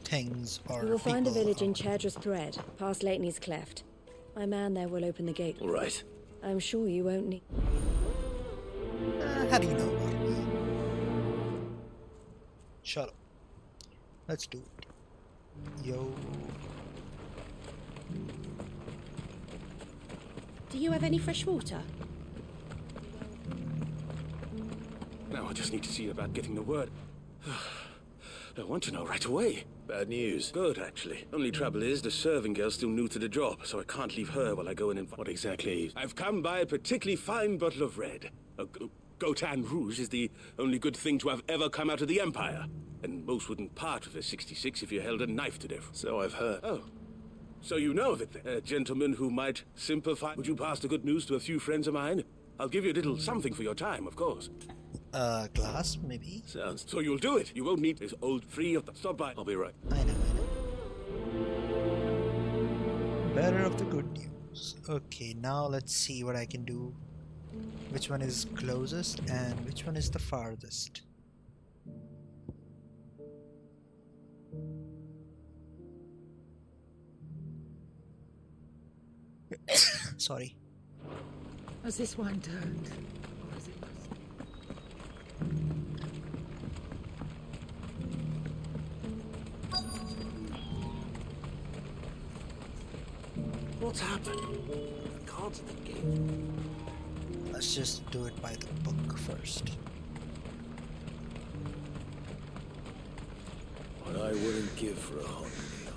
Speaker 2: things or
Speaker 21: You will find a
Speaker 2: people
Speaker 21: village in
Speaker 2: or-
Speaker 21: Chadra's Thread, past Lateney's Cleft. My man there will open the gate.
Speaker 7: All right.
Speaker 21: I'm sure you won't need...
Speaker 2: How do you know about it? Shut up. Let's do it. Yo.
Speaker 23: Do you have any fresh water?
Speaker 24: Now I just need to see about getting the word.
Speaker 11: I want to know right away.
Speaker 7: Bad news.
Speaker 11: Good, actually. Only trouble is, the serving girl's still new to the job, so I can't leave her while I go in and...
Speaker 7: What exactly?
Speaker 11: I've come by a particularly fine bottle of red. Gotan Rouge is the only good thing to have ever come out of the Empire. And most wouldn't part with a 66 if you held a knife to them.
Speaker 7: So I've heard.
Speaker 11: Oh. So you know that a gentleman who might simplify... Would you pass the good news to a few friends of mine? I'll give you a little something for your time, of course.
Speaker 2: Glass, maybe?
Speaker 11: Sounds... So you'll do it. You won't need this old free of the... Stop by. I'll be right.
Speaker 2: I know. Better of the good news. Okay, now let's see what I can do. Which one is closest and which one is the farthest? Sorry.
Speaker 16: Has this one turned? Or is it
Speaker 11: What's happened? The cards at the game.
Speaker 2: Let's just do it by the book first.
Speaker 7: What I wouldn't give for a hot meal.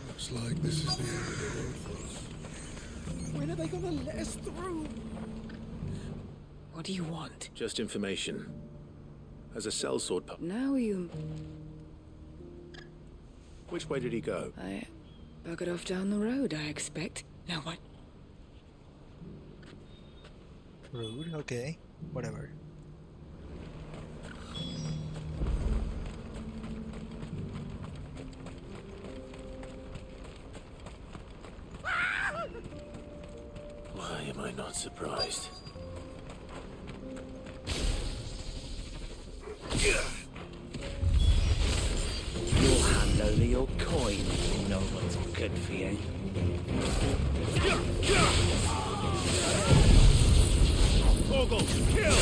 Speaker 8: Looks like this is the end of the road for us.
Speaker 16: When are they gonna let us through? What do you want?
Speaker 7: Just information. As a sellsword pup.
Speaker 18: Now you...
Speaker 7: Which way did he go?
Speaker 18: I buggered off down the road, I expect. Now what?
Speaker 2: Rude, okay. Whatever.
Speaker 7: Why am I not surprised?
Speaker 6: You'll hand over your coin if you know what's good for you.
Speaker 11: Ogle, kill!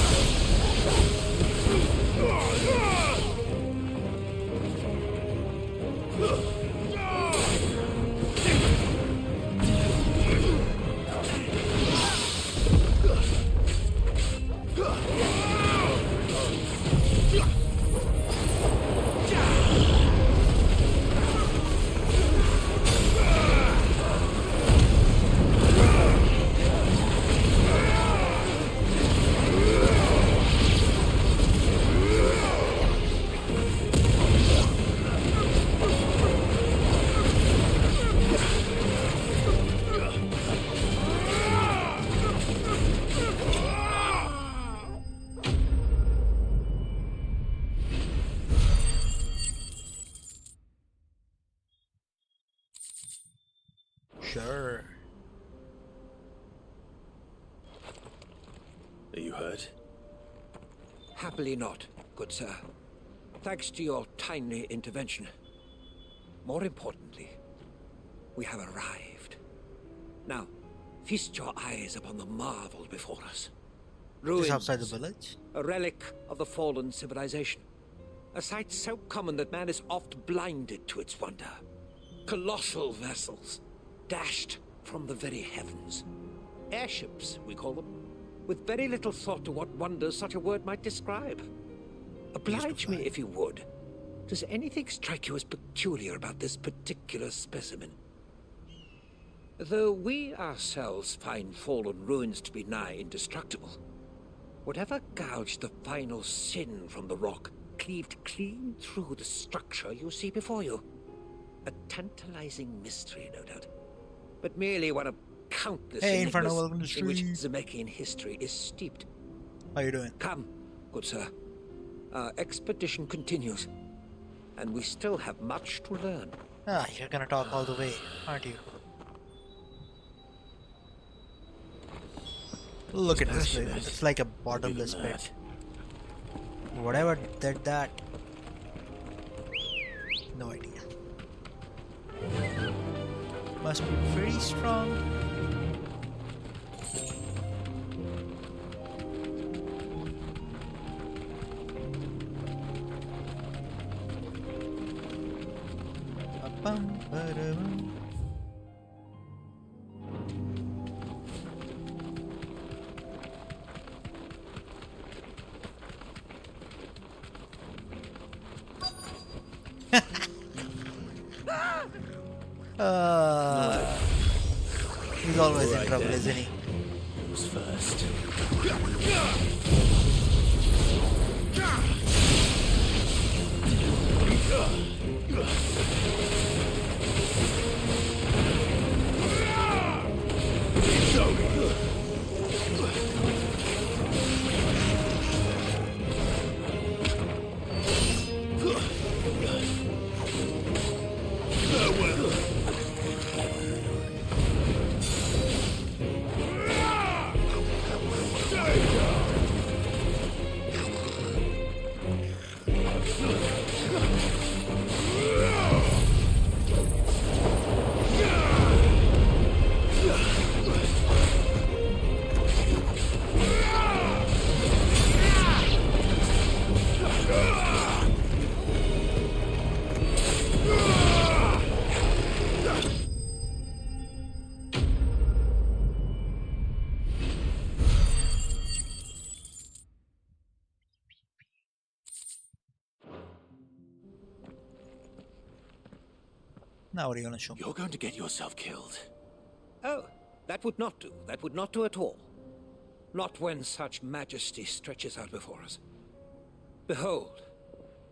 Speaker 2: Sure.
Speaker 7: Are you hurt?
Speaker 6: Happily not, good sir. Thanks to your timely intervention. More importantly, we have arrived. Now, feast your eyes upon the marvel before us. Ruins,
Speaker 2: just outside the village?
Speaker 6: A relic of the fallen civilization. A sight so common that man is oft blinded to its wonder. Colossal vessels, dashed from the very heavens. Airships, we call them, with very little thought to what wonders such a word might describe. Oblige me if you would. Does anything strike you as peculiar about this particular specimen? Though we ourselves find fallen ruins to be nigh indestructible, whatever gouged the final sin from the rock cleaved clean through the structure you see before you. A tantalizing mystery, no doubt, but merely one of countless enigmas in which Zemeckis history is steeped.
Speaker 2: How you doing?
Speaker 6: Come, good sir. Our expedition continues, and we still have much to learn.
Speaker 2: Ah, you're gonna talk all the way, aren't you? Look at this place. It's like a bottomless pit. Whatever did that. No idea. Must be pretty strong. He's always in trouble, isn't he?
Speaker 7: Who's first?
Speaker 2: Now what are you gonna show me?
Speaker 11: You're going to get yourself killed.
Speaker 6: Oh, that would not do. That would not do at all. Not when such majesty stretches out before us. Behold,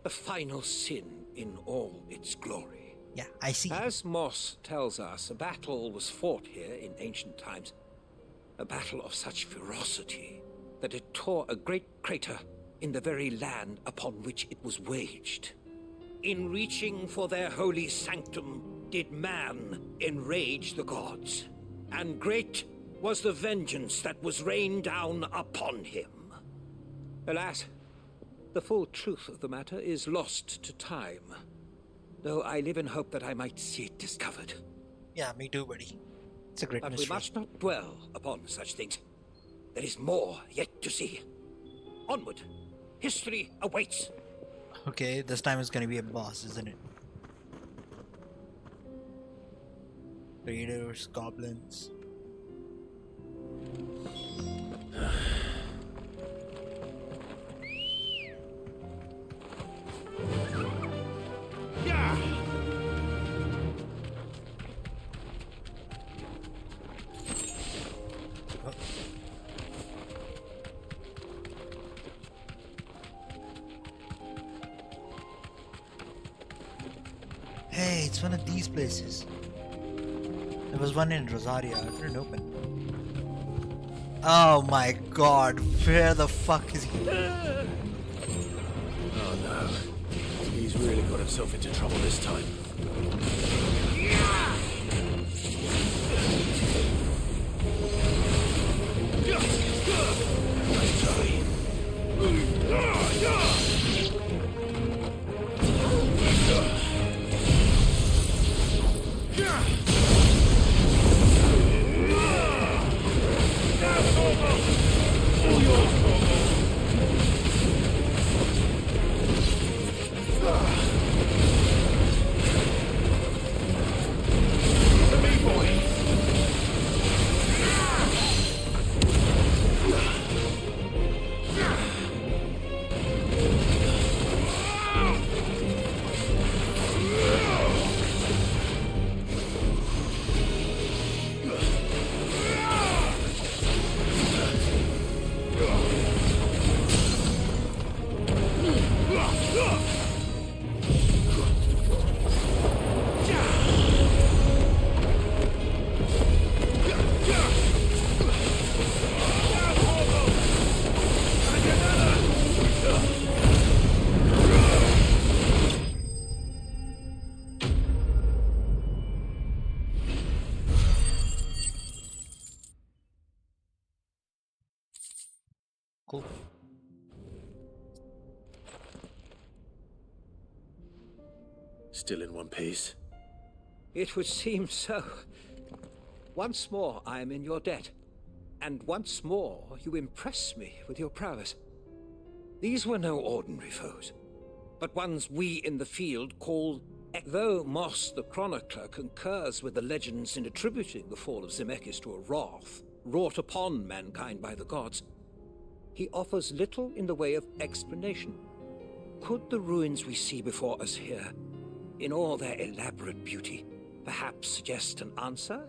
Speaker 6: the final sin in all its glory.
Speaker 2: Yeah, I see.
Speaker 6: As Moss tells us, a battle was fought here in ancient times. A battle of such ferocity that it tore a great crater in the very land upon which it was waged. In reaching for their holy sanctum, did man enrage the gods, and great was the vengeance that was rained down upon him. Alas, the full truth of the matter is lost to time, though I live in hope that I might see it discovered.
Speaker 2: Yeah, me too, buddy. It's a great
Speaker 6: But
Speaker 2: mystery.
Speaker 6: we must not dwell upon such things. There is more yet to see. Onward, history awaits.
Speaker 2: Okay, this time it's gonna be a boss, isn't it? Raiders, goblins. Hey, it's one of these places. There was one in Rosaria, I didn't open. Oh my god, where the fuck is he?
Speaker 11: Oh no. He's really got himself into trouble this time. Nice try.
Speaker 2: Cool.
Speaker 11: Still in one piece.
Speaker 6: It would seem so. Once more I am in your debt, and once more you impress me with your prowess. These were no ordinary foes, but ones we in the field call... Though Moss the chronicler concurs with the legends in attributing the fall of Zemeckis to a wrath wrought upon mankind by the gods, he offers little in the way of explanation. Could the ruins we see before us here, in all their elaborate beauty, perhaps suggest an answer?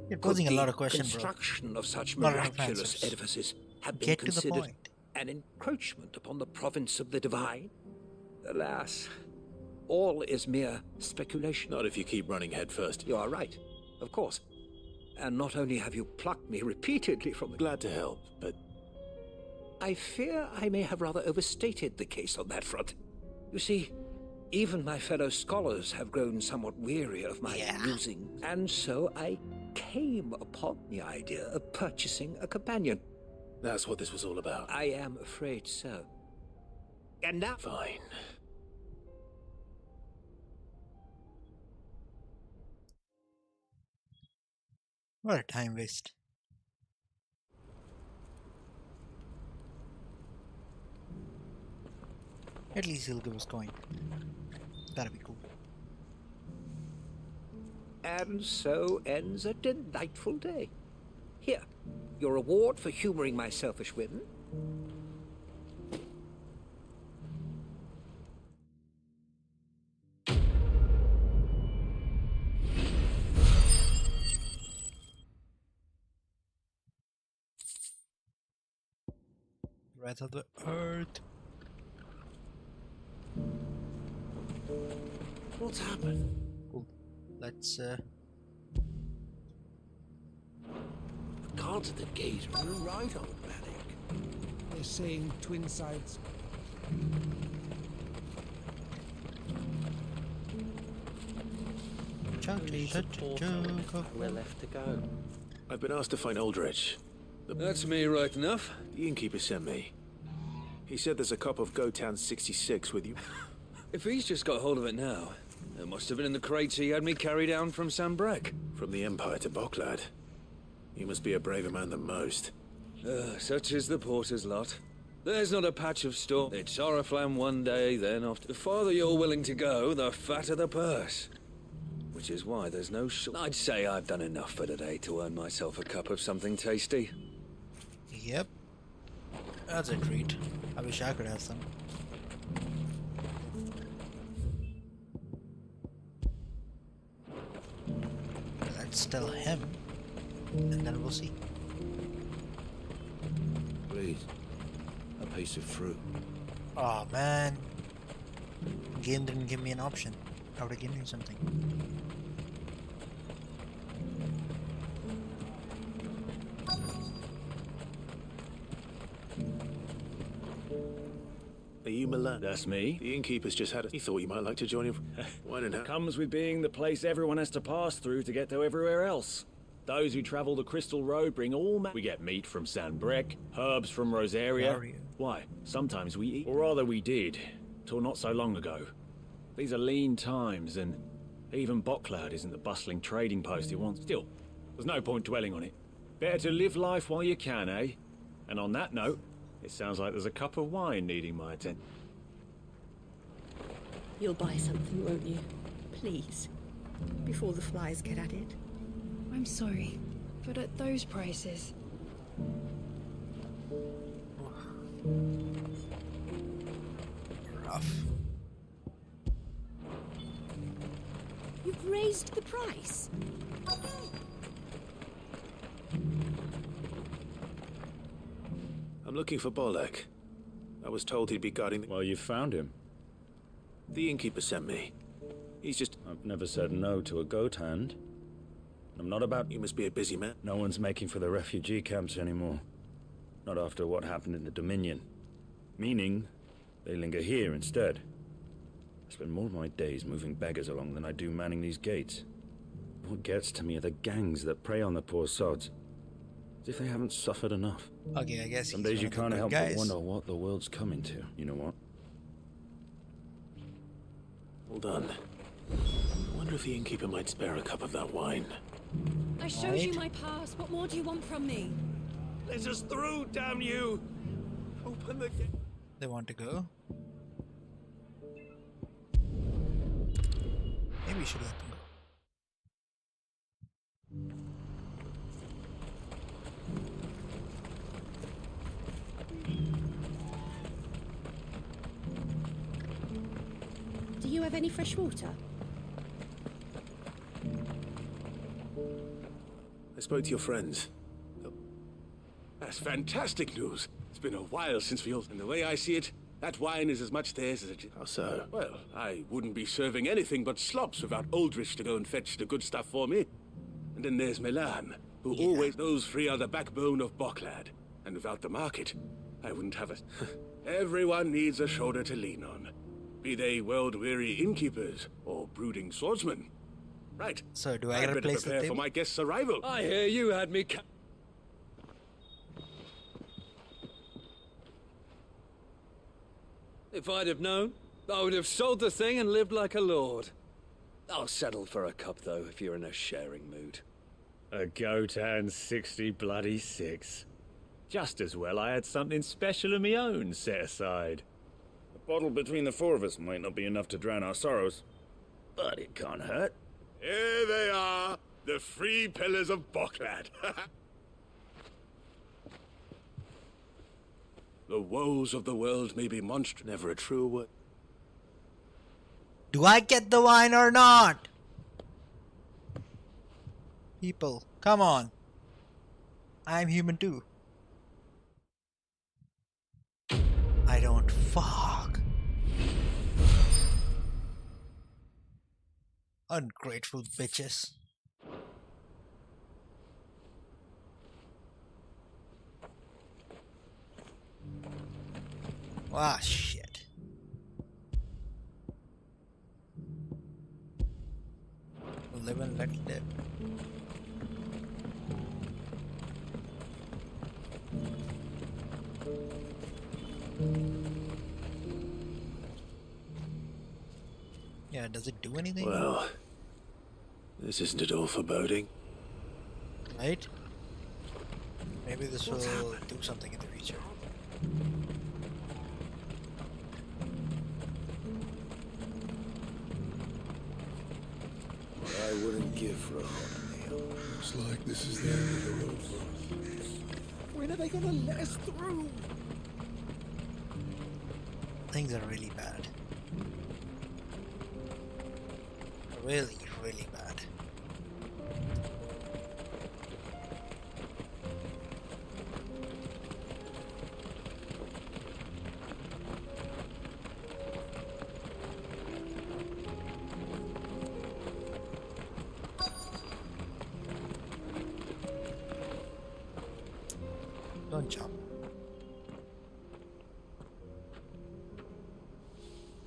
Speaker 2: You're posing
Speaker 6: Could
Speaker 2: a lot
Speaker 6: the
Speaker 2: of questions, bro.
Speaker 6: construction of such
Speaker 2: Lot of
Speaker 6: miraculous
Speaker 2: answers.
Speaker 6: edifices have been
Speaker 2: Get to the
Speaker 6: considered
Speaker 2: point.
Speaker 6: an encroachment upon the province of the divine? Alas, all is mere speculation.
Speaker 7: Not if you keep running head first.
Speaker 6: You are right, of course. And not only have you plucked me repeatedly from the...
Speaker 7: Glad to help, but...
Speaker 6: I fear I may have rather overstated the case on that front. You see, even my fellow scholars have grown somewhat weary of my musings, and so I came upon the idea of purchasing a companion.
Speaker 7: That's what this was all about.
Speaker 6: I am afraid so. And now...
Speaker 7: Fine.
Speaker 2: What a time waste. At least he'll give us coin. That'd be cool.
Speaker 6: And so ends a delightful day. Here, your reward for humoring my selfish whim.
Speaker 2: Wrath of the Earth.
Speaker 11: What's happened?
Speaker 2: Cool. Let's
Speaker 11: The cards at the gate are right, old Manic.
Speaker 16: They're saying twin sides.
Speaker 14: We're left to go.
Speaker 7: I've been asked to find Aldrich.
Speaker 11: That's me right enough.
Speaker 7: The innkeeper sent me. He said there's a copy of Gotan 66 with you.
Speaker 11: If he's just got hold of it now, it must have been in the crates he had me carry down from Sambrek.
Speaker 7: From the Empire to Boklad. You must be a braver man than most.
Speaker 11: Such is the porter's lot. There's not a patch of storm. It's Oriflamme one day, then off. The farther you're willing to go, the fatter the purse. Which is why there's no I'd say I've done enough for today to earn myself a cup of something tasty.
Speaker 2: Yep. That's a treat. I wish I could have some. Let's tell him, and then we'll see.
Speaker 10: Please, a piece of fruit.
Speaker 2: Oh man. Game didn't give me an option. I would have given you something.
Speaker 7: Are you Milan?
Speaker 11: That's me.
Speaker 7: The innkeeper's just had He thought you might like to join him. Why didn't
Speaker 5: Comes with being the place everyone has to pass through to get to everywhere else. Those who travel the Crystal Road bring all we get meat from Sambrek, herbs from Rosaria. Why? Sometimes we eat. Or rather we did, till not so long ago. These are lean times, and even Boklad isn't the bustling trading post it wants. Still, there's no point dwelling on it. Better to live life while you can, eh? And on that note, it sounds like there's a cup of wine needing my attention.
Speaker 18: You'll buy something, won't you? Please. Before the flies get at it.
Speaker 9: I'm sorry, but at those prices...
Speaker 2: Rough.
Speaker 18: You've raised the price.
Speaker 7: I'm looking for Bolek. I was told he'd be guarding the...
Speaker 1: Well, you found him.
Speaker 7: The innkeeper sent me. He's just...
Speaker 1: I've never said no to a goat hand. I'm not about...
Speaker 7: You must be a busy man.
Speaker 1: No one's making for the refugee camps anymore. Not after what happened in the Dominion. Meaning, they linger here instead. I spend more of my days moving beggars along than I do manning these gates. What gets to me are the gangs that prey on the poor sods. As if they haven't suffered enough.
Speaker 2: Okay, I guess
Speaker 1: some
Speaker 2: he's
Speaker 1: days you
Speaker 2: one of the
Speaker 1: can't
Speaker 2: good
Speaker 1: help
Speaker 2: guys.
Speaker 1: but wonder what the world's coming to. You know what?
Speaker 7: Well done. I wonder if the innkeeper might spare a cup of that wine.
Speaker 18: I showed you my pass. What more do you want from me?
Speaker 11: Let us through, damn you! Open the gate.
Speaker 2: They want to go. Maybe we should let them go.
Speaker 18: Do you have any fresh water?
Speaker 7: I spoke to your friends.
Speaker 12: That's fantastic news. It's been a while since we all... And the way I see it, that wine is as much theirs as it is...
Speaker 7: How so?
Speaker 12: Well, I wouldn't be serving anything but slops without Aldrich to go and fetch the good stuff for me. And then there's Milan, who always... Those three are the backbone of Boklad. And without the market, I wouldn't have a... Everyone needs a shoulder to lean on. Be they world-weary innkeepers or brooding swordsmen. Right.
Speaker 2: So do I
Speaker 12: I'd better
Speaker 2: replace
Speaker 12: prepare
Speaker 2: the
Speaker 12: for my guest's arrival.
Speaker 11: I hear you had me... If I'd have known, I would have sold the thing and lived like a lord. I'll settle for a cup, though, if you're in a sharing mood.
Speaker 20: A goat and 60 bloody 6. Just as well I had something special of my own set aside.
Speaker 22: A bottle between the four of us might not be enough to drown our sorrows, but it can't hurt.
Speaker 12: Here they are, the three pillars of Boklad. The woes of the world may be monstrous.
Speaker 7: Never a truer word.
Speaker 2: Do I get the wine or not? People, come on. I'm human too. I don't fuck. Ungrateful bitches. Ah, shit. Live and let live. Yeah, does it do anything?
Speaker 7: Well, this isn't at all foreboding.
Speaker 2: Right? Maybe this will do something in the future.
Speaker 4: I wouldn't give for a hot meal. Looks like this is the end of the road for us.
Speaker 16: When are they gonna let us through?
Speaker 2: Things are really bad. Really, really bad. Don't jump.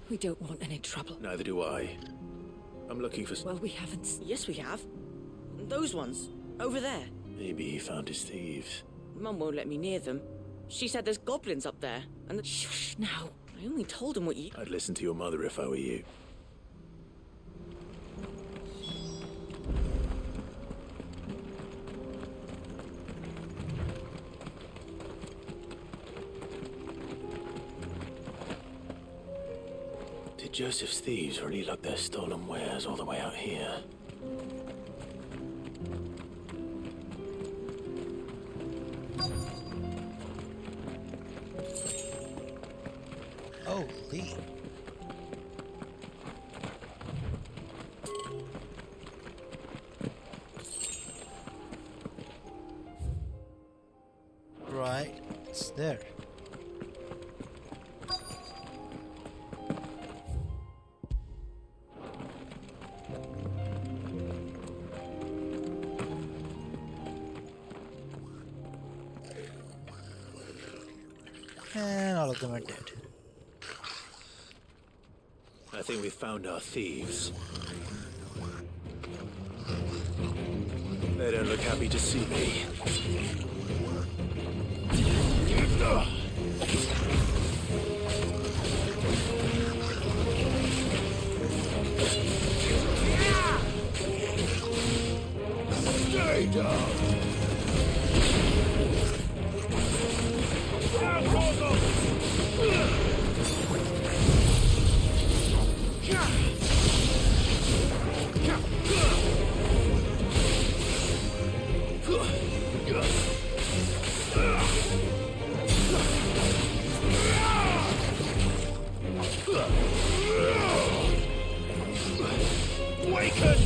Speaker 18: We don't want any trouble.
Speaker 7: Neither do I. I'm looking for...
Speaker 18: Well, we haven't...
Speaker 24: Yes, we have. Those ones. Over there.
Speaker 7: Maybe he found his thieves.
Speaker 24: Mum won't let me near them. She said there's goblins up there. And the...
Speaker 18: Shush, now.
Speaker 24: I only told him what you...
Speaker 7: I'd listen to your mother if I were you. Did Joseph's thieves really lug their stolen wares all the way out here?
Speaker 2: Holy. Right, it's there. And all of them are dead.
Speaker 7: I think we've found our thieves. They don't look happy to see me.
Speaker 12: Stay down! Awaken!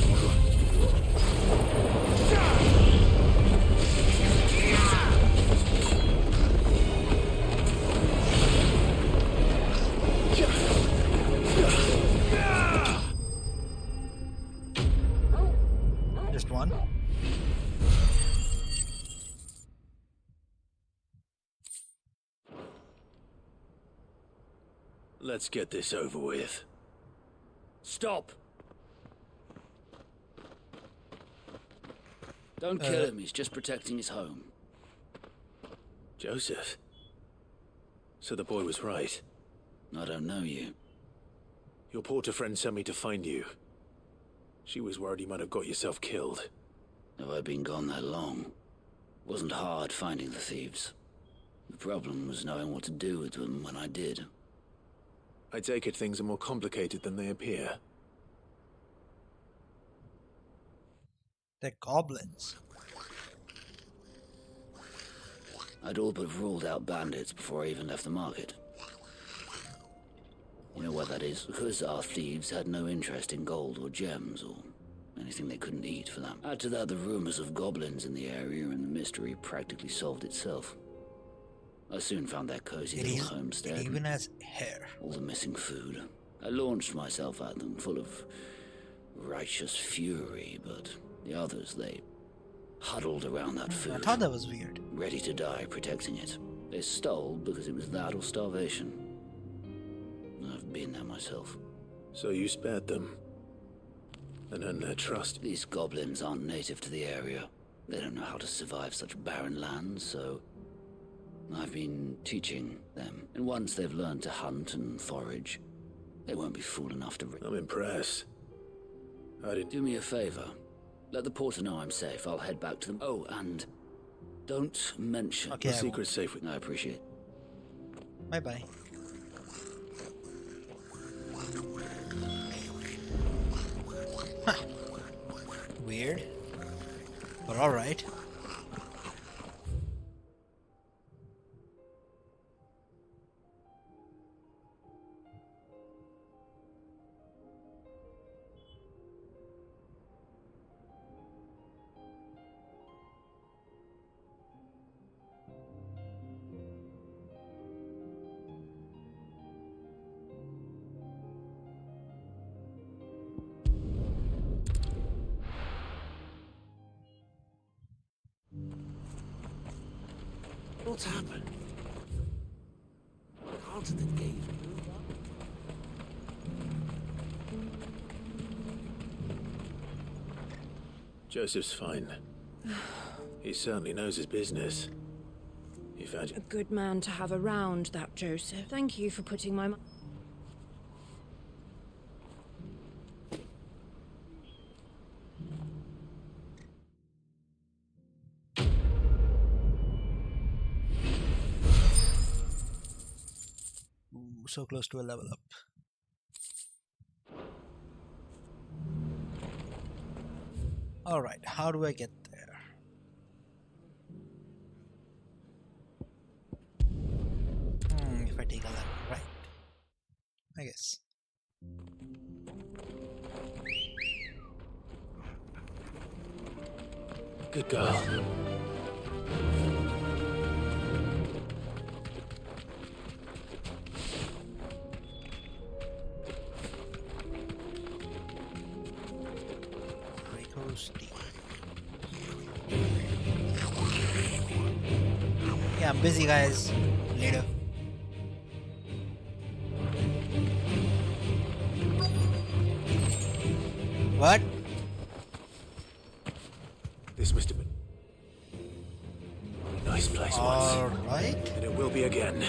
Speaker 7: Let's get this over with.
Speaker 3: Stop! Don't kill him, he's just protecting his home.
Speaker 7: Joseph? So the boy was right.
Speaker 3: I don't know you.
Speaker 7: Your porter friend sent me to find you. She was worried you might have got yourself killed.
Speaker 3: Have I been gone that long? It wasn't hard finding the thieves. The problem was knowing what to do with them when I did.
Speaker 7: I take it things are more complicated than they appear.
Speaker 2: They're goblins.
Speaker 3: I'd all but ruled out bandits before I even left the market. You know what that is? Because our thieves had no interest in gold or gems or anything they couldn't eat for that. Add to that the rumors of goblins in the area and the mystery practically solved itself. I soon found that cozy little homestead.
Speaker 2: It even has hair.
Speaker 3: All the missing food. I launched myself at them, full of righteous fury, but the others, they huddled around that food.
Speaker 2: I thought that was weird.
Speaker 3: Ready to die protecting it. They stole because it was that or starvation. I've been there myself.
Speaker 7: So you spared them? And earned their trust?
Speaker 3: These goblins aren't native to the area. They don't know how to survive such barren lands, so I've been teaching them. And once they've learned to hunt and forage, they won't be fool enough to...
Speaker 7: I'm impressed.
Speaker 3: Do me a favor. Let the porter know I'm safe. I'll head back to them. Oh, and don't mention...
Speaker 2: Okay,
Speaker 3: the secret's safe with... I appreciate it.
Speaker 2: Bye-bye. Huh. Weird. But alright.
Speaker 6: What's happened? Can't the gate move up?
Speaker 7: Joseph's fine. He certainly knows his business. He found you.
Speaker 9: A good man to have around, that Joseph. Thank you for putting my...
Speaker 2: So close to a level up. Alright, how do I get there? If I take a left, right. I guess.
Speaker 7: Good girl.
Speaker 2: Yeah, I'm busy, guys. Later. What?
Speaker 7: This must have been a nice place once.
Speaker 2: Alright.
Speaker 7: And it will be again.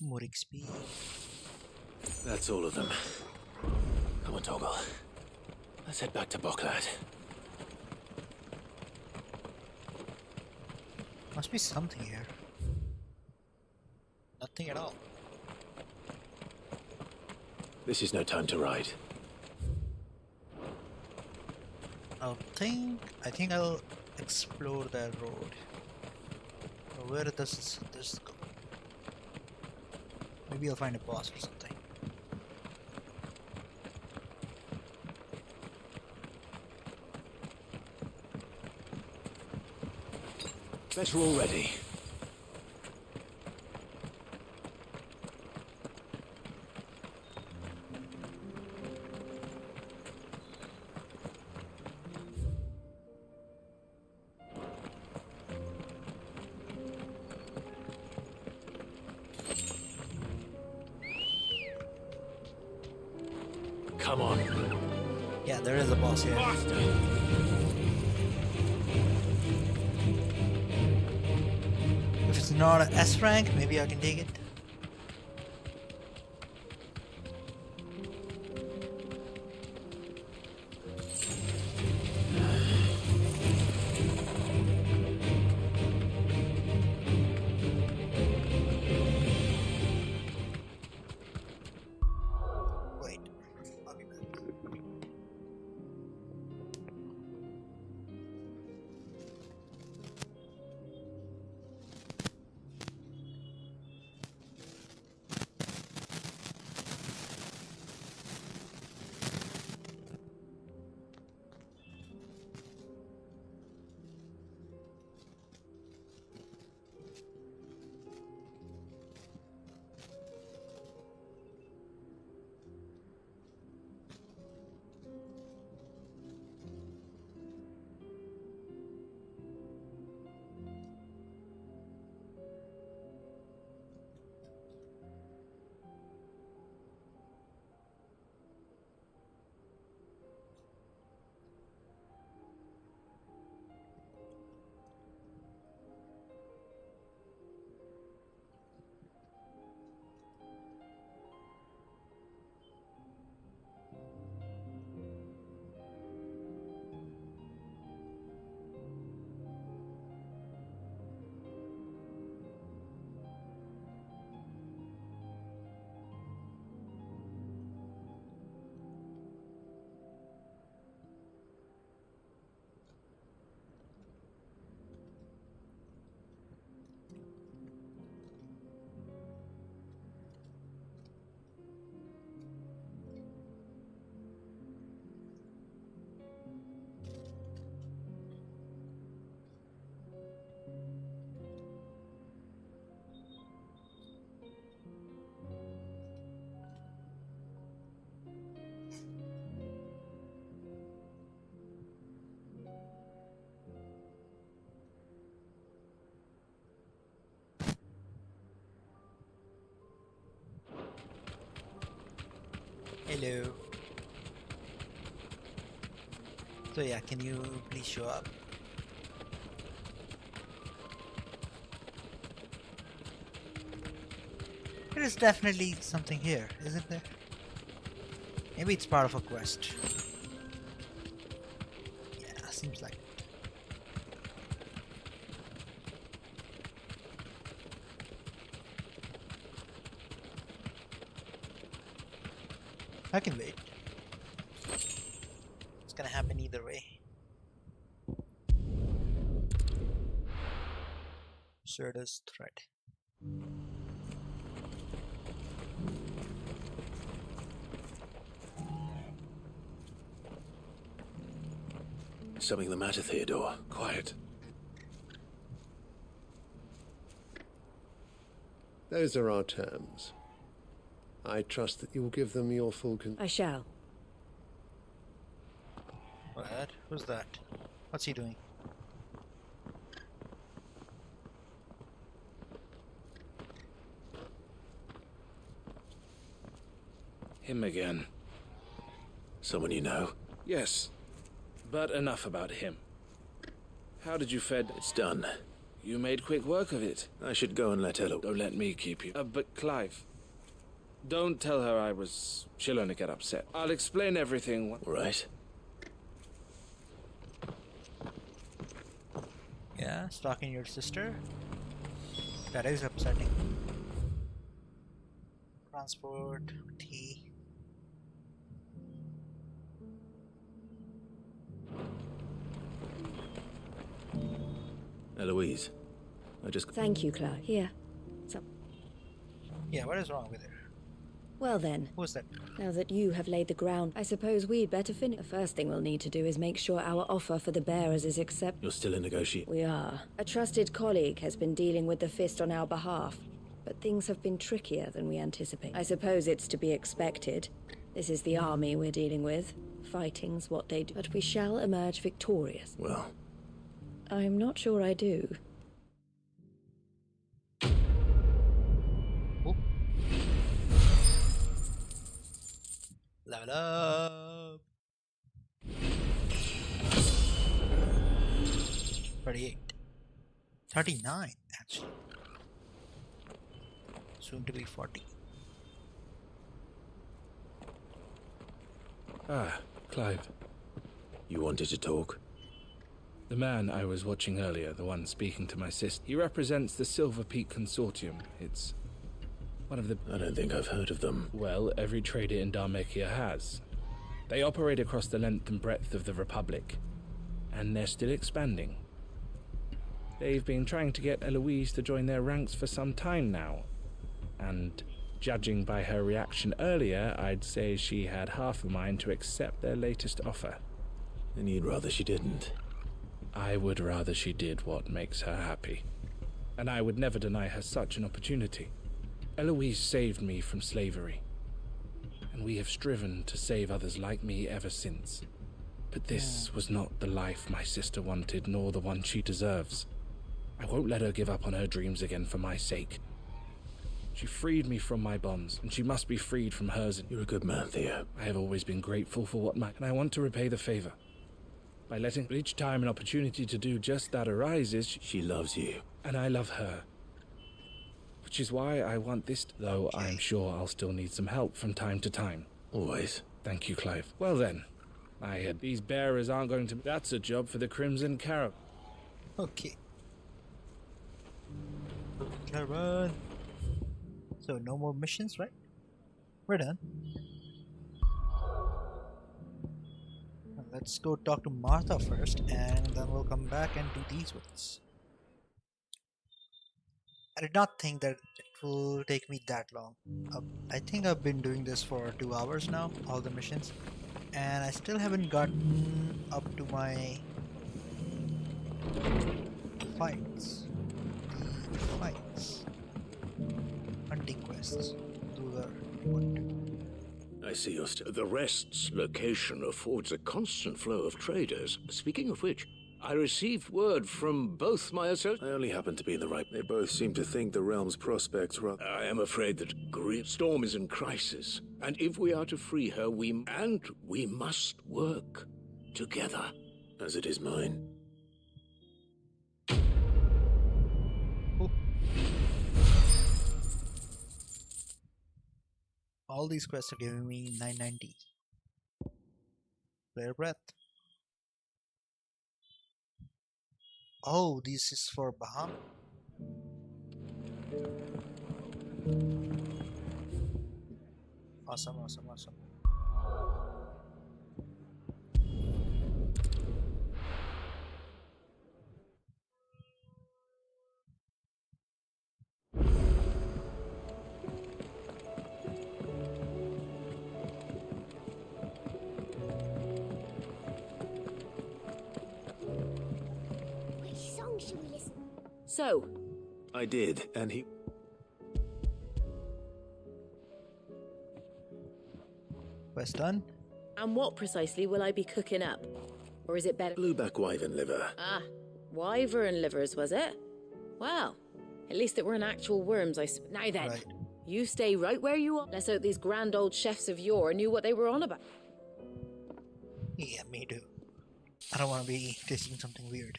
Speaker 2: More XP.
Speaker 7: That's all of them. Come on, Toggle. Let's head back to Bocklad.
Speaker 2: Must be something here. Nothing at all.
Speaker 7: This is no time to ride.
Speaker 2: I think I'll explore that road. Where does this go? Maybe I'll find a boss or something.
Speaker 7: Better already. Come on.
Speaker 2: Yeah, there is a boss here.
Speaker 7: Faster.
Speaker 2: If it's not an S rank, maybe I can take it. Hello. So yeah, can you please show up? There is definitely something here, isn't there? Maybe it's part of a quest. Yeah, seems like it. I can wait. It's gonna happen either way. Serda's threat.
Speaker 7: Something the matter, Theodore? Quiet.
Speaker 8: Those are our terms. I trust that you will give them your full
Speaker 23: I shall.
Speaker 2: What? Who's that? What's he doing?
Speaker 11: Him again.
Speaker 7: Someone you know?
Speaker 11: Yes, but enough about him. How did you fed?
Speaker 7: It's done.
Speaker 11: You made quick work of it.
Speaker 7: I should go and let Ella...
Speaker 11: Don't let me keep you. But Clive, don't tell her she'll only get upset. I'll explain everything.
Speaker 7: Right.
Speaker 2: Yeah, stalking your sister? That is upsetting. Transport, tea.
Speaker 7: Eloise, I just...
Speaker 21: Thank you, Clive. Here.
Speaker 2: Yeah, what is wrong with her?
Speaker 21: Well then.
Speaker 2: Who's that?
Speaker 21: Now that you have laid the ground, I suppose we'd better finish. The first thing we'll need to do is make sure our offer for the bearers is accepted.
Speaker 7: You're still in negotiation?
Speaker 21: We are. A trusted colleague has been dealing with the Fist on our behalf, but things have been trickier than we anticipated. I suppose it's to be expected. This is the army we're dealing with. Fighting's what they do. But we shall emerge victorious.
Speaker 7: Well...
Speaker 21: I'm not sure I do.
Speaker 2: Level up! 38. 39, actually. Soon to be 40.
Speaker 11: Ah, Clive.
Speaker 7: You wanted to talk?
Speaker 11: The man I was watching earlier, the one speaking to my sister, he represents the Silver Peak Consortium. It's one of the...
Speaker 7: I don't think I've heard of them.
Speaker 11: Well, every trader in Dharmekia has. They operate across the length and breadth of the Republic, and they're still expanding. They've been trying to get Eloise to join their ranks for some time now, and judging by her reaction earlier, I'd say she had half a mind to accept their latest offer.
Speaker 7: Then you'd rather she didn't.
Speaker 11: I would rather she did what makes her happy, and I would never deny her such an opportunity. Eloise saved me from slavery, and we have striven to save others like me ever since. But this was not the life my sister wanted, nor the one she deserves. I won't let her give up on her dreams again for my sake. She freed me from my bonds, and she must be freed from hers.
Speaker 7: You're a good man, Theo.
Speaker 11: I have always been grateful for what and I want to repay the favor. By letting each time an opportunity to do just that arises,
Speaker 7: she loves you.
Speaker 11: And I love her. Which is why I want this, though I'm sure I'll still need some help from time to time.
Speaker 7: Always.
Speaker 11: Thank you, Clive. Well then, these bearers aren't going to... That's a job for the Crimson Caravan.
Speaker 2: Okay. Caravan. So no more missions, right? We're done. Let's go talk to Martha first, and then we'll come back and do these ones. I did not think that it will take me that long. I think I've been doing this for 2 hours now, all the missions, and I still haven't gotten up to my fights. The fights. Hunting quests. Those are what?
Speaker 10: I see you're still... The Rest's location affords a constant flow of traders. Speaking of which, I received word from both my associates...
Speaker 7: I only happen to be in the right... They both seem to think the realm's prospects are...
Speaker 10: I am afraid that Great Storm is in crisis, and if we are to free her, we must work together.
Speaker 7: As it is mine.
Speaker 2: All these quests are giving me 990. Clear breath. Oh, this is for Bahamut. Awesome, awesome, awesome.
Speaker 21: So?
Speaker 7: I did, and he...
Speaker 2: Quest done?
Speaker 24: And what precisely will I be cooking up? Or is it better?
Speaker 7: Blueback wyvern liver.
Speaker 24: Ah, wyvern livers, was it? Well, at least it weren't actual worms, Now then,
Speaker 2: right.
Speaker 24: You stay right where you are. Let's hope these grand old chefs of yore knew what they were on about.
Speaker 2: Yeah, me too. I don't want to be tasting something weird.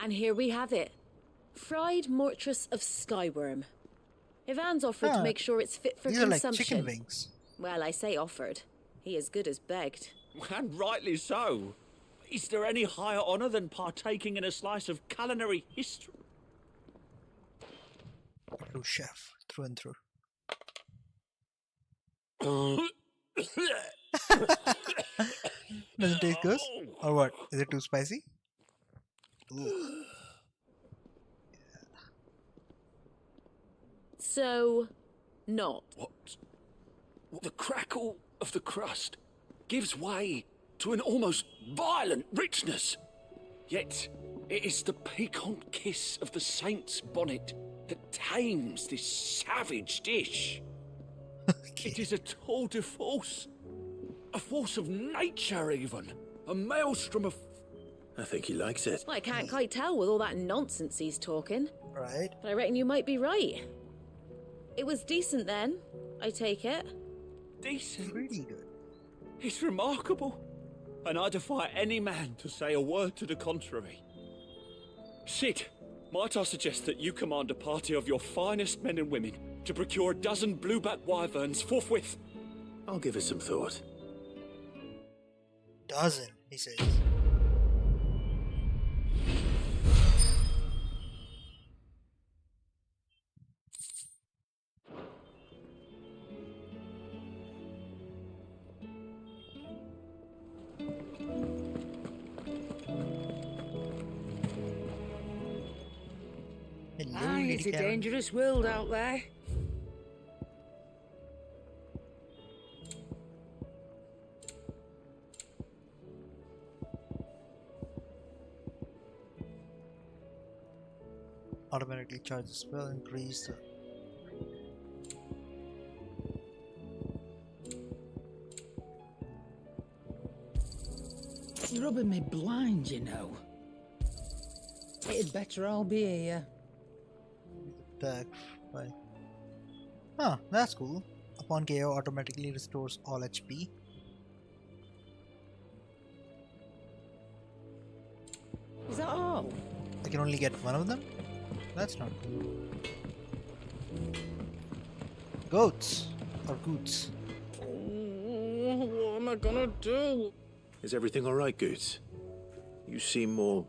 Speaker 24: And here we have it. Fried mortress of skyworm. Ivan's offered to make sure it's fit for
Speaker 2: these are
Speaker 24: consumption.
Speaker 2: like chicken wings.
Speaker 24: Well, I say offered. He as good as begged.
Speaker 5: And rightly so. Is there any higher honour than partaking in a slice of culinary history?
Speaker 2: True chef, through and through. Doesn't taste good? Or what? Is it too spicy? Ooh.
Speaker 24: So, not.
Speaker 5: What? The crackle of the crust gives way to an almost violent richness. Yet, it is the piquant kiss of the saint's bonnet that tames this savage dish. It is a tour de force. A force of nature, even. A maelstrom of...
Speaker 7: I think he likes it.
Speaker 24: Well, I can't quite tell with all that nonsense he's talking.
Speaker 2: Right.
Speaker 24: But I reckon you might be right. It was decent then, I take it.
Speaker 5: Decent?
Speaker 2: Pretty good.
Speaker 5: It's remarkable. And I defy any man to say a word to the contrary. Sid, might I suggest that you command a party of your finest men and women to procure a dozen blueback wyverns forthwith?
Speaker 7: I'll give it some thought.
Speaker 2: Dozen, he says.
Speaker 13: It's a dangerous world out there.
Speaker 2: Automatically charges spell increase the
Speaker 13: You're rubbing me blind, you know. It'd better all be here.
Speaker 2: attack by. Huh, that's cool. Upon KO, automatically restores all HP.
Speaker 13: Is that all?
Speaker 2: I can only get one of them? That's not cool. Goats or goots.
Speaker 11: What am I gonna do?
Speaker 7: Is everything alright, Goots? You seem more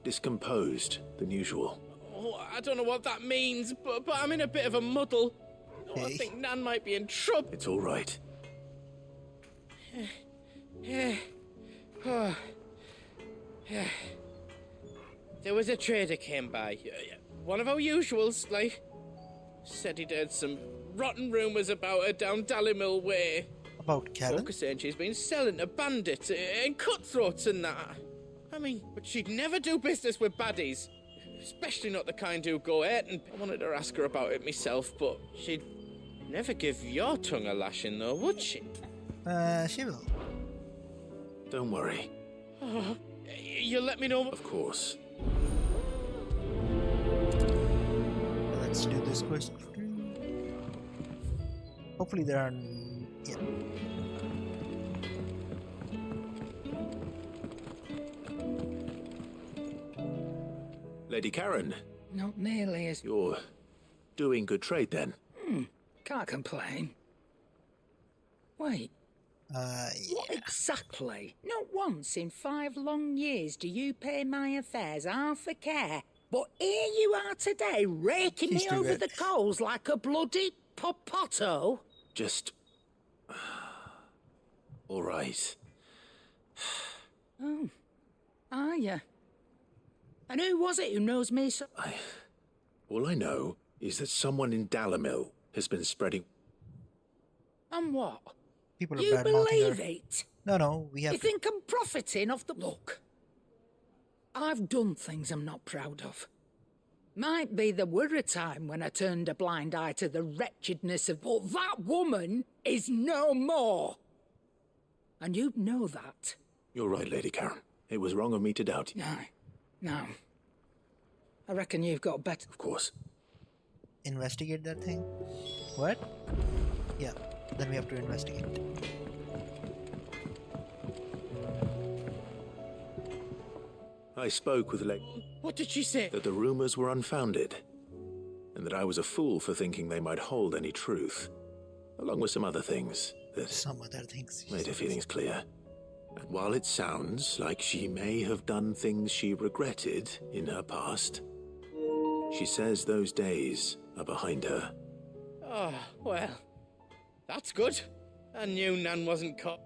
Speaker 7: discomposed than usual.
Speaker 11: Oh, I don't know what that means, but I'm in a bit of a muddle. Oh, I think Nan might be in trouble.
Speaker 7: It's alright.
Speaker 11: There was a trader came by. One of our usuals, like. Said he'd heard some rotten rumours about her down Dallimil Way.
Speaker 2: About Karen?
Speaker 11: Folk are saying she's been selling to bandits and cutthroats and that. I mean, but she'd never do business with baddies. Especially not the kind who go out, and I wanted to ask her about it myself, but she'd never give your tongue a lashing though, would she?
Speaker 2: She will.
Speaker 7: Don't worry.
Speaker 11: Oh, you'll let me know?
Speaker 7: Of course.
Speaker 2: Let's do this quest. Hopefully there are... yeah.
Speaker 7: Lady Karen.
Speaker 13: Not nearly as...
Speaker 7: You're doing good trade then.
Speaker 13: Can't complain. Wait.
Speaker 2: Yeah.
Speaker 13: What exactly? Not once in 5 long years do you pay my affairs half a care. But here you are today, raking me over the coals like a bloody popoto.
Speaker 7: Just... alright.
Speaker 13: Oh. Are you? And who was it who knows me so...
Speaker 7: All I know is that someone in Dallimil has been spreading...
Speaker 13: And what?
Speaker 2: People are
Speaker 13: you
Speaker 2: bad-mouthing
Speaker 13: believe
Speaker 2: her.
Speaker 13: it?
Speaker 2: No, we have
Speaker 13: You think I'm profiting off the... Look, I've done things I'm not proud of. Might be there were a time when I turned a blind eye to the wretchedness of... But that woman is no more. And you know that.
Speaker 7: You're right, Lady Karen. It was wrong of me to doubt you.
Speaker 13: No. I reckon you've got better...
Speaker 7: Of course.
Speaker 2: Investigate that thing? What? Yeah, then we have to investigate.
Speaker 7: I spoke with
Speaker 14: What did she say?
Speaker 7: That the rumors were unfounded, and that I was a fool for thinking they might hold any truth, along with some other things that made her feelings clear. And while it sounds like she may have done things she regretted in her past, she says those days are behind her.
Speaker 14: Oh, well, that's good. I knew Nan wasn't caught.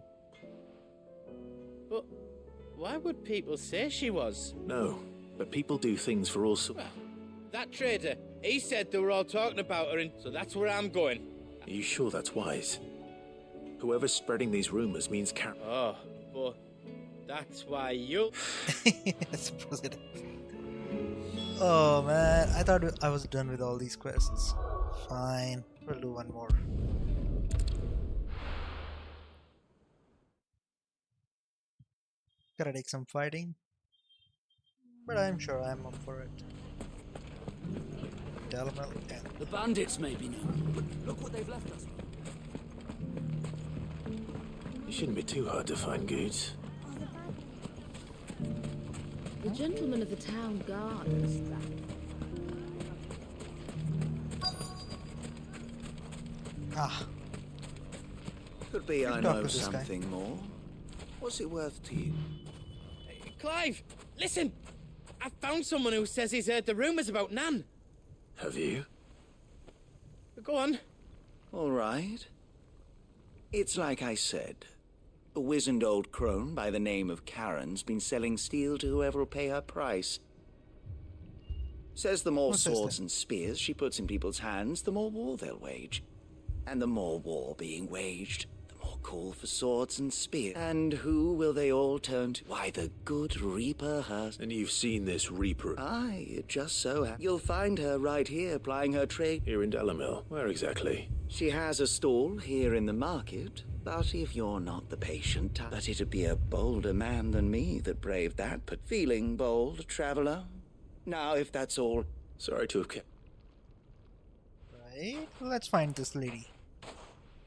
Speaker 14: But why would people say she was?
Speaker 7: No, but people do things for all sorts.
Speaker 14: Well, that trader, he said they were all talking about her, and so that's where I'm going.
Speaker 7: Are you sure that's wise? Whoever's spreading these rumors means
Speaker 14: Oh, but that's why you...
Speaker 2: I suppose it is. Oh man, I thought I was done with all these quests. Fine, we'll do one more. Gotta take some fighting, but I'm sure I'm up for it. Delamel again.
Speaker 3: The bandits may be new, but look what they've left us.
Speaker 7: It shouldn't be too hard to find goods.
Speaker 24: The gentleman of the town guard is strapped.
Speaker 2: Ah.
Speaker 15: Could be I know something more. What's it worth to you?
Speaker 14: Clive, listen! I found someone who says he's heard the rumours about Nan.
Speaker 7: Have you?
Speaker 14: Go on.
Speaker 15: All right. It's like I said. A wizened old crone by the name of Karen's been selling steel to whoever will pay her price. Says the more swords and spears she puts in people's hands, the more war they'll wage. And the more war being waged, the more call for swords and spears. And who will they all turn to? Why, the good Reaper has...
Speaker 7: And you've seen this Reaper?
Speaker 15: Aye, it just so happens. You'll find her right here plying her trade.
Speaker 7: Here in Delamil. Where exactly?
Speaker 15: She has a stall here in the market. But if you're not the patient type, but it'd be a bolder man than me that braved that, but feeling bold, traveler? Now, if that's all...
Speaker 7: Sorry to have kept...
Speaker 2: Right, let's find this lady.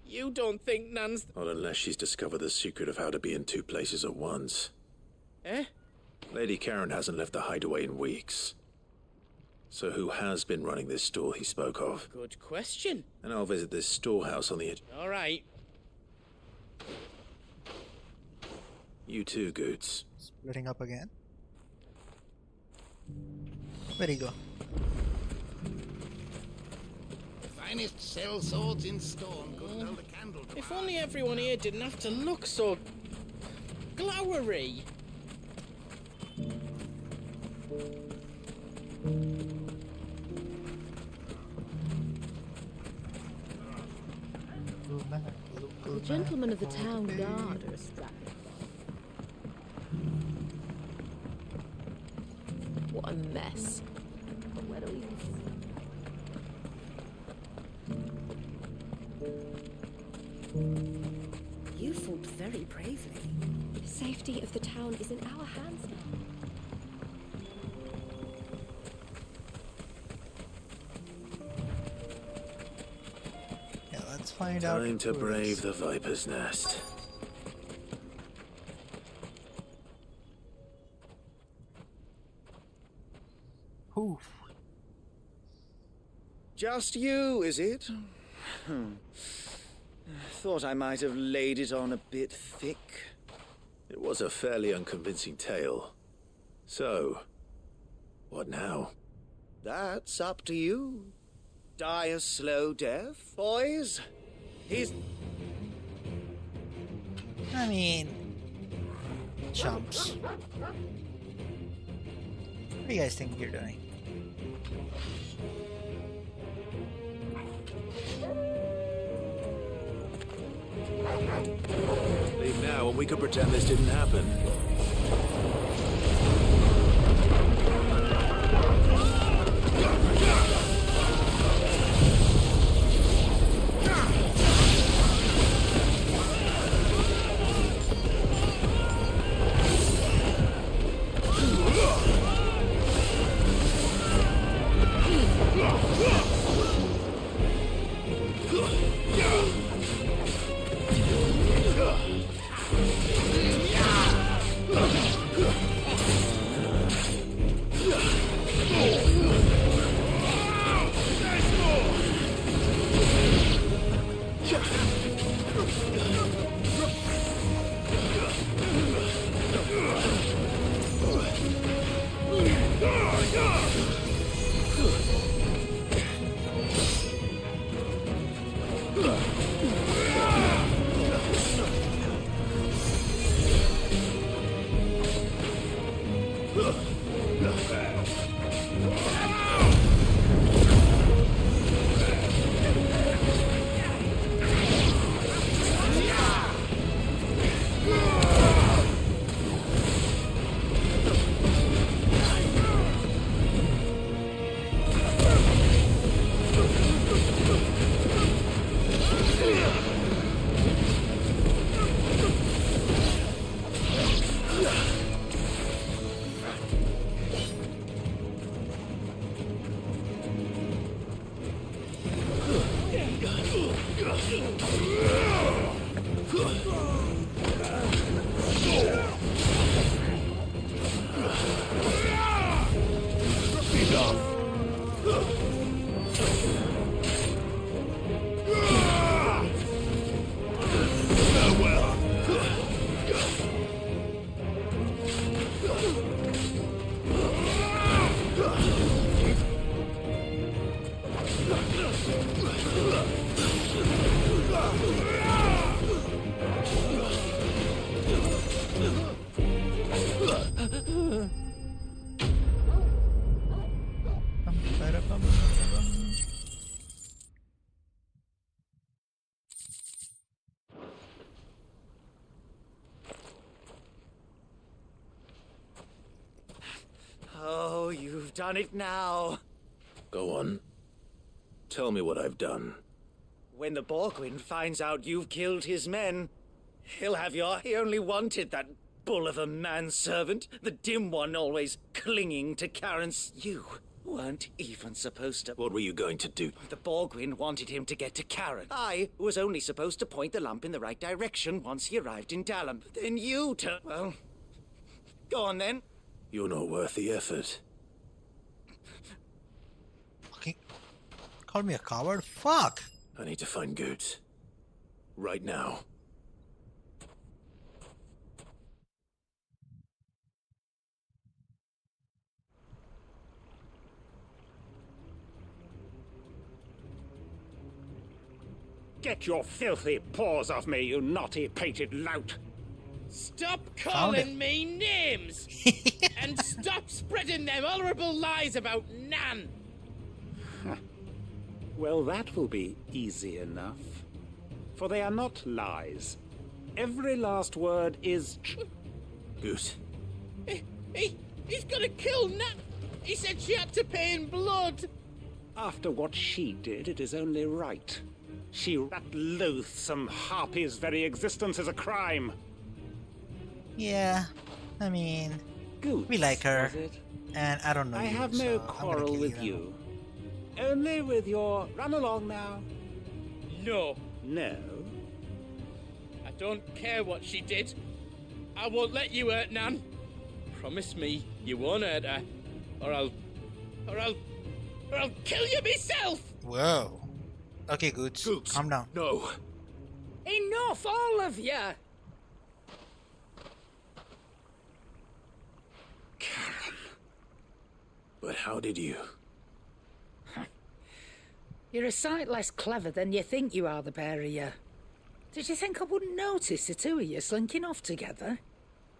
Speaker 14: You don't think Nan's...
Speaker 7: Not unless she's discovered the secret of how to be in two places at once.
Speaker 14: Eh?
Speaker 7: Lady Karen hasn't left the hideaway in weeks. So who has been running this stall he spoke of?
Speaker 14: Good question.
Speaker 7: And I'll visit this storehouse on the edge.
Speaker 14: All right.
Speaker 7: You too, Goots.
Speaker 2: Splitting up again. Where'd he go?
Speaker 10: The finest sell swords in Storm couldn't hold a candle to
Speaker 14: If only everyone here didn't have to look so... glowery.
Speaker 24: The gentleman of the town guard are strapped. What a mess. But where do we...
Speaker 23: You fought very bravely.
Speaker 18: The safety of the town is in our hands now.
Speaker 2: Yeah, let's find out.
Speaker 7: Time to brave the Viper's Nest.
Speaker 2: Oof.
Speaker 15: Just you, is it? Thought I might have laid it on a bit thick.
Speaker 7: It was a fairly unconvincing tale. So, what now?
Speaker 15: That's up to you. Die a slow death, boys? He's...
Speaker 2: I mean... chumps. What do you guys think you're doing?
Speaker 7: Leave now and we could pretend this didn't happen.
Speaker 15: Oh, you've done it now.
Speaker 7: Go on. Tell me what I've done.
Speaker 15: When the Borgwyn finds out you've killed his men, he'll have your... He only wanted that bull of a manservant, the dim one always clinging to Karen's... You weren't even supposed to...
Speaker 7: What were you going to do?
Speaker 15: The Borgwyn wanted him to get to Karen. I was only supposed to point the lamp in the right direction once he arrived in Dalam. Then you Well, go on then.
Speaker 7: You're not worth the effort.
Speaker 2: Okay. Call me a coward? Fuck!
Speaker 7: I need to find Goots. Right now.
Speaker 1: Get your filthy paws off me, you naughty-pated lout!
Speaker 14: Stop calling me names! And stop spreading them horrible lies about Nan!
Speaker 1: Well, that will be easy enough. For they are not lies. Every last word is
Speaker 7: Goose.
Speaker 14: He's gonna kill Nan! He said she had to pay in blood!
Speaker 1: After what she did, it is only right. That loathsome harpy's very existence is a crime.
Speaker 2: Yeah, I mean,
Speaker 1: Goots,
Speaker 2: we like her,
Speaker 1: was it?
Speaker 2: and I don't know.
Speaker 1: I
Speaker 2: you,
Speaker 1: have no
Speaker 2: so I'm gonna
Speaker 1: quarrel
Speaker 2: kill
Speaker 1: with you. Only with your run along now.
Speaker 14: No.
Speaker 1: No.
Speaker 14: I don't care what she did. I won't let you hurt Nan. Promise me you won't hurt her, or I'll kill you myself.
Speaker 2: Whoa. Okay, Goots, calm down.
Speaker 7: No.
Speaker 13: Enough, all of you!
Speaker 7: Karen. But how did you?
Speaker 13: You're a sight less clever than you think you are, the pair of you. Did you think I wouldn't notice the two of you slinking off together?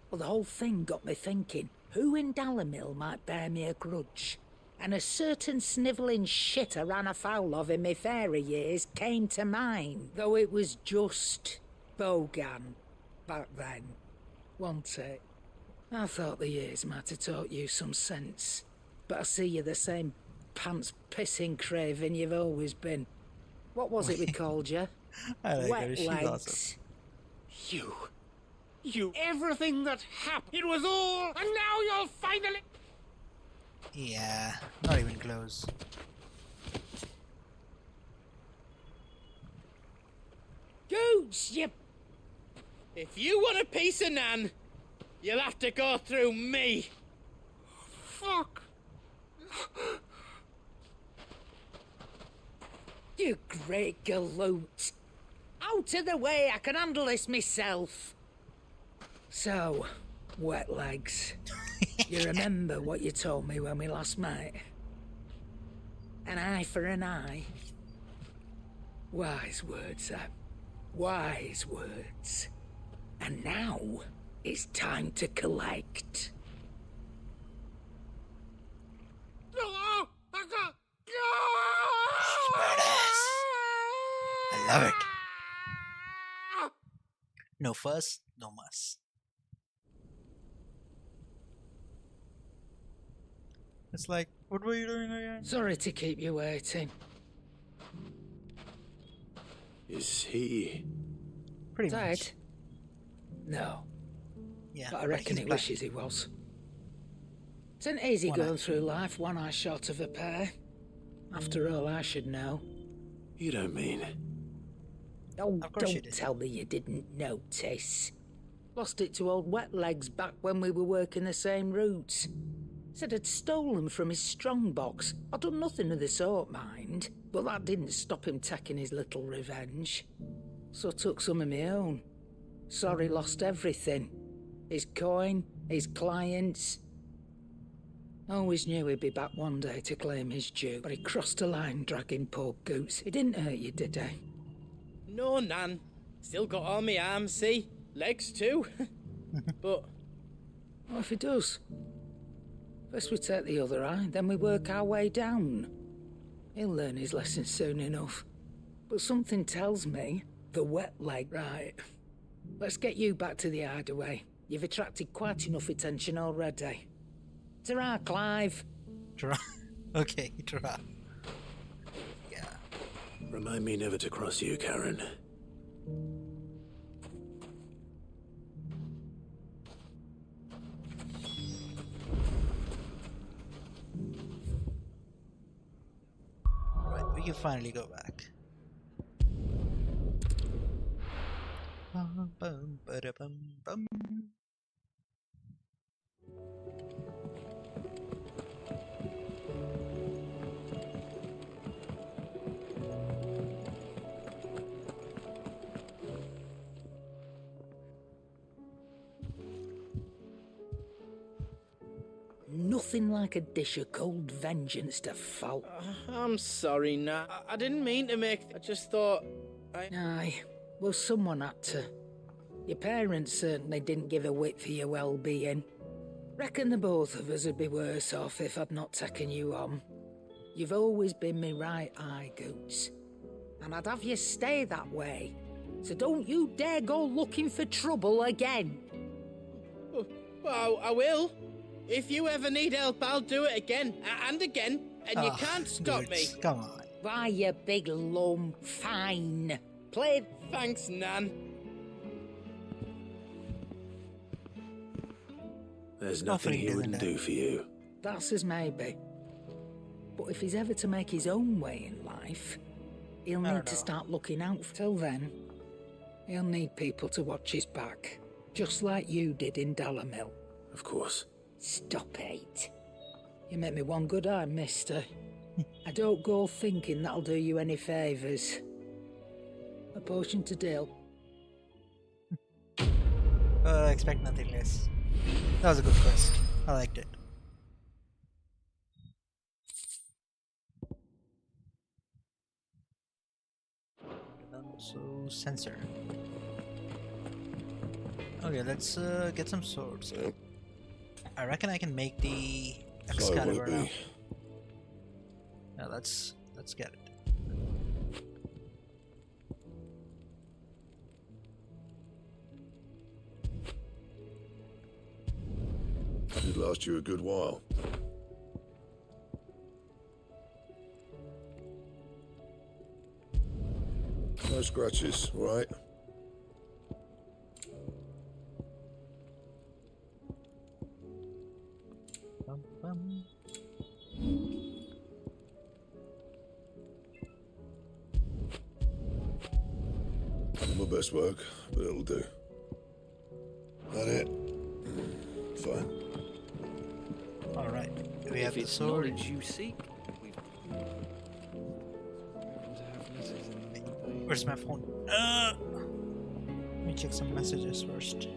Speaker 13: Well, the whole thing got me thinking, who in Dalamil might bear me a grudge? And a certain snivelling shit I ran afoul of in my fairy years came to mind, though it was just Bogan back then, wasn't it? I thought the years might have taught you some sense, but I see you're the same pants-pissing craven you've always been. What was it we called you?
Speaker 2: I like
Speaker 13: Wet
Speaker 2: her. She's
Speaker 13: legs.
Speaker 2: awesome.
Speaker 14: You, everything that happened, it was all, and now you'll finally...
Speaker 2: Yeah, not even close.
Speaker 14: Gooch, you... If you want a piece of Nan, you'll have to go through me.
Speaker 13: Fuck! You great galoot! Out of the way, I can handle this myself. So, wet legs. You remember what you told me when we last met? An eye for an eye. Wise words, Sam. Wise words. And now, it's time to collect.
Speaker 2: Badass. I love it. No fuss, no muss. It's like, what were you doing again?
Speaker 13: Sorry to keep you waiting.
Speaker 7: Is he...
Speaker 2: Pretty
Speaker 13: Dead?
Speaker 2: much.
Speaker 13: No.
Speaker 2: Yeah,
Speaker 13: But I reckon
Speaker 2: he's
Speaker 13: he
Speaker 2: back.
Speaker 13: wishes he was. It's an easy
Speaker 2: One
Speaker 13: going
Speaker 2: eye.
Speaker 13: through life, one eye short of a pair. After all, I should know.
Speaker 7: You don't mean...
Speaker 13: Oh,
Speaker 2: Of course you
Speaker 13: don't
Speaker 2: did.
Speaker 13: tell me you didn't notice. Lost it to old Wet Legs back when we were working the same routes. Said I'd stolen from his strongbox. I'd done nothing of the sort, mind. But that didn't stop him taking his little revenge. So I took some of my own. Sorry, lost everything. His coin, his clients. Always knew he'd be back one day to claim his due, but he crossed a line dragging poor Goots. He didn't hurt you, did he?
Speaker 14: No, Nan. Still got all my arms, see? Legs too. But
Speaker 13: What if he does? First we take the other eye, then we work our way down. He'll learn his lesson soon enough. But something tells me the wet leg. Right. Let's get you back to the hideaway. You've attracted quite enough attention already. Ta-ra, Clive.
Speaker 2: Ta-ra. Okay, ta-ra. Yeah.
Speaker 7: Remind me never to cross you, Karen.
Speaker 2: Right, we can finally go back. Bum, bum, ba-da-bum, bum.
Speaker 13: Nothing like a dish of cold vengeance to foul.
Speaker 14: I'm sorry, Nan. I didn't mean to make... I just thought...
Speaker 13: Aye, well, someone had to. Your parents certainly didn't give a whit for your well-being. Reckon the both of us would be worse off if I'd not taken you on. You've always been me right eye, Goots. And I'd have you stay that way. So don't you dare go looking for trouble again.
Speaker 14: Well, I will. If you ever need help, I'll do it again and again, and you can't stop me.
Speaker 2: Come on.
Speaker 13: Why, you big lump. Fine. Play.
Speaker 14: Thanks, Nan.
Speaker 7: There's nothing he wouldn't do for you.
Speaker 13: That's as maybe. But if he's ever to make his own way in life, he'll need to start looking out. Till then, he'll need people to watch his back. Just like you did in Dalamil.
Speaker 7: Of course.
Speaker 13: Stop it. You make me one good eye, mister. I don't go thinking that'll do you any favours. A potion to deal.
Speaker 2: Expect nothing less. That was a good quest. I liked it. So, sensor. Okay, let's get some swords. I reckon I can make the Excalibur now. Yeah, let's get it.
Speaker 17: It'd last you a good while. No scratches, right? Not my best work, but it'll do. That it? Fine.
Speaker 2: Alright, we have
Speaker 19: If
Speaker 2: the
Speaker 19: it's
Speaker 2: sword.
Speaker 19: knowledge you seek, we've...
Speaker 2: Where's my phone? Let me check some messages first.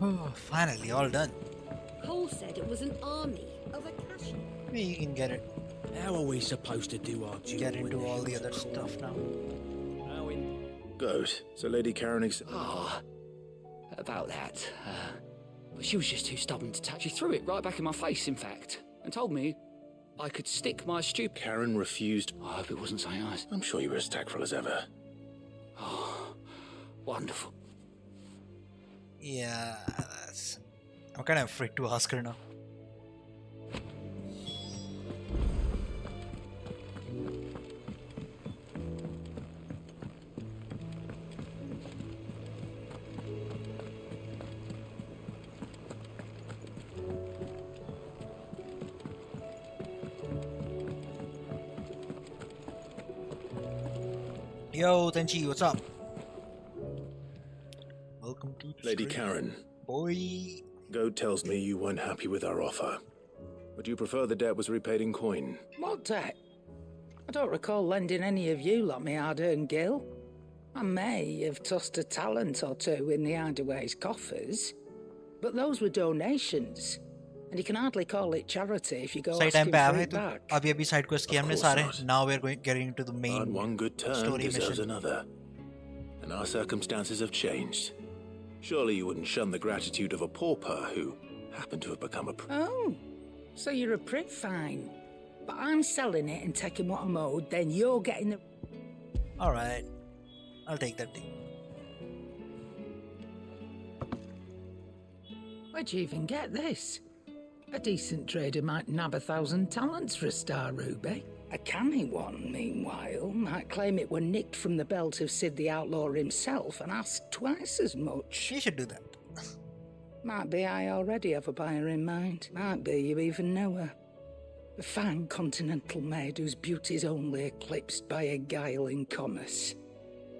Speaker 2: Oh, finally, all done.
Speaker 24: Cole said it was an army of Akashi.
Speaker 2: We can get it.
Speaker 6: How are we supposed to do our job?
Speaker 2: Get into all the other stuff now.
Speaker 7: Good. So Lady Karen
Speaker 3: About that. But she was just too stubborn to touch. She threw it right back in my face, in fact, and told me I could stick my stupid...
Speaker 7: Karen refused.
Speaker 3: I hope it wasn't something else.
Speaker 7: I'm sure you were as tactful as ever.
Speaker 3: Oh, wonderful.
Speaker 2: Yeah, that's... I'm kind of afraid to ask her now. Yo, Tenchi, what's up? Welcome to the
Speaker 7: Lady
Speaker 2: stream.
Speaker 7: Karen.
Speaker 2: Boy.
Speaker 7: Goad tells me you weren't happy with our offer. Would you prefer the debt was repaid in coin?
Speaker 13: What debt? I don't recall lending any of you lot me hard-earned gil. I may have tossed a talent or two in the Hideaway's coffers, but those were donations, and you can hardly call it charity if you go
Speaker 2: Side time
Speaker 13: asking
Speaker 2: पे
Speaker 13: for
Speaker 2: आए
Speaker 13: it
Speaker 2: तो
Speaker 13: back.
Speaker 2: अभी side quest किए हमने सारे. Now we're getting into the main
Speaker 7: And one good turn
Speaker 2: story
Speaker 7: deserves
Speaker 2: mission.
Speaker 7: another. And our circumstances have changed. Surely you wouldn't shun the gratitude of a pauper who happened to have become a...
Speaker 13: Oh, so you're a prick, fine. But I'm selling it and taking what I'm owed, then you're getting the...
Speaker 2: Alright. I'll take that deal.
Speaker 13: Where'd you even get this? A decent trader might nab 1,000 talents for a star ruby. A canny one, meanwhile, might claim it were nicked from the belt of Sid the Outlaw himself and ask twice as much.
Speaker 2: You should do that.
Speaker 13: Might be I already have a buyer in mind. Might be you even know her. A fine continental maid whose beauty's only eclipsed by a guile in commerce.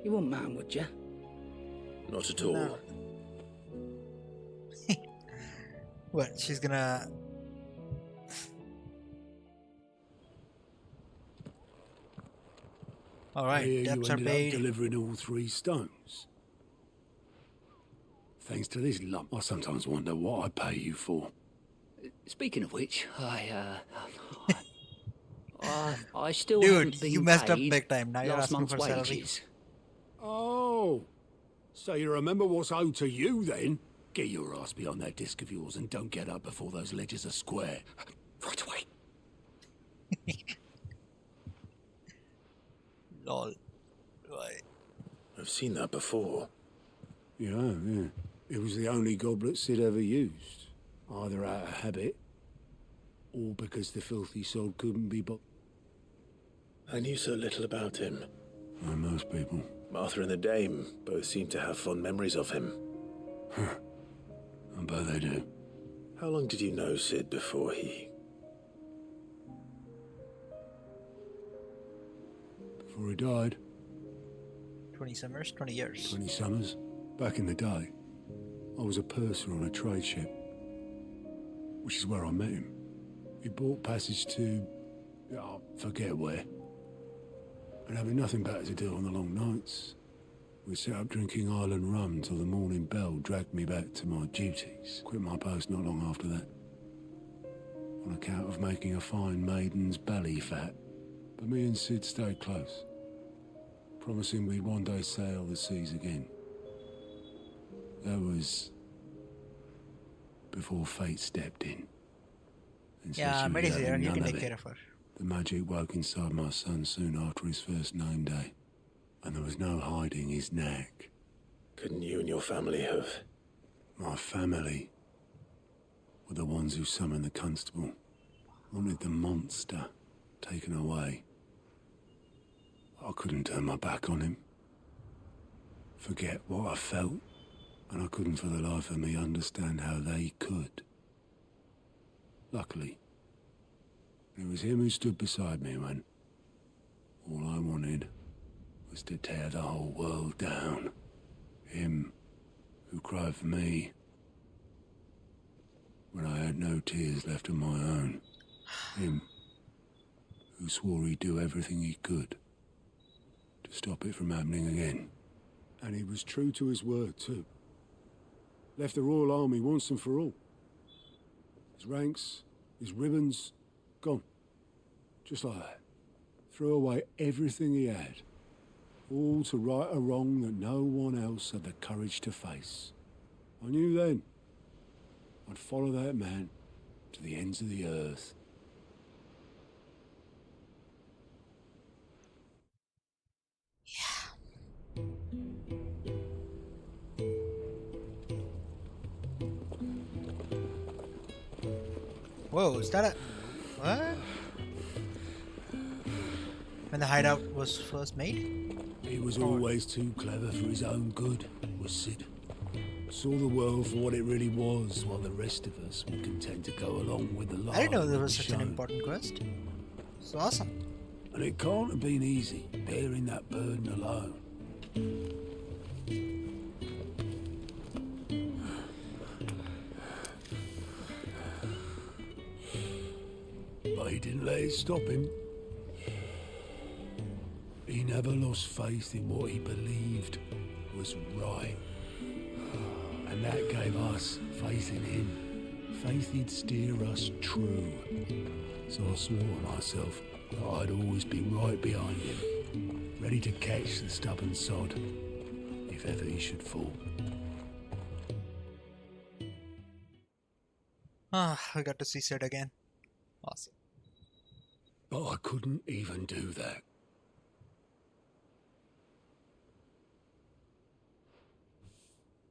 Speaker 13: You wouldn't mind, would you?
Speaker 7: Not at all.
Speaker 2: No. What? She's gonna... Alright,
Speaker 4: You
Speaker 2: debts are
Speaker 4: ended
Speaker 2: paid.
Speaker 4: up delivering all 3 stones. Thanks to this lump, I sometimes wonder what I pay you for.
Speaker 3: Speaking of which, I still
Speaker 2: Dude,
Speaker 3: haven't been
Speaker 2: you messed up
Speaker 3: paid
Speaker 2: big time. Now you're
Speaker 3: last
Speaker 2: asking
Speaker 3: month's
Speaker 2: for salary.
Speaker 3: wages.
Speaker 4: Oh, so you remember what's owed to you then? Get your ass behind that disc of yours and don't get up before those ledgers are square.
Speaker 3: Right away.
Speaker 2: Lol. Right.
Speaker 7: I've seen that before.
Speaker 4: Yeah. It was the only goblet Sid ever used. Either out of habit, or because the filthy soul couldn't be bought.
Speaker 7: I knew so little about him.
Speaker 4: Like most people.
Speaker 7: Martha and the Dame both seem to have fond memories of him.
Speaker 4: I bet they do.
Speaker 7: How long did you know Sid before he...
Speaker 4: Before he died?
Speaker 2: 20 summers, 20 years.
Speaker 4: 20 summers. Back in the day, I was a purser on a trade ship, which is where I met him. He bought passage to... I forget where. And having nothing better to do on the long nights, we set up drinking island rum till the morning bell dragged me back to my duties. Quit my post not long after that, on account of making a fine maiden's belly fat. But me and Sid stayed close, promising we'd one day sail the seas again. That was before fate stepped in. And said
Speaker 2: Yeah,
Speaker 4: she was
Speaker 2: Mary's here.
Speaker 4: having
Speaker 2: You
Speaker 4: none
Speaker 2: can
Speaker 4: of
Speaker 2: take
Speaker 4: it.
Speaker 2: care of her.
Speaker 4: The magic woke inside my son soon after his first name day, and there was no hiding his knack.
Speaker 7: Couldn't you and your family have...
Speaker 4: My family were the ones who summoned the constable. Wanted the monster. taken away. I couldn't turn my back on him, forget what I felt, and I couldn't for the life of me understand how they could. Luckily, it was him who stood beside me when all I wanted was to tear the whole world down. Him who cried for me when I had no tears left of my own. Him who swore he'd do everything he could to stop it from happening again. And he was true to his word, too. Left the Royal Army once and for all. His ranks, his ribbons, gone. Just like that. Threw away everything he had. All to right a wrong that no one else had the courage to face. I knew then I'd follow that man to the ends of the earth.
Speaker 2: Whoa, is that a... what? When the hideout was first made?
Speaker 4: He was always too clever for his own good, was Sid. Saw the world for what it really was, while the rest of us were content to go along with the lie.
Speaker 2: I didn't know there was such an important quest. It's awesome.
Speaker 4: And it can't have been easy, bearing that burden alone. But he didn't let it stop him. He never lost faith in what he believed was right. And that gave us faith in him. Faith he'd steer us true. So I swore to myself that I'd always be right behind him, ready to catch the stubborn sod, if ever he should fall.
Speaker 2: Ah, I got to see Sid again. Awesome.
Speaker 4: But I couldn't even do that.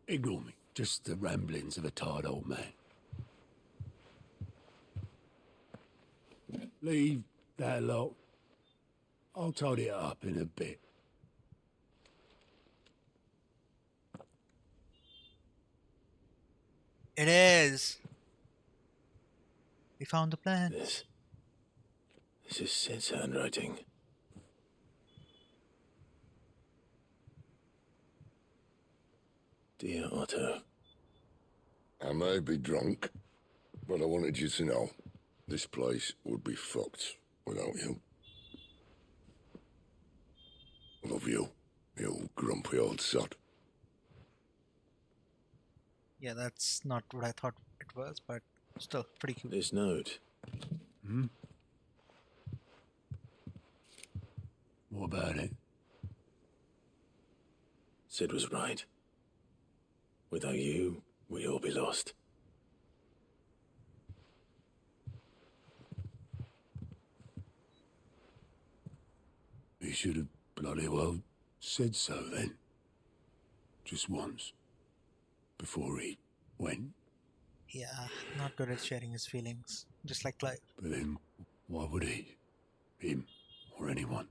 Speaker 4: Ignore me. Just the ramblings of a tired old man. Leave that lot. I'll tidy it up in a bit.
Speaker 2: It is. We found the plan.
Speaker 7: This is Sid's handwriting. Dear Otto.
Speaker 17: I may be drunk, but I wanted you to know this place would be fucked without you. Love you, you grumpy old sod.
Speaker 2: Yeah, that's not what I thought it was, but still pretty cute.
Speaker 7: This note.
Speaker 4: What about it?
Speaker 7: Sid was right. Without you, we'd all be lost.
Speaker 4: He should have bloody well said so then. Just once. Before he went.
Speaker 2: Yeah, not good at sharing his feelings, just like Clive.
Speaker 4: But then, why would he? Him, or anyone?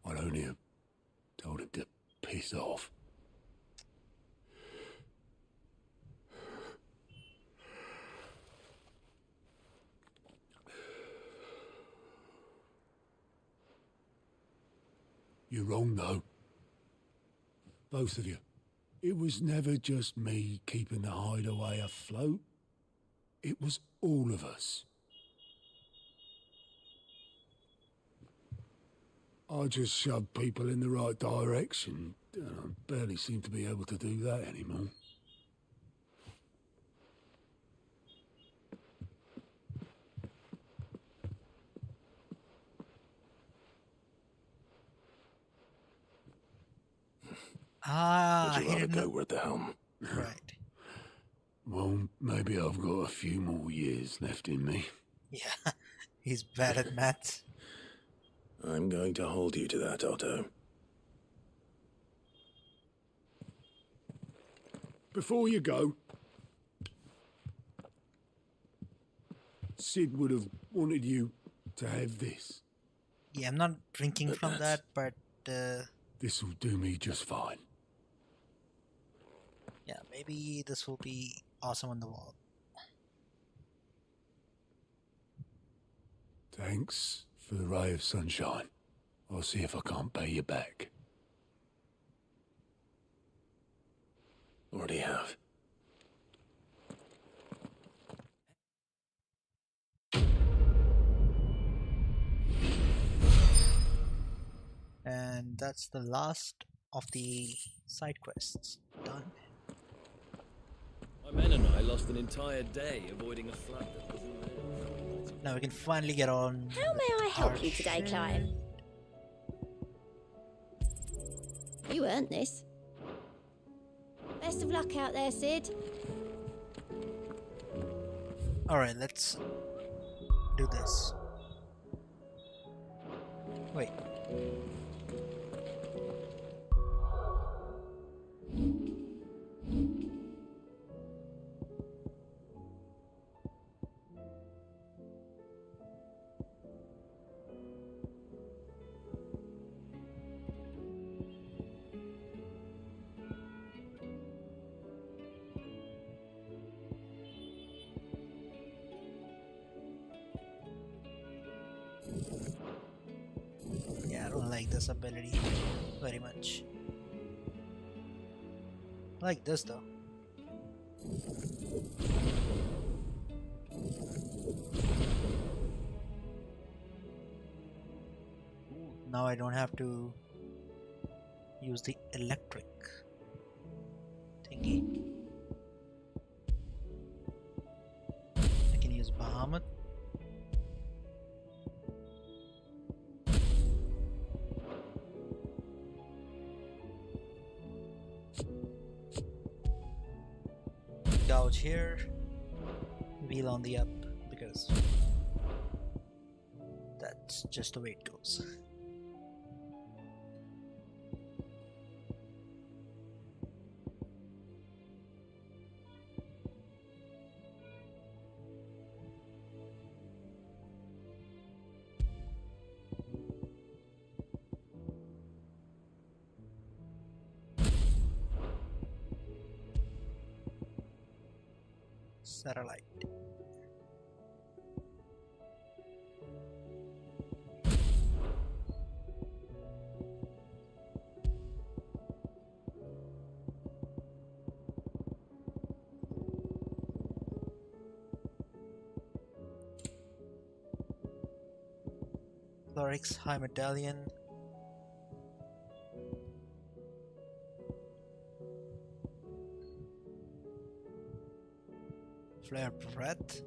Speaker 4: I'd only have told him to piss off. You're wrong, though. Both of you. It was never just me keeping the hideaway afloat. It was all of us. I just shoved people in the right direction. I barely seem to be able to do that anymore.
Speaker 2: Ah,
Speaker 7: Would you rather go with the helm?
Speaker 2: Right.
Speaker 4: Well, maybe I've got a few more years left in me.
Speaker 2: Yeah, he's bad at maths.
Speaker 7: I'm going to hold you to that, Otto.
Speaker 4: Before you go, Sid would have wanted you to have this.
Speaker 2: Yeah, I'm not drinking
Speaker 4: But
Speaker 2: from that, but
Speaker 4: this'll do me just fine.
Speaker 2: yeah, maybe this will be awesome on the wall.
Speaker 4: Thanks for the ray of sunshine. I'll see if I can't pay you back.
Speaker 7: Already have.
Speaker 2: And that's the last of the side quests done.
Speaker 11: My men and I lost an entire day avoiding a flood that wasn't there.
Speaker 2: Now we can finally get on.
Speaker 16: How may I help you today, Clive? You earned this. Best of luck out there, Sid.
Speaker 2: Alright, let's do this. Wait. Yeah, I don't like this ability very much. I like this though. Now I don't have to use the electric thingy. I can use Bahamut. Gouge here, wheel on the up, because that's just the way it goes. Satellite. Cloric's High Medallion. Flare Breath.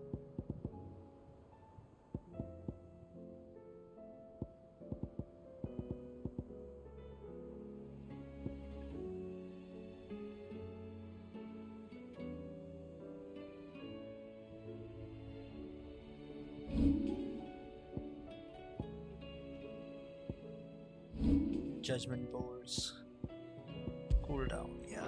Speaker 2: Judgment Bowls. Cooldown, yeah.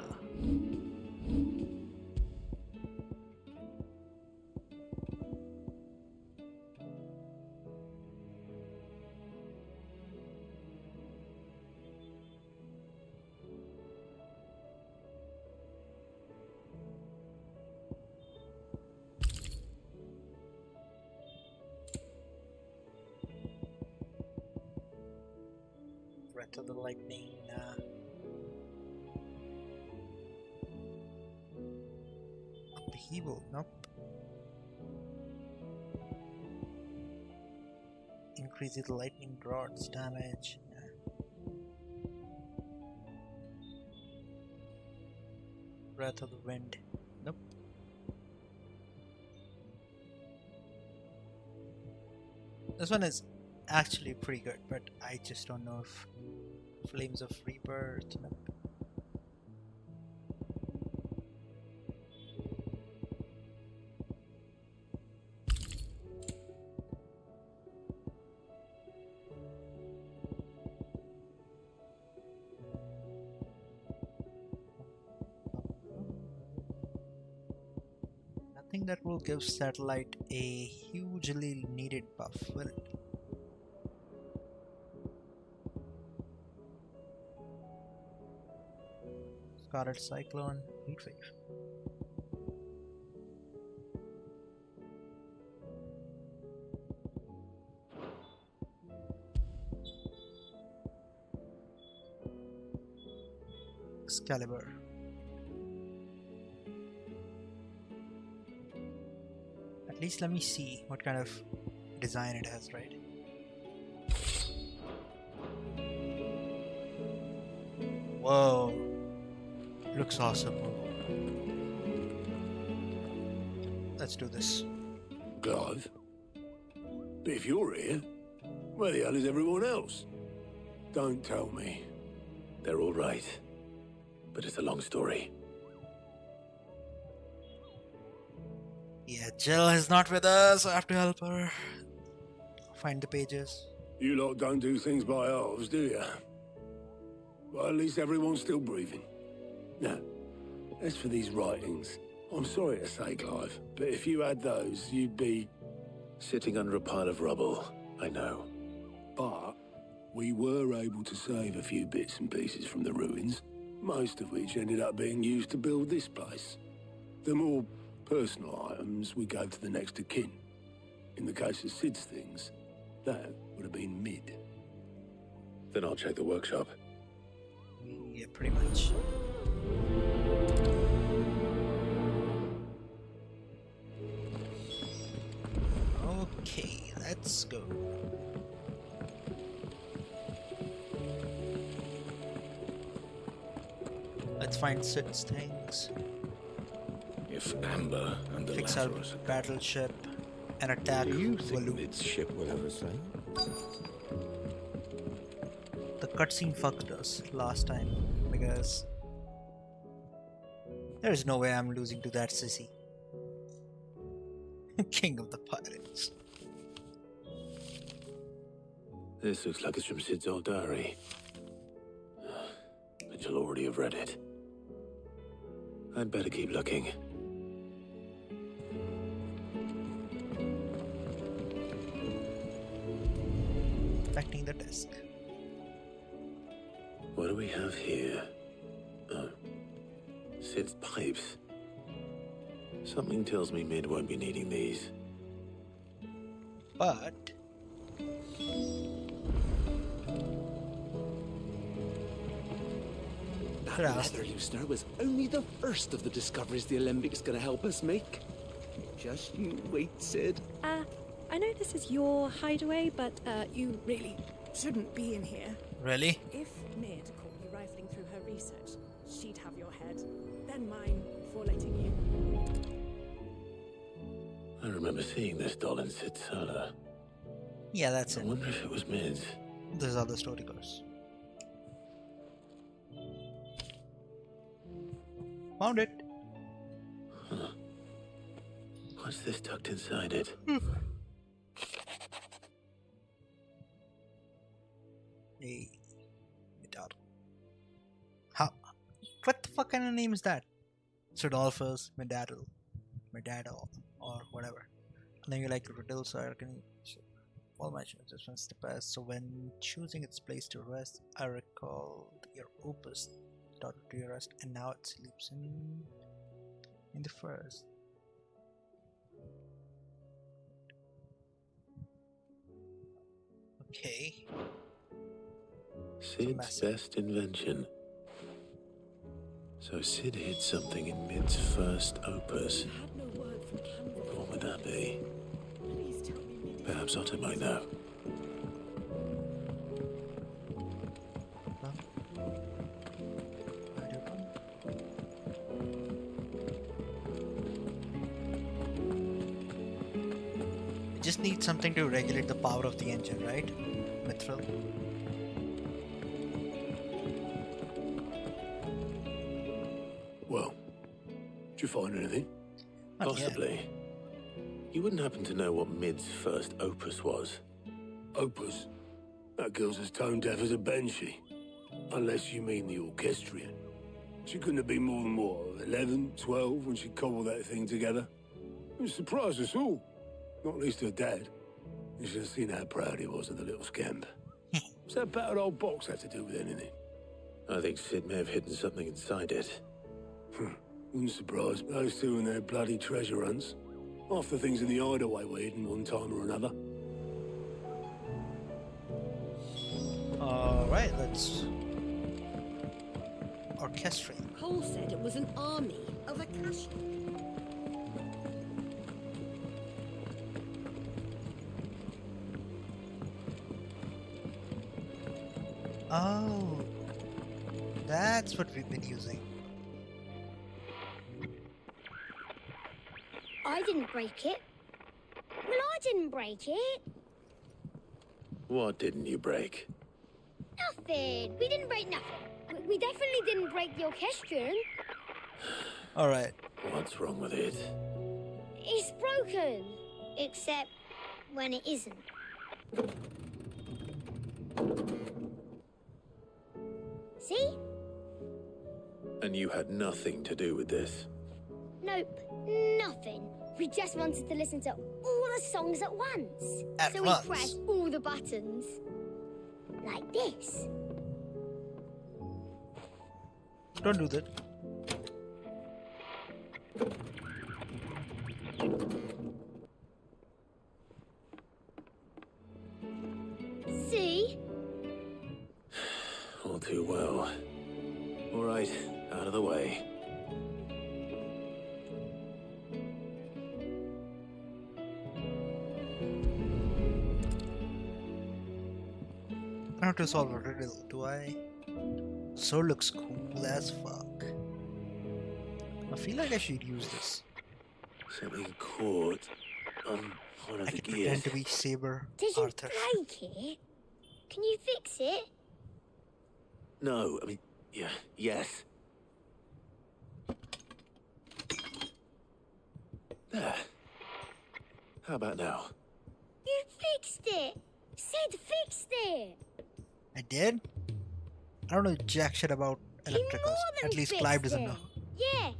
Speaker 2: Breath of the Lightning. Upheaval, nope. Increases lightning rod's damage. Breath of the Wind, nope. This one is actually pretty good, but I just don't know if Flames of Rebirth, nope. Nothing that will give Satellite a hugely needed buff, will it? Scarlet Cyclone, Heatwave. Excalibur. At least let me see what kind of design it has, right? Whoa. Looks awesome. Let's do this.
Speaker 4: Clive? But if you're here, where the hell is everyone else? Don't tell me.
Speaker 7: They're all right. But it's a long story.
Speaker 2: Yeah, Jill is not with us. I have to help her find the pages.
Speaker 4: You lot don't do things by halves, do you? Well, at least everyone's still breathing. Now, as for these writings, I'm sorry to say, Clive, but if you had those, you'd be...
Speaker 7: Sitting under a pile of rubble, I know.
Speaker 4: But we were able to save a few bits and pieces from the ruins, most of which ended up being used to build this place. The more personal items we gave to the next of kin. In the case of Sid's things, that would have been Mid.
Speaker 7: Then I'll check the workshop.
Speaker 2: Yeah, pretty much. Okay, let's go. Let's find Sid's things.
Speaker 10: If Amber and the
Speaker 2: Fix our
Speaker 10: Lazarus
Speaker 2: battleship and attack.
Speaker 10: Do you think Mid's ship will ever sail?
Speaker 2: The cutscene fucked us last time because there is no way I'm losing to that sissy. King of the Pirates.
Speaker 7: This looks like it's from Sid's old diary. But you'll already have read it. I'd better keep looking.
Speaker 2: Inspecting the desk.
Speaker 7: What do we have here? Oh. Sid's pipes. Something tells me Mid won't be needing these.
Speaker 2: But
Speaker 12: that leather loosener was only the first of the discoveries the Olympics gonna help us make. Just you wait, Sid.
Speaker 9: I know this is your hideaway, but you really shouldn't be in here.
Speaker 2: Really?
Speaker 24: If Mid caught you rifling through her research, she'd have your head, then mine for letting you.
Speaker 7: I remember seeing this doll in Sid's cellar.
Speaker 2: yeah, that's
Speaker 7: I
Speaker 2: it.
Speaker 7: wonder if it was Mid's.
Speaker 2: This is how the story goes. Found it.
Speaker 7: Huh. What's this tucked inside it?
Speaker 2: Hey, Medard. How? What the fuck kind of name is that? Sudolphus, Medadal, or whatever. And then you like riddle, so I can all my choices once the past. So when choosing its place to rest, I recalled your opus daughter to your rest, and now it sleeps in the first. Okay.
Speaker 7: Sid's best invention. So Sid hid something in Mid's first opus. What would that be? Perhaps Otto might know.
Speaker 2: We just need something to regulate the power of the engine, right? Mithril.
Speaker 4: Well, did you find anything?
Speaker 7: Possibly. You wouldn't happen to know what Mid's first opus was?
Speaker 4: Opus? That girl's as tone deaf as a banshee. Unless you mean the orchestrion. She couldn't have been more than, what, 11, 12 when she cobbled that thing together? It surprised us all. Not least her dad. You should have seen how proud he was of the little scamp. What's that battered old box have to do with anything?
Speaker 7: I think Sid may have hidden something inside it.
Speaker 4: Wouldn't surprise me. Those two and their bloody treasure hunts. Half the things in the hideaway were hidden one time or another.
Speaker 2: Alright, let's orchestrate.
Speaker 23: Cole said it was an army of Akashic.
Speaker 2: Oh, that's what we've been using.
Speaker 8: I didn't break it. Well, I didn't break it.
Speaker 7: What didn't you break?
Speaker 8: Nothing. We didn't break nothing. We definitely didn't break the orchestrion.
Speaker 2: Alright.
Speaker 7: What's wrong with it?
Speaker 8: It's broken. Except when it isn't. See?
Speaker 7: And you had nothing to do with this?
Speaker 8: Nope. Nothing. We just wanted to listen to all the songs at once.
Speaker 2: At
Speaker 8: we
Speaker 2: once?
Speaker 8: pressed all the buttons. Like this.
Speaker 2: Don't do that.
Speaker 8: See?
Speaker 7: All too well. All right, out of the way.
Speaker 2: I have to solve a riddle, do I? So looks cool as fuck. I feel like I should use this.
Speaker 7: Something caught on one of
Speaker 2: I
Speaker 7: the
Speaker 2: could
Speaker 7: gears.
Speaker 2: pretend to be Saber
Speaker 8: Did you
Speaker 2: Arthur.
Speaker 8: break it? Can you fix it?
Speaker 7: No, I mean, yeah, yes. There. How about now?
Speaker 8: You fixed it! Sid fixed it!
Speaker 2: I did? I don't know jack shit about
Speaker 8: He
Speaker 2: electricals.
Speaker 8: more than
Speaker 2: At least
Speaker 8: fixed
Speaker 2: Clive doesn't
Speaker 8: it.
Speaker 2: know.
Speaker 8: Yeah,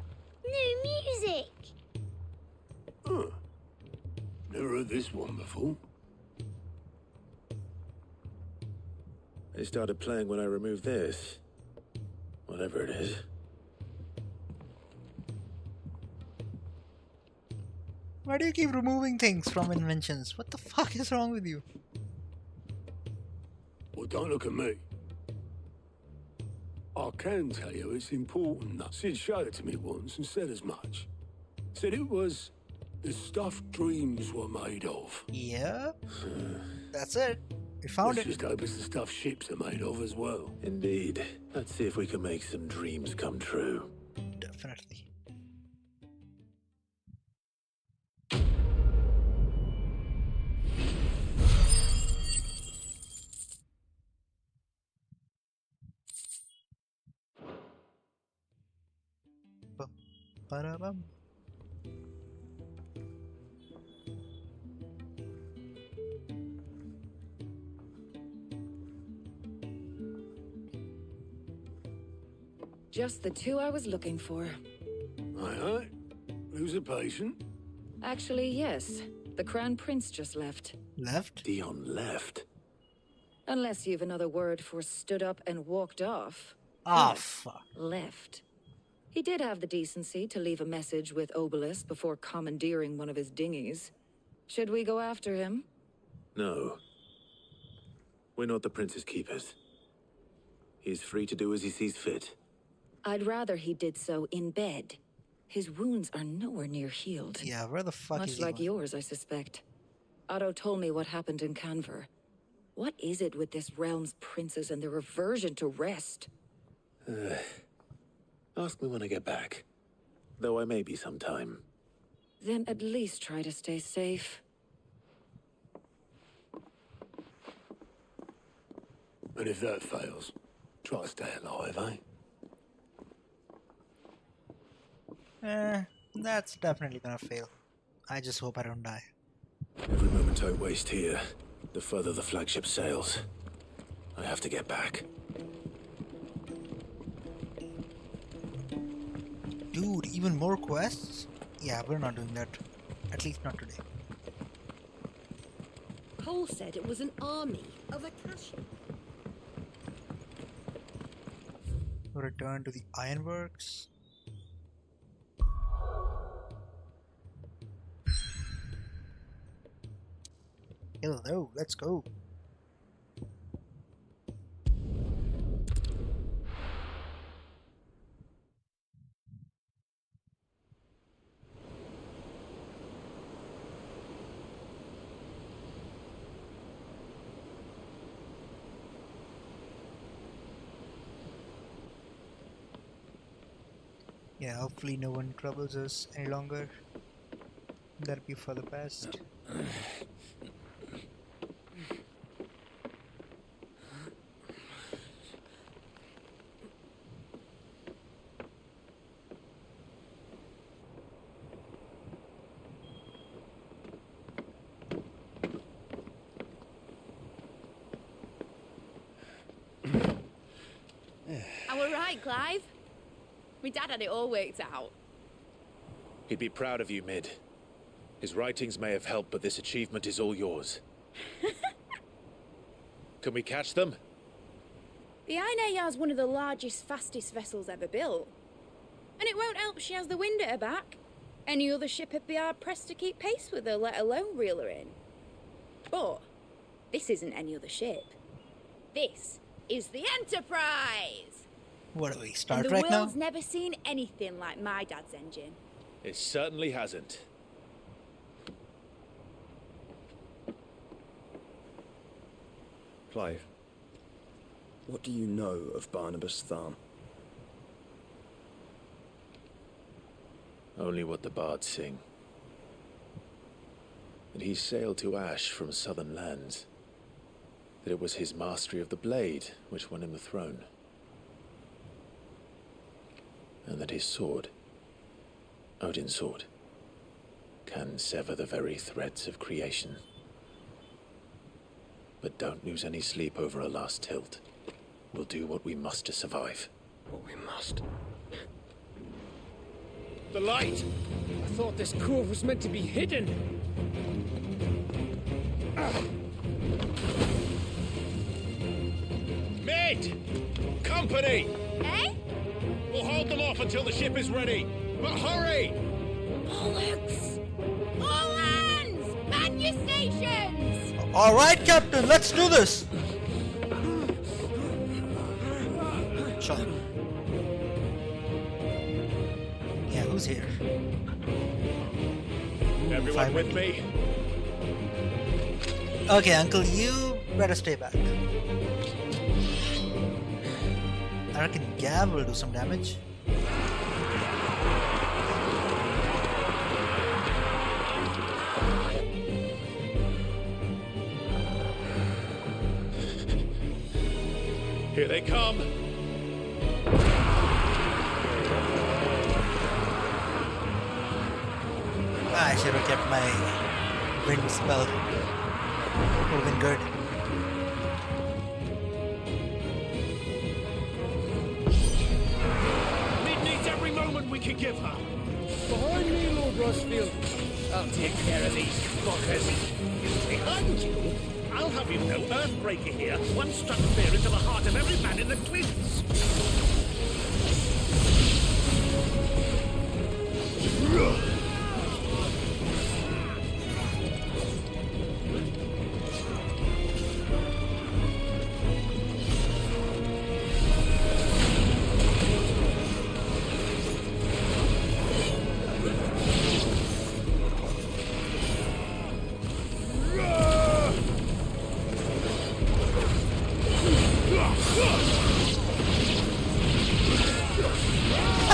Speaker 8: new music.
Speaker 4: Huh. Never heard this one before.
Speaker 7: It started playing when I removed this. Whatever it is.
Speaker 2: Why do you keep removing things from inventions? What the fuck is wrong with you?
Speaker 4: Well, don't look at me. I can tell you it's important that Sid showed it to me once and said as much. Said it was the stuff dreams were made of.
Speaker 2: Yeah? That's it. We found
Speaker 4: Let's
Speaker 2: it.
Speaker 4: just hope it's the stuff ships are made of as well.
Speaker 7: Indeed. Let's see if we can make some dreams come true.
Speaker 2: Definitely. Ba-da-bum.
Speaker 18: Just the two I was looking for.
Speaker 4: Aye. Who's a patient?
Speaker 18: Actually, yes. The Crown Prince just left.
Speaker 2: Left?
Speaker 7: Dion left.
Speaker 18: Unless you've another word for stood up and walked off.
Speaker 2: Ah,
Speaker 18: Yes,
Speaker 2: fuck.
Speaker 18: left. He did have the decency to leave a message with Obelisk before commandeering one of his dinghies. Should we go after him?
Speaker 7: No. We're not the Prince's keepers. He's free to do as he sees fit.
Speaker 18: I'd rather he did so in bed. His wounds are nowhere near healed.
Speaker 2: Yeah, where the fuck
Speaker 18: Much
Speaker 2: is he
Speaker 18: like
Speaker 2: going?
Speaker 18: yours, I suspect. Otto told me what happened in Canver. What is it with this realm's princes and their aversion to rest?
Speaker 7: Ask me when I get back. Though I may be sometime.
Speaker 18: Then at least try to stay safe.
Speaker 4: And if that fails, try to stay alive, eh?
Speaker 2: That's definitely gonna fail. I just hope I don't die.
Speaker 7: Every moment I waste here, the further the flagship sails. I have to get back.
Speaker 2: Dude, even more quests? Yeah, we're not doing that. At least not today.
Speaker 23: Cole said it was an army of Akashic.
Speaker 2: Return to the ironworks. Hello, let's go. Yeah, hopefully no one troubles us any longer. That'll be for the best.
Speaker 19: I were right, Clive. My dad had it all worked out.
Speaker 20: He'd be proud of you, Mid. His writings may have helped, but this achievement is all yours. Can we catch them?
Speaker 19: The Aina Yar's one of the largest, fastest vessels ever built. And it won't help she has the wind at her back. Any other ship would be hard-pressed to keep pace with her, let alone reel her in. But this isn't any other ship. This is the Enterprise!
Speaker 2: What do we start
Speaker 19: and
Speaker 2: right
Speaker 19: the
Speaker 2: now?
Speaker 19: world's never seen anything like my dad's engine.
Speaker 20: It certainly hasn't.
Speaker 21: Clive, what do you know of Barnabas Tharn?
Speaker 20: Only what the bards sing. That he sailed to Ash from southern lands. That it was his mastery of the blade which won him the throne. And that his sword, Odin's sword, can sever the very threads of creation. But don't lose any sleep over a last tilt. We'll do what we must to survive.
Speaker 21: What we must.
Speaker 14: The light! I thought this cove was meant to be hidden.
Speaker 20: Mid! Company!
Speaker 19: Eh?
Speaker 20: We'll hold them off until the ship is ready. But hurry!
Speaker 19: Bollocks! All hands! Man your stations!
Speaker 2: Alright, Captain, let's do this! Shawn. Yeah, who's here?
Speaker 20: Everyone with me?
Speaker 2: Okay, Uncle, you better stay back. I reckon Gav will do some damage.
Speaker 20: Here they come.
Speaker 2: I should have kept my wind spell. Would have been good.
Speaker 1: Mid needs every moment we can give her.
Speaker 14: Behind me, Lord Rosfield. I'll take care of these fuckers.
Speaker 1: Behind you? I'll have you know, Earthbreaker here once struck fear into the heart of every man in the Twins.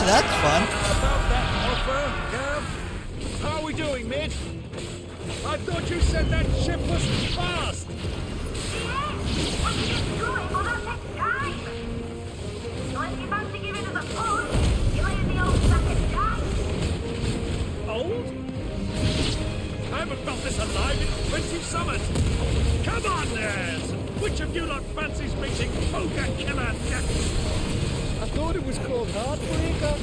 Speaker 2: That's fun.
Speaker 1: About that offer, Gav? How are we doing, Mid? I thought you said that ship was fast! Old? I haven't felt this alive in 20 summers! Come on, Nares! Which of you lot fancies meeting Ogre Killer next?
Speaker 14: I thought it was called Heartbreaker.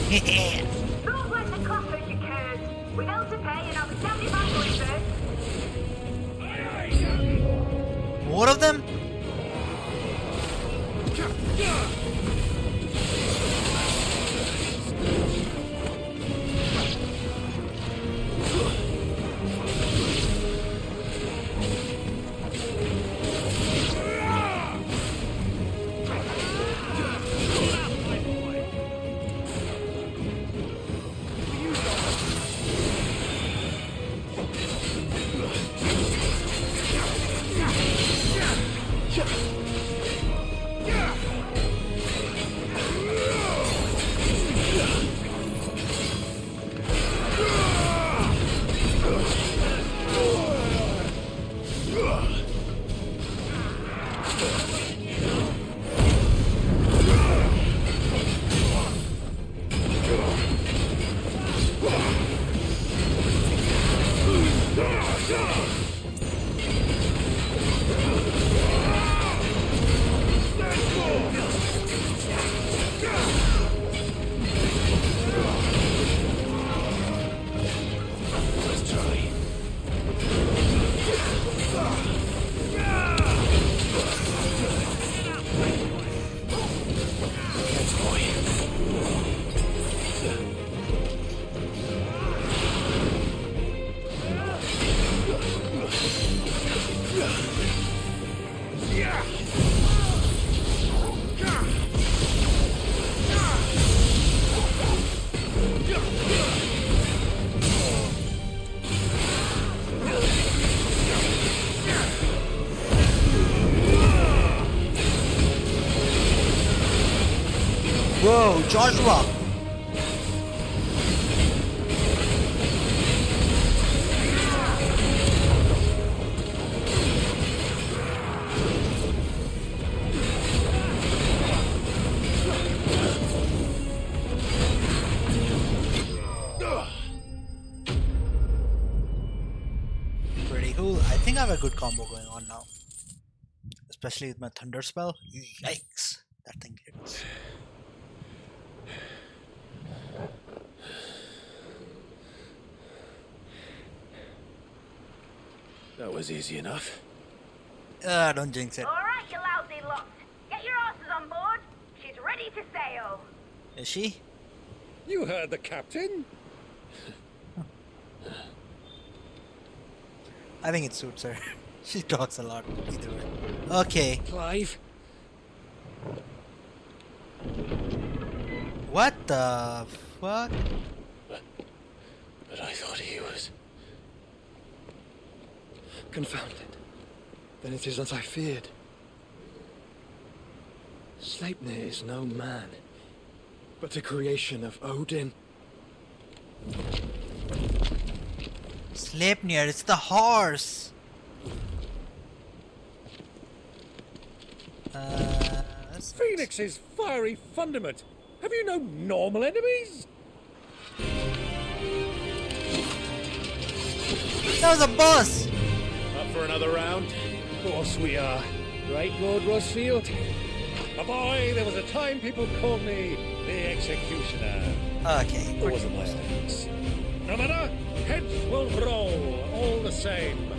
Speaker 5: Don't let the clock hurt your curves. We held to pay and have 75 points first.
Speaker 2: More of them? Whoa, Joshua! Pretty cool. I think I have a good combo going on now. Especially with my thunder spell. Yikes. That thing hits.
Speaker 20: That was easy enough.
Speaker 2: Don't jinx it.
Speaker 5: All right, you lousy lot. Get your asses on board. She's ready to sail.
Speaker 2: Is she?
Speaker 1: You heard the captain.
Speaker 2: I think it suits her. She talks a lot, either way. Okay.
Speaker 11: Clive?
Speaker 2: What the fuck?
Speaker 20: But I thought he was...
Speaker 21: Confounded. Then it is as I feared. Sleipnir is no man, but a creation of Odin.
Speaker 2: Sleipnir, it's the horse!
Speaker 1: Phoenix's fiery fundament. Have you no normal enemies?
Speaker 2: That was a boss!
Speaker 1: Up for another round?
Speaker 14: Of course we are. Right, Lord Rosfield?
Speaker 1: My boy, there was a time people called me the Executioner.
Speaker 2: Okay.
Speaker 1: It wasn't my offense. No matter, heads will roll, all the same.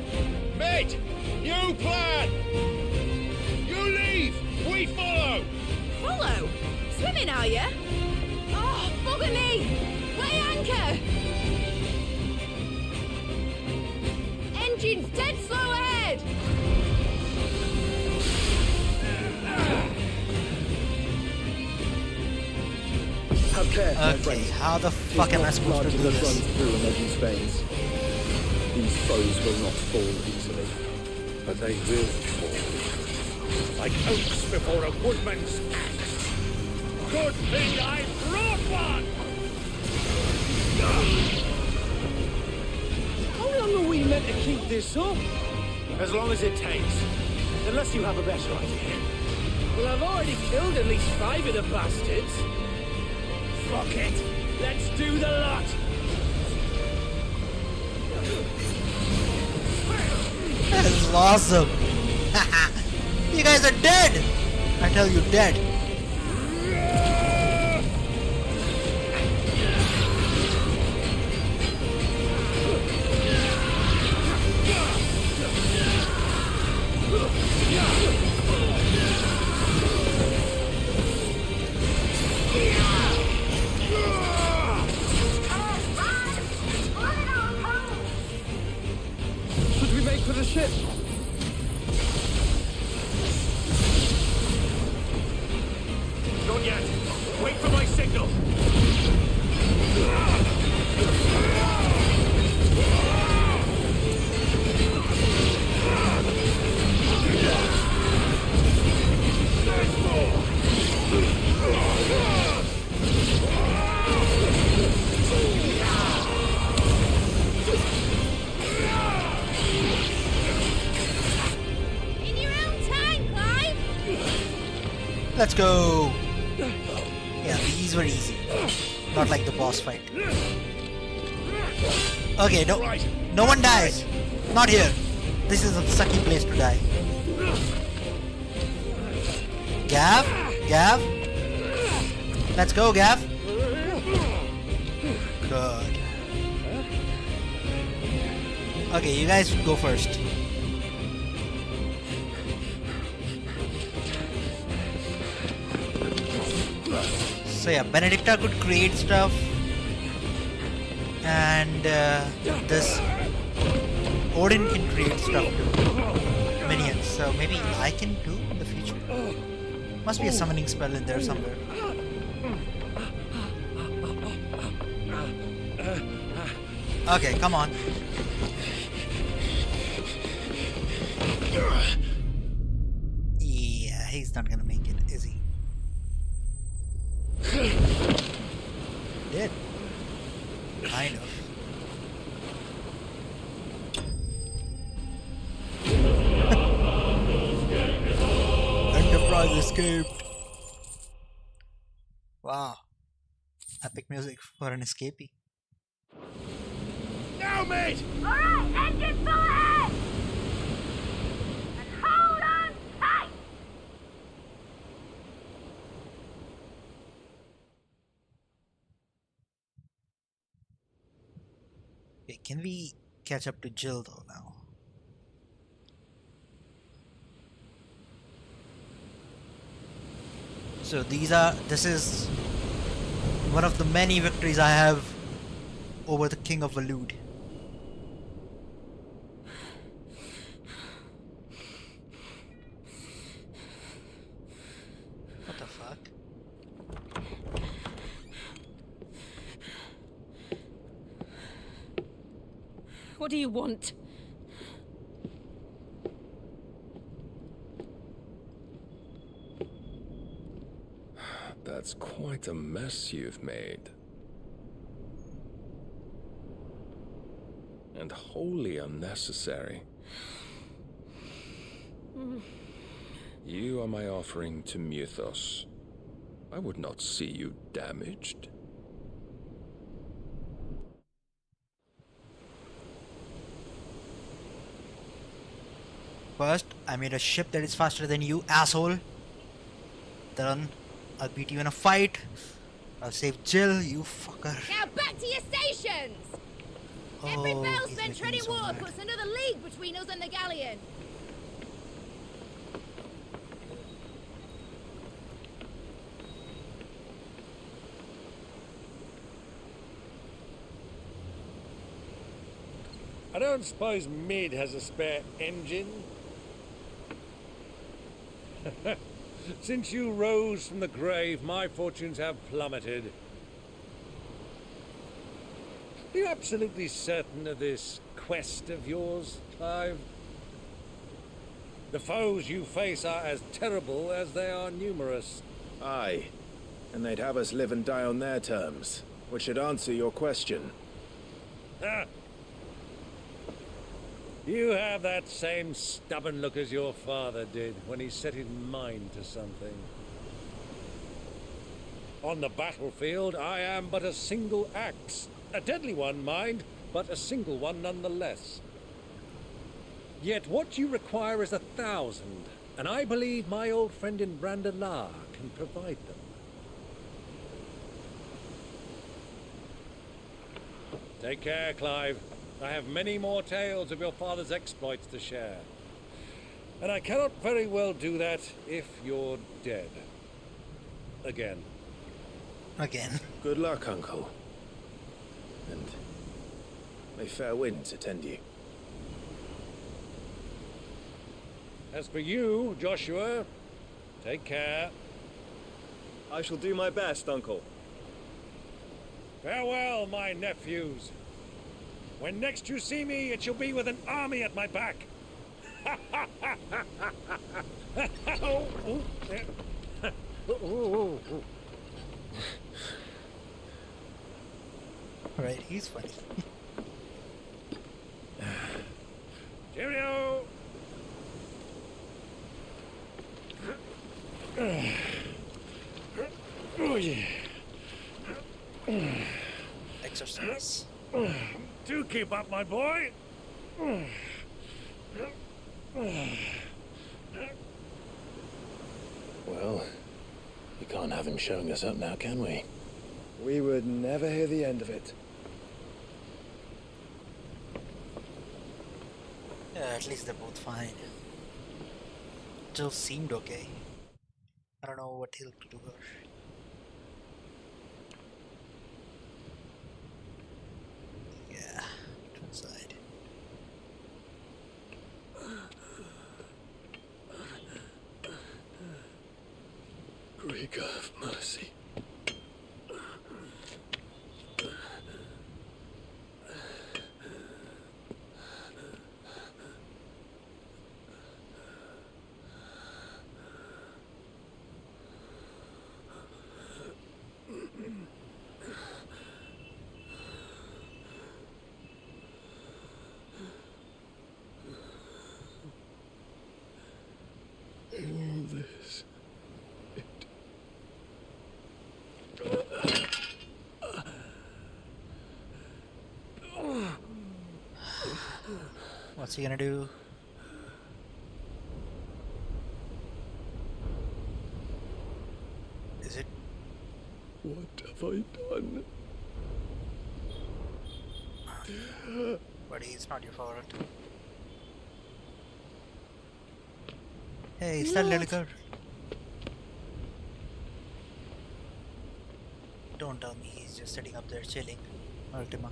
Speaker 1: Mate, you plan! You leave, we follow!
Speaker 19: Follow? Swimming, are you? Oh, bugger me! Weigh anchor! Engine's dead slow ahead!
Speaker 21: Have care, my
Speaker 2: Okay,
Speaker 21: friend.
Speaker 2: how the fuck am I supposed to do
Speaker 21: Blood
Speaker 2: this?
Speaker 21: runs through a legend's veins. These foes will not fall easily.
Speaker 1: But they will fall. Like oaks before a woodman's axe. Good thing I brought one!
Speaker 14: How long are we meant to keep this up?
Speaker 20: As long as it takes. Unless you have a better idea.
Speaker 14: Well, I've already killed at least 5 of the bastards. Fuck it. Let's do the lot.
Speaker 2: That is awesome! You guys are dead! I tell you, dead. Let's go! Yeah, these were easy. Not like the boss fight. Okay, no one dies. Not here. This is a sucky place to die. Gav? Gav? Let's go, Gav. Good. Okay, you guys go first. So yeah, Benedicta could create stuff, and this Odin can create stuff too. Minions. So maybe I can do in the future. Must be a summoning spell in there somewhere. Okay, come on. Yeah, he's not gonna make it, is he? Did. Kind of. Enterprise escaped. Wow. Epic music for an escapee.
Speaker 1: Now, mate!
Speaker 5: Alright, engine full ahead! And hold on tight!
Speaker 2: Okay, can we catch up to Jill though now? So this is one of the many victories I have over the King of Valud. What the fuck?
Speaker 18: What do you want?
Speaker 6: That's quite a mess you've made. And wholly unnecessary. You are my offering to Mythos. I would not see you damaged.
Speaker 2: First, I made a ship that is faster than you, asshole. Then, I'll beat you in a fight. I'll save Jill, you fucker.
Speaker 19: Now back to your stations! Every
Speaker 2: Oh,
Speaker 19: bell
Speaker 2: he's
Speaker 19: spent
Speaker 2: making
Speaker 19: treading
Speaker 2: me so
Speaker 19: water
Speaker 2: mad.
Speaker 19: puts another league between us and the galleon.
Speaker 1: I don't suppose Mid has a spare engine? Since you rose from the grave, my fortunes have plummeted. Are you absolutely certain of this quest of yours, Clive? The foes you face are as terrible as they are numerous.
Speaker 7: Aye, and they'd have us live and die on their terms, which should answer your question.
Speaker 1: Ah. You have that same stubborn look as your father did when he set his mind to something. On the battlefield, I am but a single axe. A deadly one, mind, but a single one nonetheless. Yet what you require is 1,000, and I believe my old friend in Brandalar can provide them. Take care, Clive. I have many more tales of your father's exploits to share. And I cannot very well do that if you're dead. Again.
Speaker 2: Again.
Speaker 7: Good luck, Uncle. And may fair winds attend you.
Speaker 1: As for you, Joshua, take care.
Speaker 13: I shall do my best, Uncle.
Speaker 1: Farewell, my nephews. When next you see me, it shall be with an army at my back.
Speaker 2: Alright, he's funny.
Speaker 1: Cheerio!
Speaker 2: Exercise.
Speaker 1: Do keep up, my boy.
Speaker 20: Well, we can't have him showing us up now, can we?
Speaker 21: We would never hear the end of it.
Speaker 2: Yeah, at least they're both fine. Jill seemed okay. I don't know what he'll do her. Yeah, inside.
Speaker 21: Greek of mercy. All this.
Speaker 2: What's he gonna do? Is it?
Speaker 21: What have I done?
Speaker 2: Buddy, it's not your fault. Hey, it's that little girl. Don't tell me he's just sitting up there chilling. Ultima.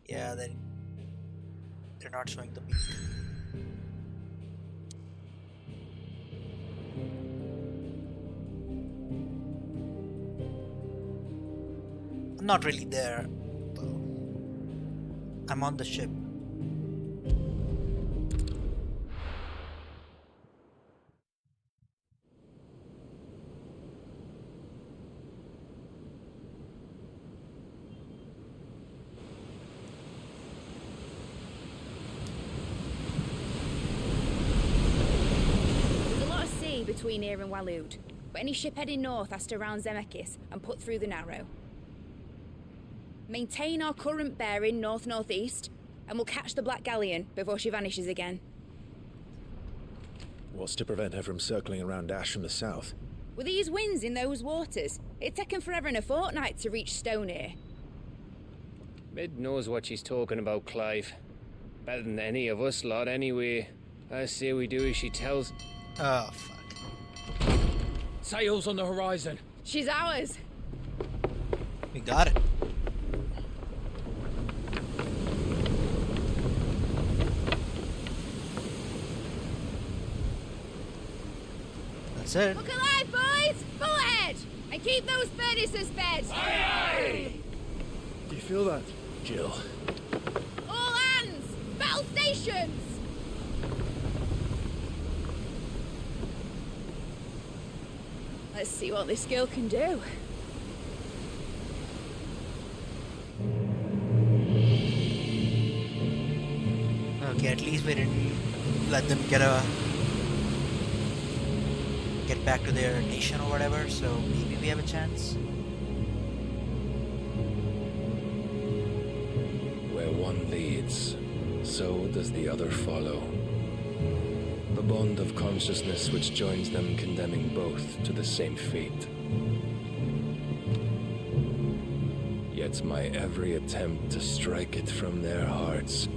Speaker 2: Yeah, they're not showing the peak. I'm not really there, though. I'm on the ship.
Speaker 19: Between here and Waloed, but any ship heading north has to round Zemeckis and put through the Narrow. Maintain our current bearing north-northeast, and we'll catch the Black Galleon before she vanishes again.
Speaker 7: What's to prevent her from circling around Ash from the south?
Speaker 19: With these winds in those waters, it'd taken forever and a fortnight to reach Stonehere.
Speaker 14: Mid knows what she's talking about, Clive. Better than any of us lot, anyway. I say we do as she tells.
Speaker 2: Oh, fuck.
Speaker 14: Sails on the horizon.
Speaker 19: She's ours.
Speaker 2: We got it. That's it.
Speaker 19: Look alive, boys! Full ahead! And keep those furnaces fed!
Speaker 21: Aye, aye! Do you feel that?
Speaker 7: Jill.
Speaker 19: All hands! Battle stations! Let's see what this girl can do.
Speaker 2: Okay, at least we didn't let them get back to their nation or whatever, so maybe we have a chance.
Speaker 6: Where one leads, so does the other follow. The bond of consciousness which joins them, condemning both to the same fate. Yet my every attempt to strike it from their hearts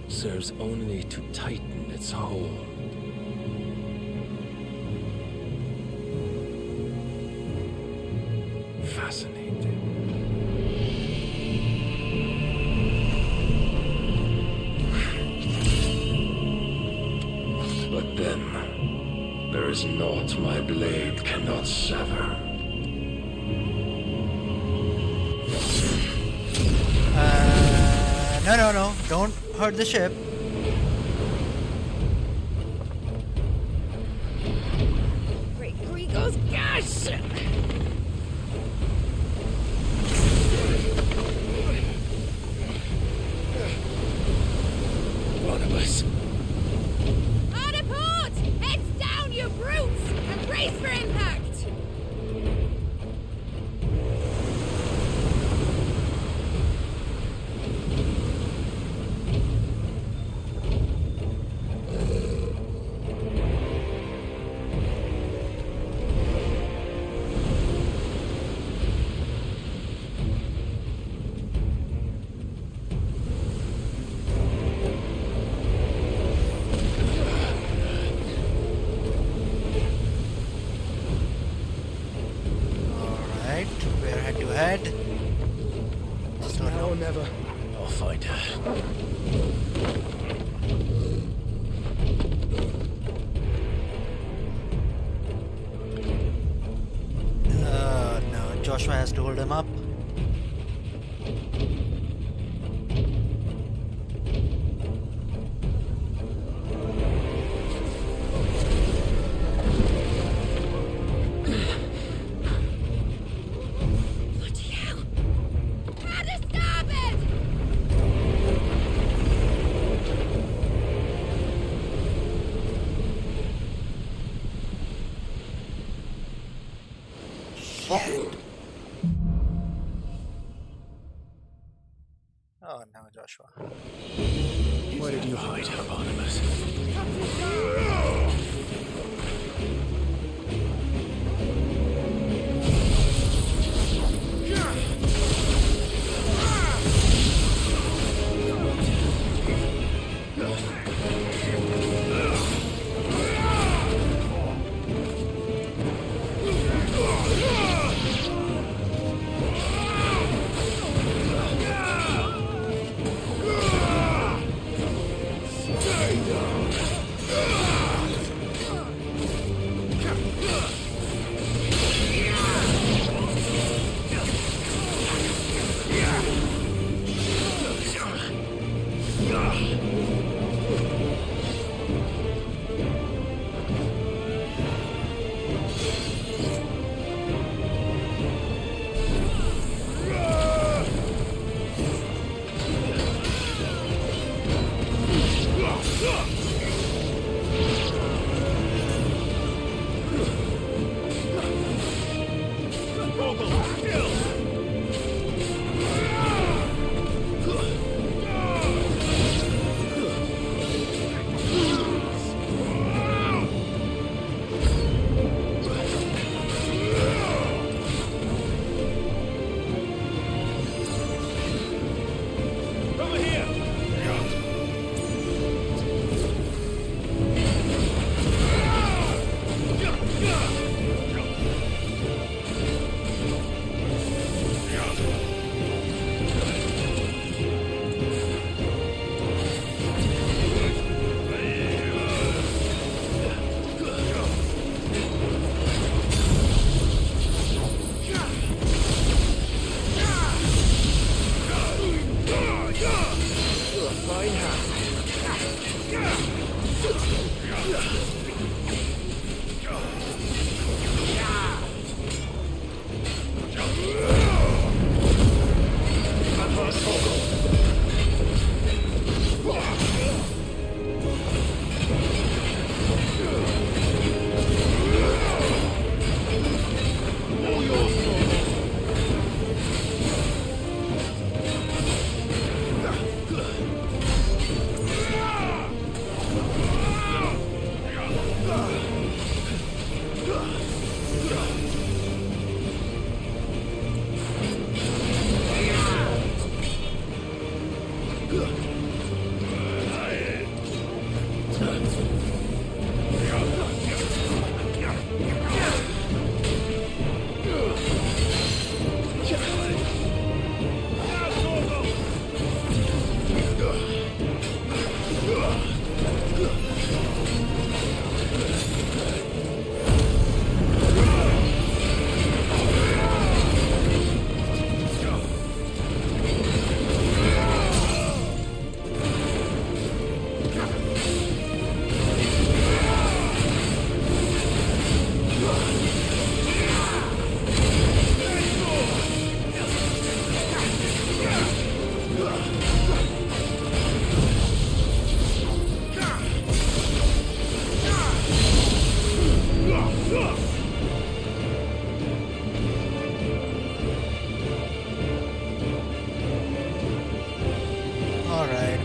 Speaker 6: serves only to tighten its hold. Fascinating. But then, there is naught my blade cannot sever.
Speaker 2: No, don't hurt the ship.
Speaker 19: Great Grigos, gosh!
Speaker 21: One of us.
Speaker 19: Hard apart! Heads down, you brutes! And brace for impact!
Speaker 2: Where head to head? Still
Speaker 21: Now or never.
Speaker 20: I'll find her.
Speaker 2: No, Joshua has to hold him up. Oh no, Joshua.
Speaker 20: Where did you hide, Hieronymus?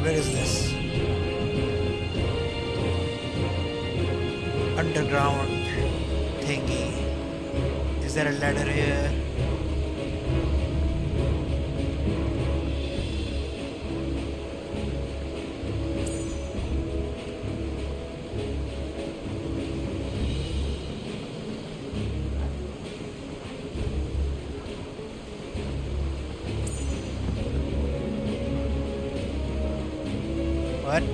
Speaker 2: Where is this? Underground thingy. Is there a ladder here? What?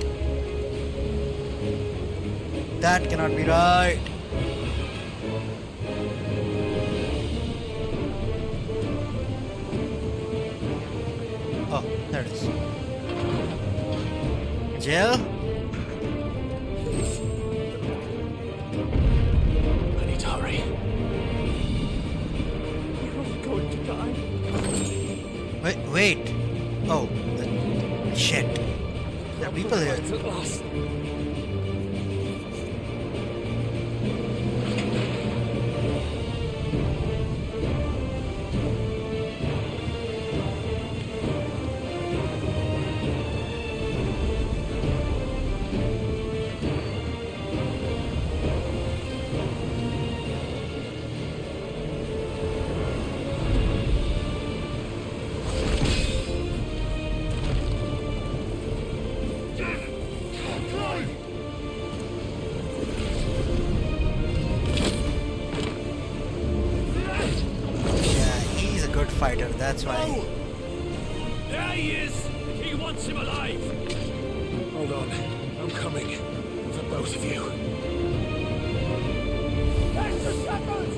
Speaker 2: That cannot be right. Oh, there it is. Jill?
Speaker 20: I need to hurry.
Speaker 12: You're all going to die.
Speaker 2: Wait. Oh, shit. There are people here.
Speaker 12: At last.
Speaker 2: Fighter, that's why.
Speaker 11: Oh! There he is! He wants him alive!
Speaker 20: Hold on. I'm coming. For both of you.
Speaker 11: Extra seconds!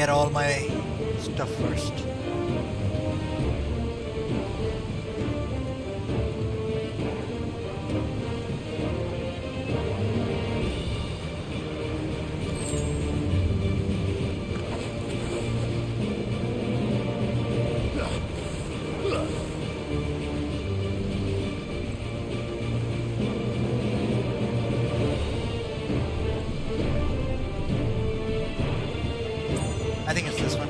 Speaker 2: get all my stuff first. I think it's this one.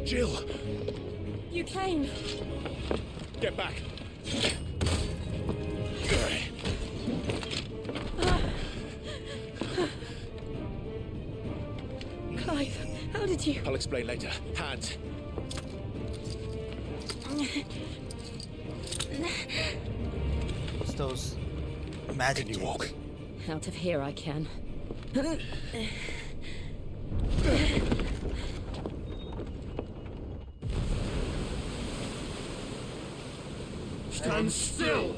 Speaker 11: Jill!
Speaker 18: You came.
Speaker 11: Get back!
Speaker 18: Clive, how did you...
Speaker 11: I'll explain later. Hands!
Speaker 2: What's those magic?
Speaker 11: Can you walk?
Speaker 18: Out of here I can.
Speaker 11: Stand still!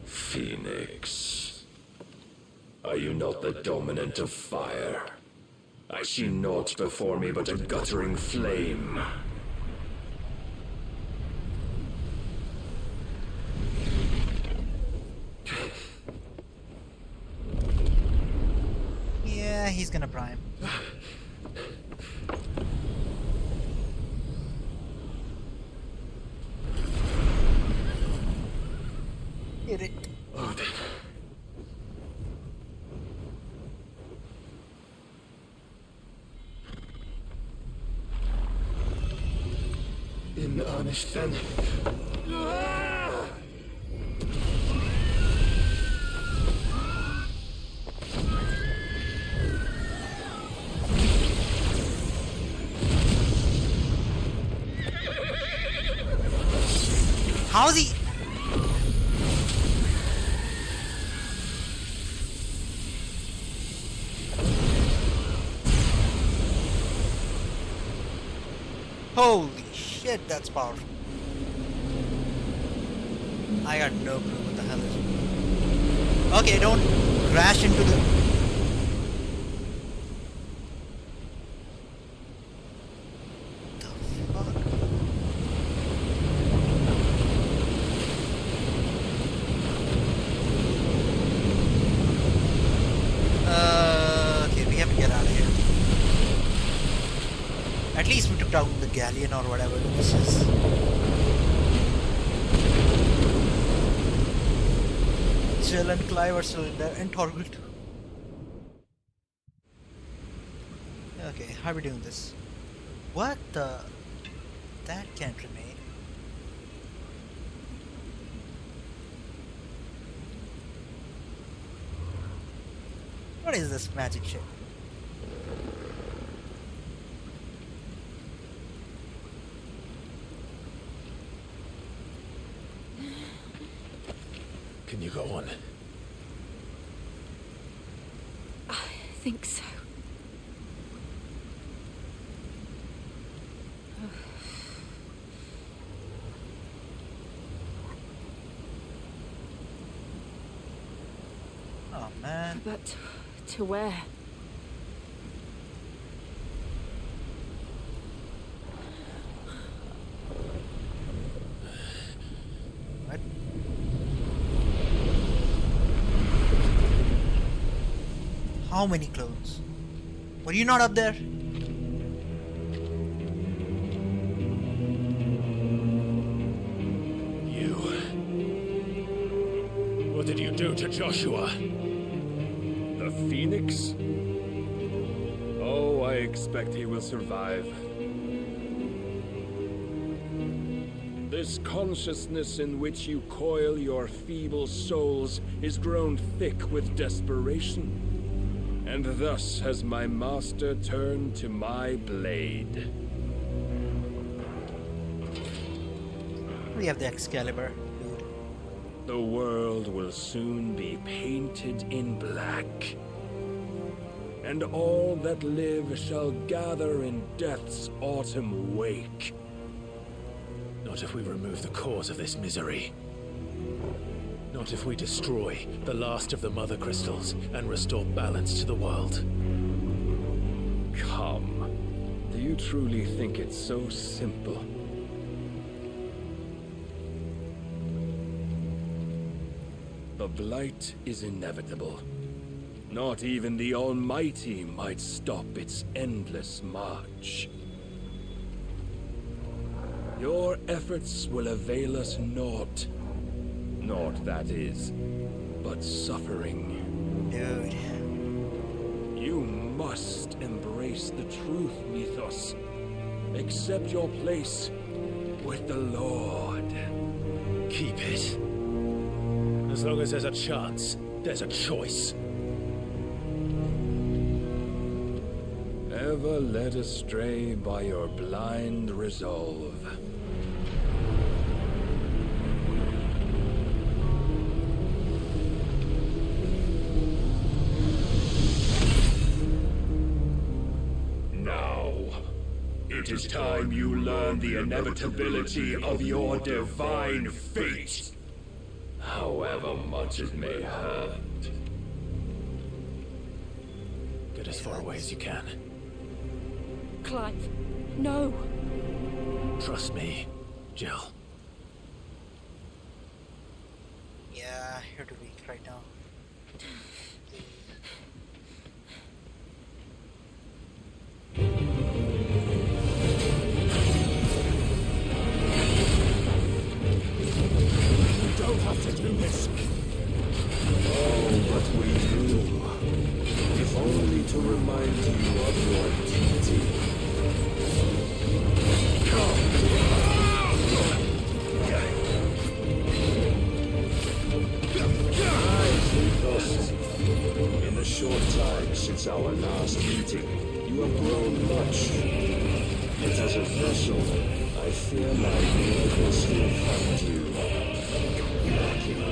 Speaker 6: Phoenix, are you not the dominant of fire? I see naught before me but a guttering flame.
Speaker 2: Yeah, he's gonna prime. Hit it.
Speaker 11: Odin. In earnest then.
Speaker 2: How's he? Holy shit, that's powerful. I got no clue what the hell is it. Okay, don't crash into the... Okay, we have to get out of here. At least we took down the galleon or whatever this is. Jill and Clive are still in there, and Torgold. Okay, how are we doing this? What the? That can't remain. What is this magic shit?
Speaker 11: Can you go on?
Speaker 18: I think so. But to where?
Speaker 2: What? How many clones? Were you not up there?
Speaker 6: What did you do to Joshua?
Speaker 11: The Phoenix? Oh, I expect he will survive. This consciousness in which you coil your feeble souls is grown thick with desperation. And thus has my master turned to my blade.
Speaker 2: We have the Excalibur.
Speaker 11: The world will soon be painted in black. And all that live shall gather in death's autumn wake.
Speaker 20: Not if we remove the cause of this misery. Not if we destroy the last of the Mother Crystals and restore balance to the world.
Speaker 11: Come. Do you truly think it's so simple? The Blight is inevitable. Not even the Almighty might stop its endless march. Your efforts will avail us naught. Naught, that is, but suffering.
Speaker 2: Dude.
Speaker 11: You must embrace the truth, Mythos. Accept your place with the Lord.
Speaker 20: Keep it. As long as there's a chance, there's a choice.
Speaker 11: Ever led astray by your blind resolve.
Speaker 3: Now, it is time you learn the inevitability of your divine fate. However much it may hurt.
Speaker 20: Get as far away as you can.
Speaker 18: Clive, no.
Speaker 20: Trust me, Jill.
Speaker 2: Yeah, you're too weak right now.
Speaker 3: We don't have to do this. Oh, but we do. If only to remind you of your duty. In the short time since our last meeting, you have grown much. Yet as a vessel, I fear my word will still find you lacking.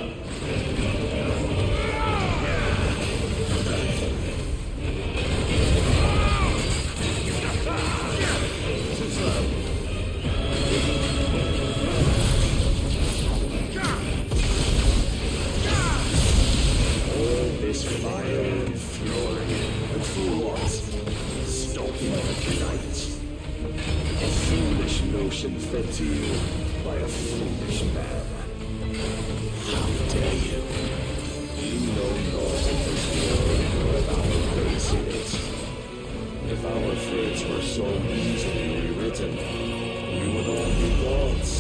Speaker 3: Fire and fury, and for what? Stopping the night. A foolish notion fed to you by a foolish man. How dare you? You know not of this world or of our place in it. If our fates were so easily rewritten, we would all be gods.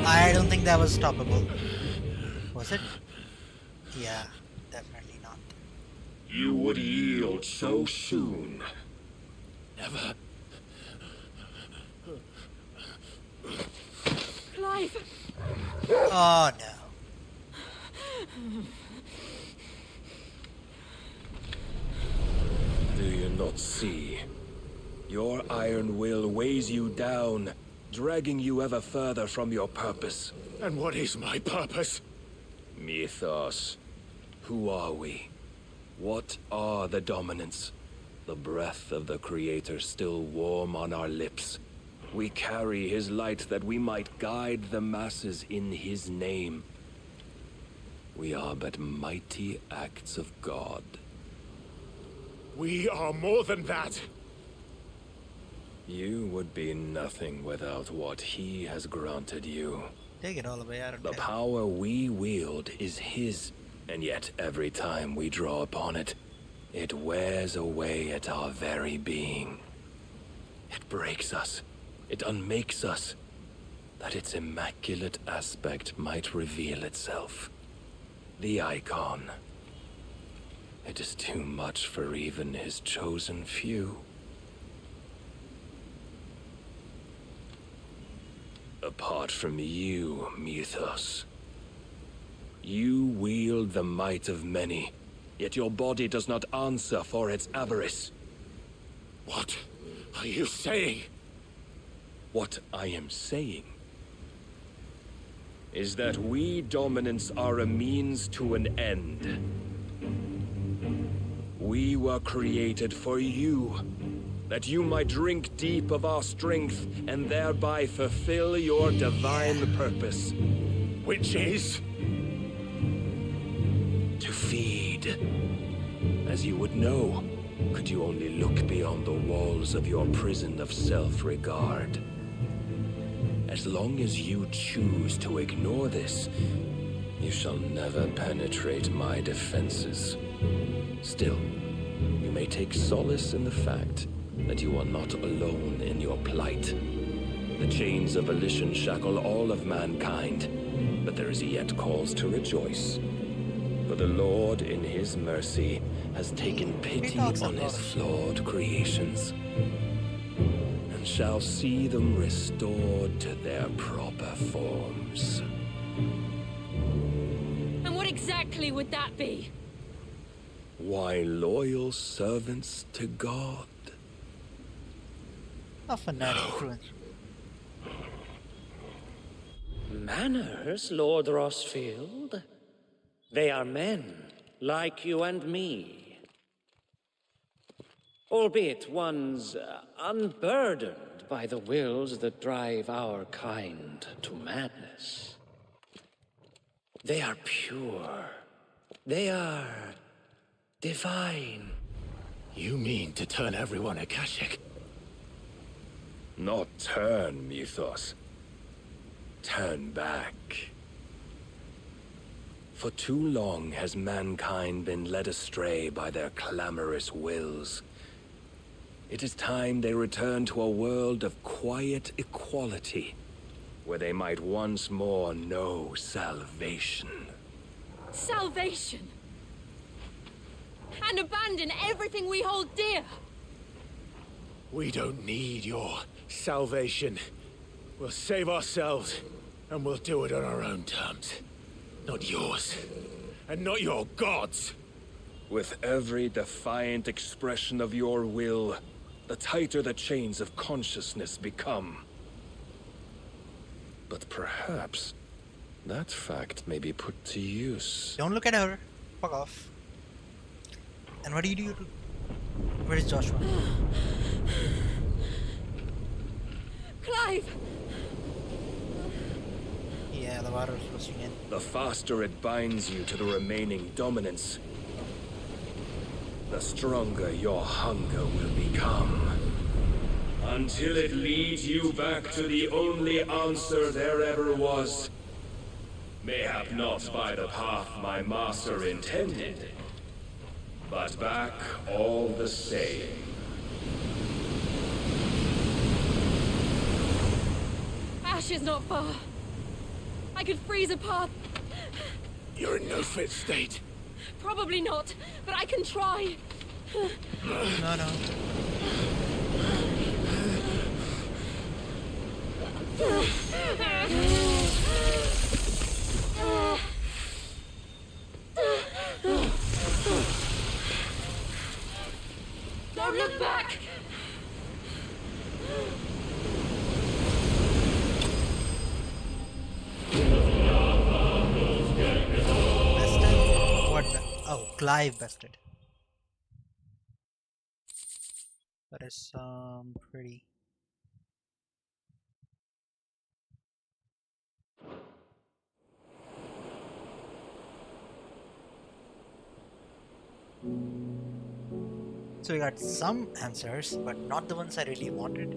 Speaker 2: I don't think that was stoppable. Was it? Yeah, definitely not.
Speaker 3: You would yield so soon.
Speaker 20: Never.
Speaker 19: Clive!
Speaker 2: Oh no.
Speaker 6: Do you not see? Your iron will weighs you down, dragging you ever further from your purpose.
Speaker 20: And what is my purpose?
Speaker 6: Mythos. Who are we? What are the dominants? The breath of the Creator still warm on our lips. We carry his light that we might guide the masses in his name. We are but mighty acts of God.
Speaker 20: We are more than that.
Speaker 6: You would be nothing without what he has granted you.
Speaker 2: Take it all away, I don't
Speaker 6: The
Speaker 2: care.
Speaker 6: power we wield is his, and yet every time we draw upon it, it wears away at our very being. It breaks us. It unmakes us, that its immaculate aspect might reveal itself. The icon. It is too much for even his chosen few. Apart from you, Mythos, you wield the might of many, yet your body does not answer for its avarice.
Speaker 20: What are you saying?
Speaker 6: What I am saying is that we dominants are a means to an end. We were created for you, that you might drink deep of our strength and thereby fulfill your divine purpose.
Speaker 20: Which is?
Speaker 6: To feed. As you would know, could you only look beyond the walls of your prison of self-regard. As long as you choose to ignore this, you shall never penetrate my defenses. Still, you may take solace in the fact that you are not alone in your plight. The chains of volition shackle all of mankind, but there is yet cause to rejoice. For the Lord, in his mercy, has taken pity on his flawed creations, and shall see them restored to their proper forms.
Speaker 18: And what exactly would that be?
Speaker 6: Why, loyal servants to God.
Speaker 2: A fanatic truant.
Speaker 15: Manners, Lord Rossfield? They are men, like you and me. Albeit ones unburdened by the wills that drive our kind to madness. They are pure. They are divine.
Speaker 20: You mean to turn everyone Akashic?
Speaker 6: Not turn, Mythos. Turn back. For too long has mankind been led astray by their clamorous wills. It is time they return to a world of quiet equality, where they might once more know salvation.
Speaker 18: Salvation! And abandon everything we hold dear!
Speaker 20: We don't need your salvation. We'll save ourselves, and we'll do it on our own terms. Not yours, and not your gods.
Speaker 6: With every defiant expression of your will, the tighter the chains of consciousness become. But perhaps that fact may be put to use.
Speaker 2: Don't look at her. Fuck off. And what do you do? Where is Joshua?
Speaker 18: Clive!
Speaker 2: Yeah, the water is rushing in.
Speaker 6: The faster it binds you to the remaining dominance, the stronger your hunger will become. Until it leads you back to the only answer there ever was. Mayhap not by the path my master intended, but back all the same.
Speaker 18: Ash is not far. I could freeze a path.
Speaker 20: You're in no fit state.
Speaker 18: Probably not, but I can try.
Speaker 2: No, no.
Speaker 18: Don't look back!
Speaker 2: Bested? What the? Oh, Clive bested. That is pretty. So we got some answers, but not the ones I really wanted.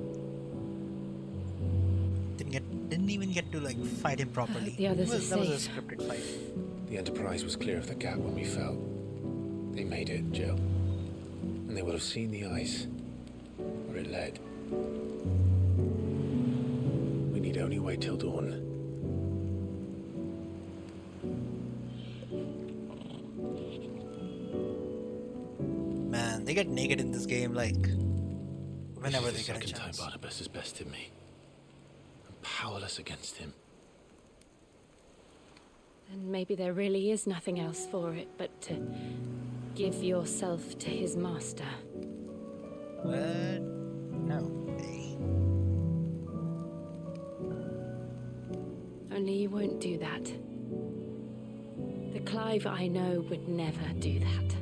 Speaker 2: Didn't even get to like fight him properly.
Speaker 18: The others are
Speaker 2: That was a
Speaker 18: safe.
Speaker 2: scripted fight.
Speaker 7: The Enterprise was clear of the gap when we fell. They made it, Jill. And they will have seen the ice, where it led. We need only wait till dawn.
Speaker 2: Man, they get naked in this game like whenever they
Speaker 7: This is the
Speaker 2: get a
Speaker 7: second time
Speaker 2: chance.
Speaker 7: Barnabas has bested me. I'm powerless against him.
Speaker 18: And maybe there really is nothing else for it but to give yourself to his master.
Speaker 2: But no.
Speaker 18: Only you won't do that. The Clive I know would never do that.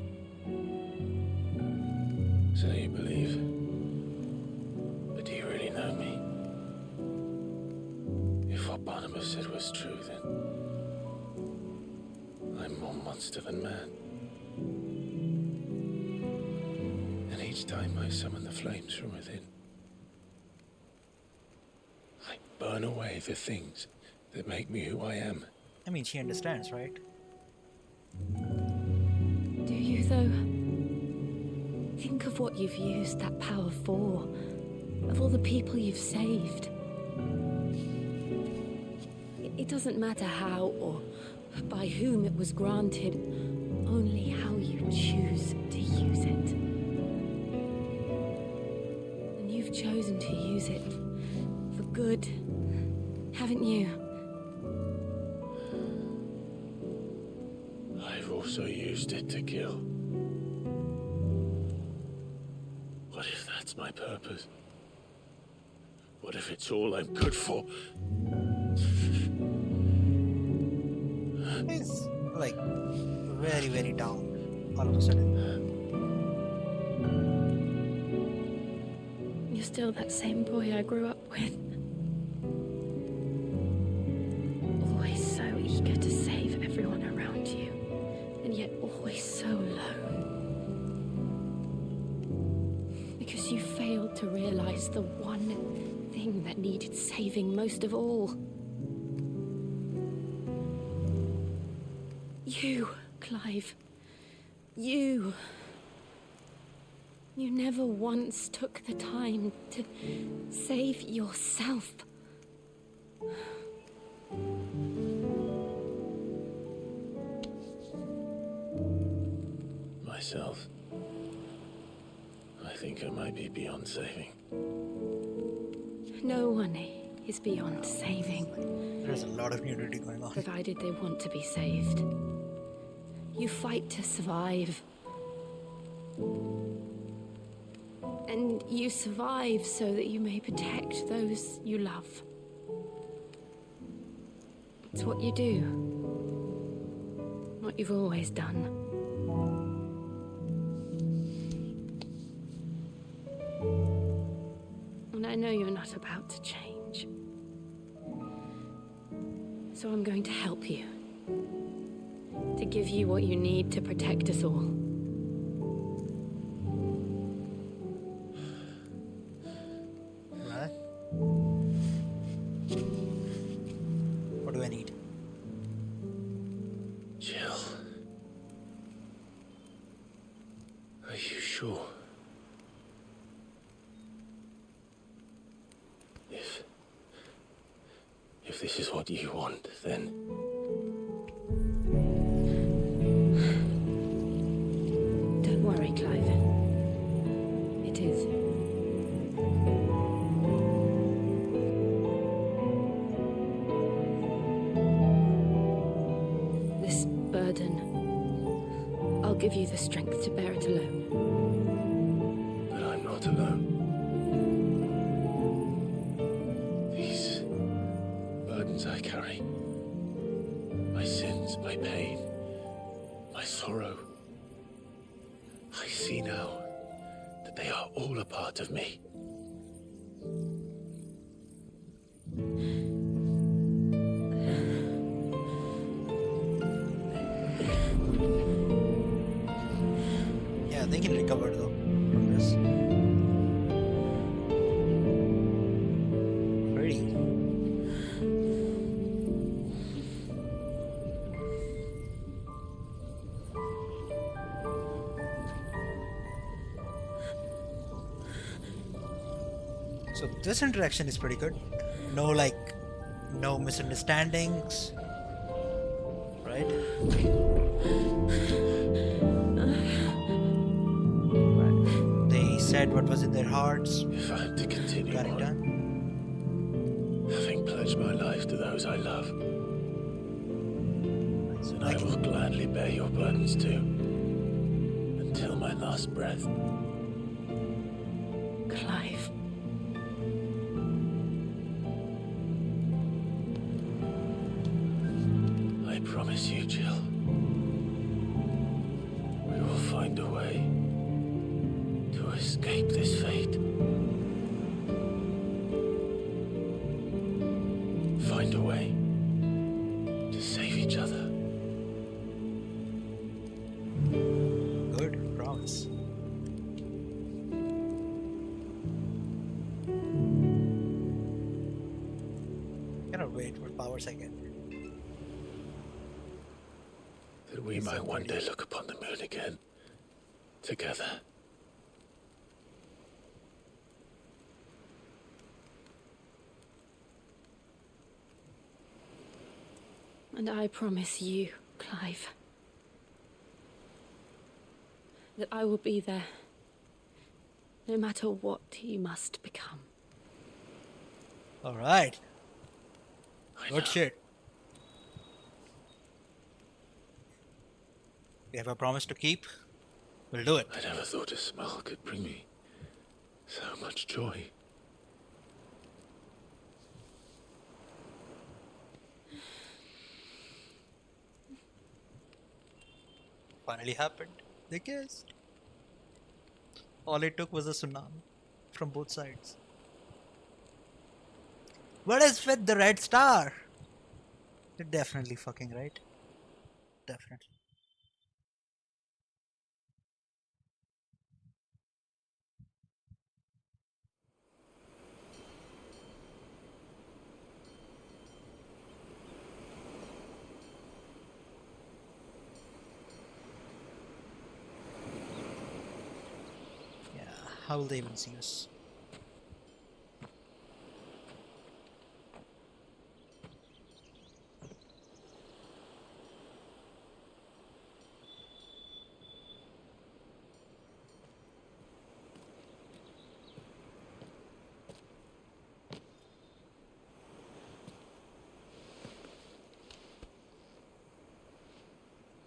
Speaker 7: So you believe? But do you really know me? If what Barnabas said was true, then I'm more monster than man. And each time I summon the flames from within, I burn away the things that make me who I am.
Speaker 2: I mean, she understands, right?
Speaker 18: Do you, though? Think of what you've used that power for. Of all the people you've saved. It doesn't matter how or by whom it was granted, only how you choose to use it. And you've chosen to use it for good, haven't you?
Speaker 7: I've also used it to kill. What if that's my purpose? What if it's all I'm good for?
Speaker 2: He's like very, very down all of a sudden.
Speaker 18: You're still that same boy I grew up with. Always so eager to save everyone around you, and yet always so alone. Because you failed to realize the one thing that needed saving most of all. You, Clive. You. You never once took the time to save yourself.
Speaker 7: Myself. I think I might be beyond saving.
Speaker 18: No one is beyond saving.
Speaker 2: There's a lot of nudity going on.
Speaker 18: Provided they want to be saved. You fight to survive. And you survive so that you may protect those you love. It's what you do. What you've always done. And I know you're not about to change. So I'm going to help you. To give you what you need to protect us all.
Speaker 2: Right? What do I need?
Speaker 7: Jill. Are you sure? If If this is what you want, then...
Speaker 18: Don't worry, Clive. It is. This burden, I'll give you the strength to bear it alone.
Speaker 7: But I'm not alone. These burdens I carry, my sins, my pain, my sorrow, I see now that they are all a part of me.
Speaker 2: Yeah, they can recover though from this. Pretty. So this interaction is pretty good. No misunderstandings. Right? They said what was in their hearts.
Speaker 7: If I am to continue
Speaker 2: Got it
Speaker 7: on,
Speaker 2: done.
Speaker 7: having pledged my life to those I love, then I will gladly bear your burdens too, until my last breath.
Speaker 18: Clive.
Speaker 7: I promise you, Jill, we will find a way to escape this fate. Find a way to save each other.
Speaker 2: Good, promise. Cannot wait for powers I get.
Speaker 7: That we might one day look upon the moon again, together.
Speaker 18: And I promise you, Clive, that I will be there, no matter what you must become.
Speaker 2: Alright. Good shit. We have a promise to keep. We'll do it.
Speaker 7: I never thought a smile could bring me so much joy.
Speaker 2: Finally happened. They kissed. All it took was a tsunami from both sides. What is with the red star? You're definitely fucking right. Definitely. Yeah, how will they even see us?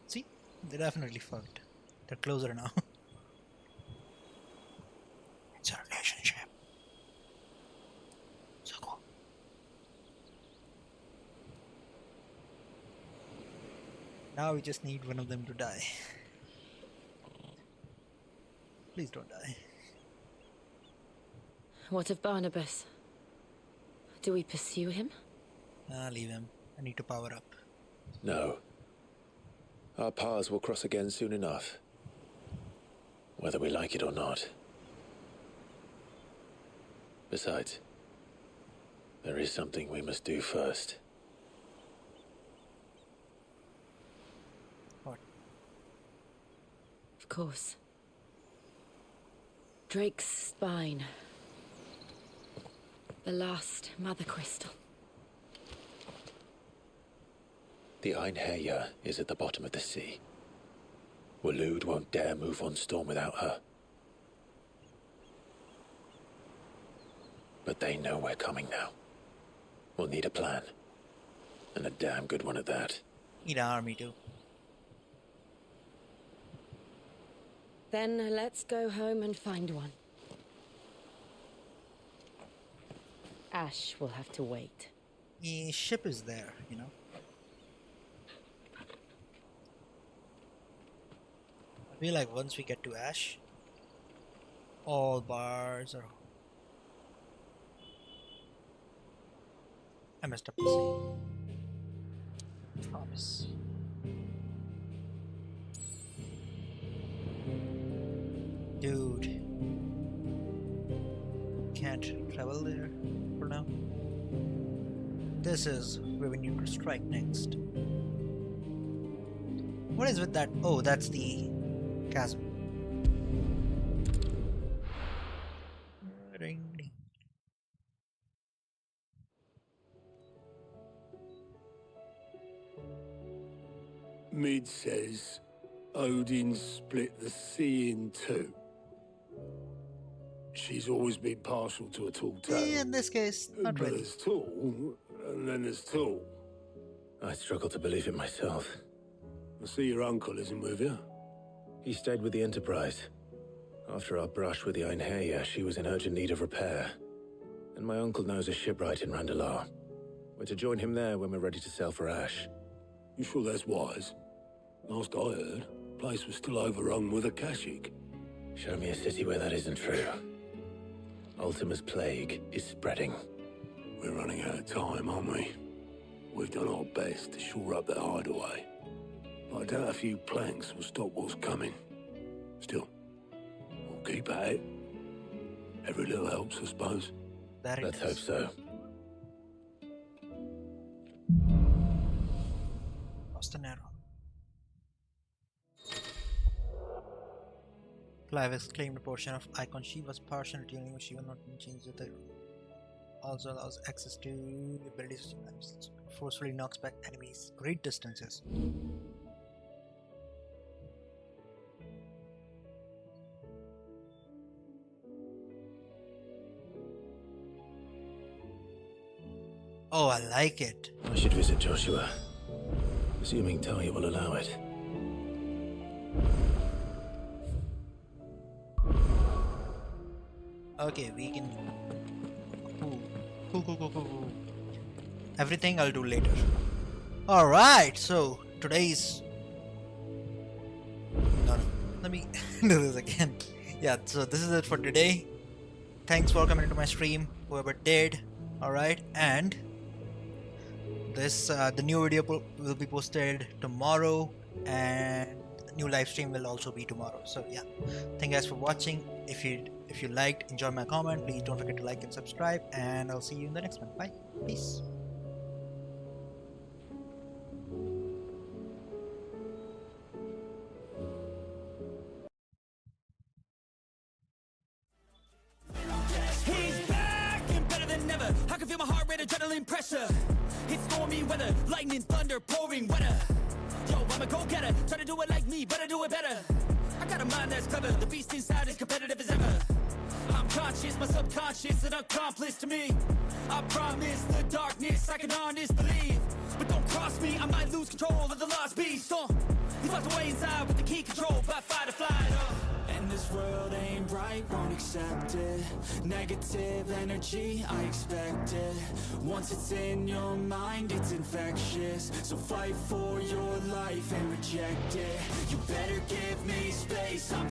Speaker 2: See? They definitely fucked. They're closer now. It's a relationship. So cool. Now we just need one of them to die. Please don't die.
Speaker 18: What of Barnabas? Do we pursue him?
Speaker 2: Leave him. I need to power up.
Speaker 7: No. Our paths will cross again soon enough. Whether we like it or not. Besides, there is something we must do first.
Speaker 2: What?
Speaker 18: Of course. Drake's spine. The last mother crystal.
Speaker 7: The Einherja is at the bottom of the sea. Waloed won't dare move on Storm without her. But they know we're coming now. We'll need a plan. And a damn good one at that.
Speaker 2: Need an army too.
Speaker 18: Then let's go home and find one. Ash will have to wait.
Speaker 2: The ship is there, you know. I feel like once we get to Ash, all bars are... I messed up the scene. Promise. Dude. Can't travel there for now. This is where we need to strike next. What is with that? Oh, that's the chasm. Ring, ding.
Speaker 4: Mid says Odin split the sea in two. She's always been partial to a tall tale.
Speaker 2: In this case, not
Speaker 4: but
Speaker 2: really.
Speaker 4: there's tall, and then there's tall.
Speaker 7: I struggle to believe it myself.
Speaker 4: I see your uncle isn't with you.
Speaker 7: He stayed with the Enterprise. After our brush with the Einherja, she was in urgent need of repair. And my uncle knows a shipwright in Randalar. We're to join him there when we're ready to sail for Ash.
Speaker 4: You sure that's wise? Last I heard, the place was still overrun with Akashic.
Speaker 7: Show me a city where that isn't true. Ultima's plague is spreading.
Speaker 4: We're running out of time, aren't we? We've done our best to shore up that hideaway. But I doubt a few planks will stop what's coming. Still, we'll keep at it. Every little helps, I suppose.
Speaker 7: Let's hope so.
Speaker 2: Lost an arrow. Clive exclaimed a portion of icon. She was partial to tuning, she will not change the also allows access to abilities, forcefully knocks back enemies great distances. Oh, I like it.
Speaker 7: I should visit Joshua, assuming Talia will allow it.
Speaker 2: Okay, we can... Cool. Everything I'll do later. Alright, so today's... No, let me do this again. Yeah, so this is it for today. Thanks for coming to my stream, whoever did. Alright, and... This, the new video will be posted tomorrow, and the new live stream will also be tomorrow. So yeah, thank you guys for watching. If you liked, enjoy my comment, please don't forget to like and subscribe, and I'll see you in the next one. Bye, peace.
Speaker 10: He's back and better than ever. I can feel my heart rate, adrenaline pressure. It's stormy weather, lightning, thunder, pouring weather. Yo, I'm a go-getter, try to do it like me, but I do it better. I got a mind that's clever, the beast inside is competitive as ever. I'm conscious, my subconscious, an accomplice to me. I promise the darkness, I can honest believe. But don't cross me, I might lose control of the lost beast. He's locked away inside with the key control by fight or flight. And this world ain't right, won't accept it. Negative energy, I expect it. Once it's in your mind, it's infectious. So fight for your life and reject it. You better give me space,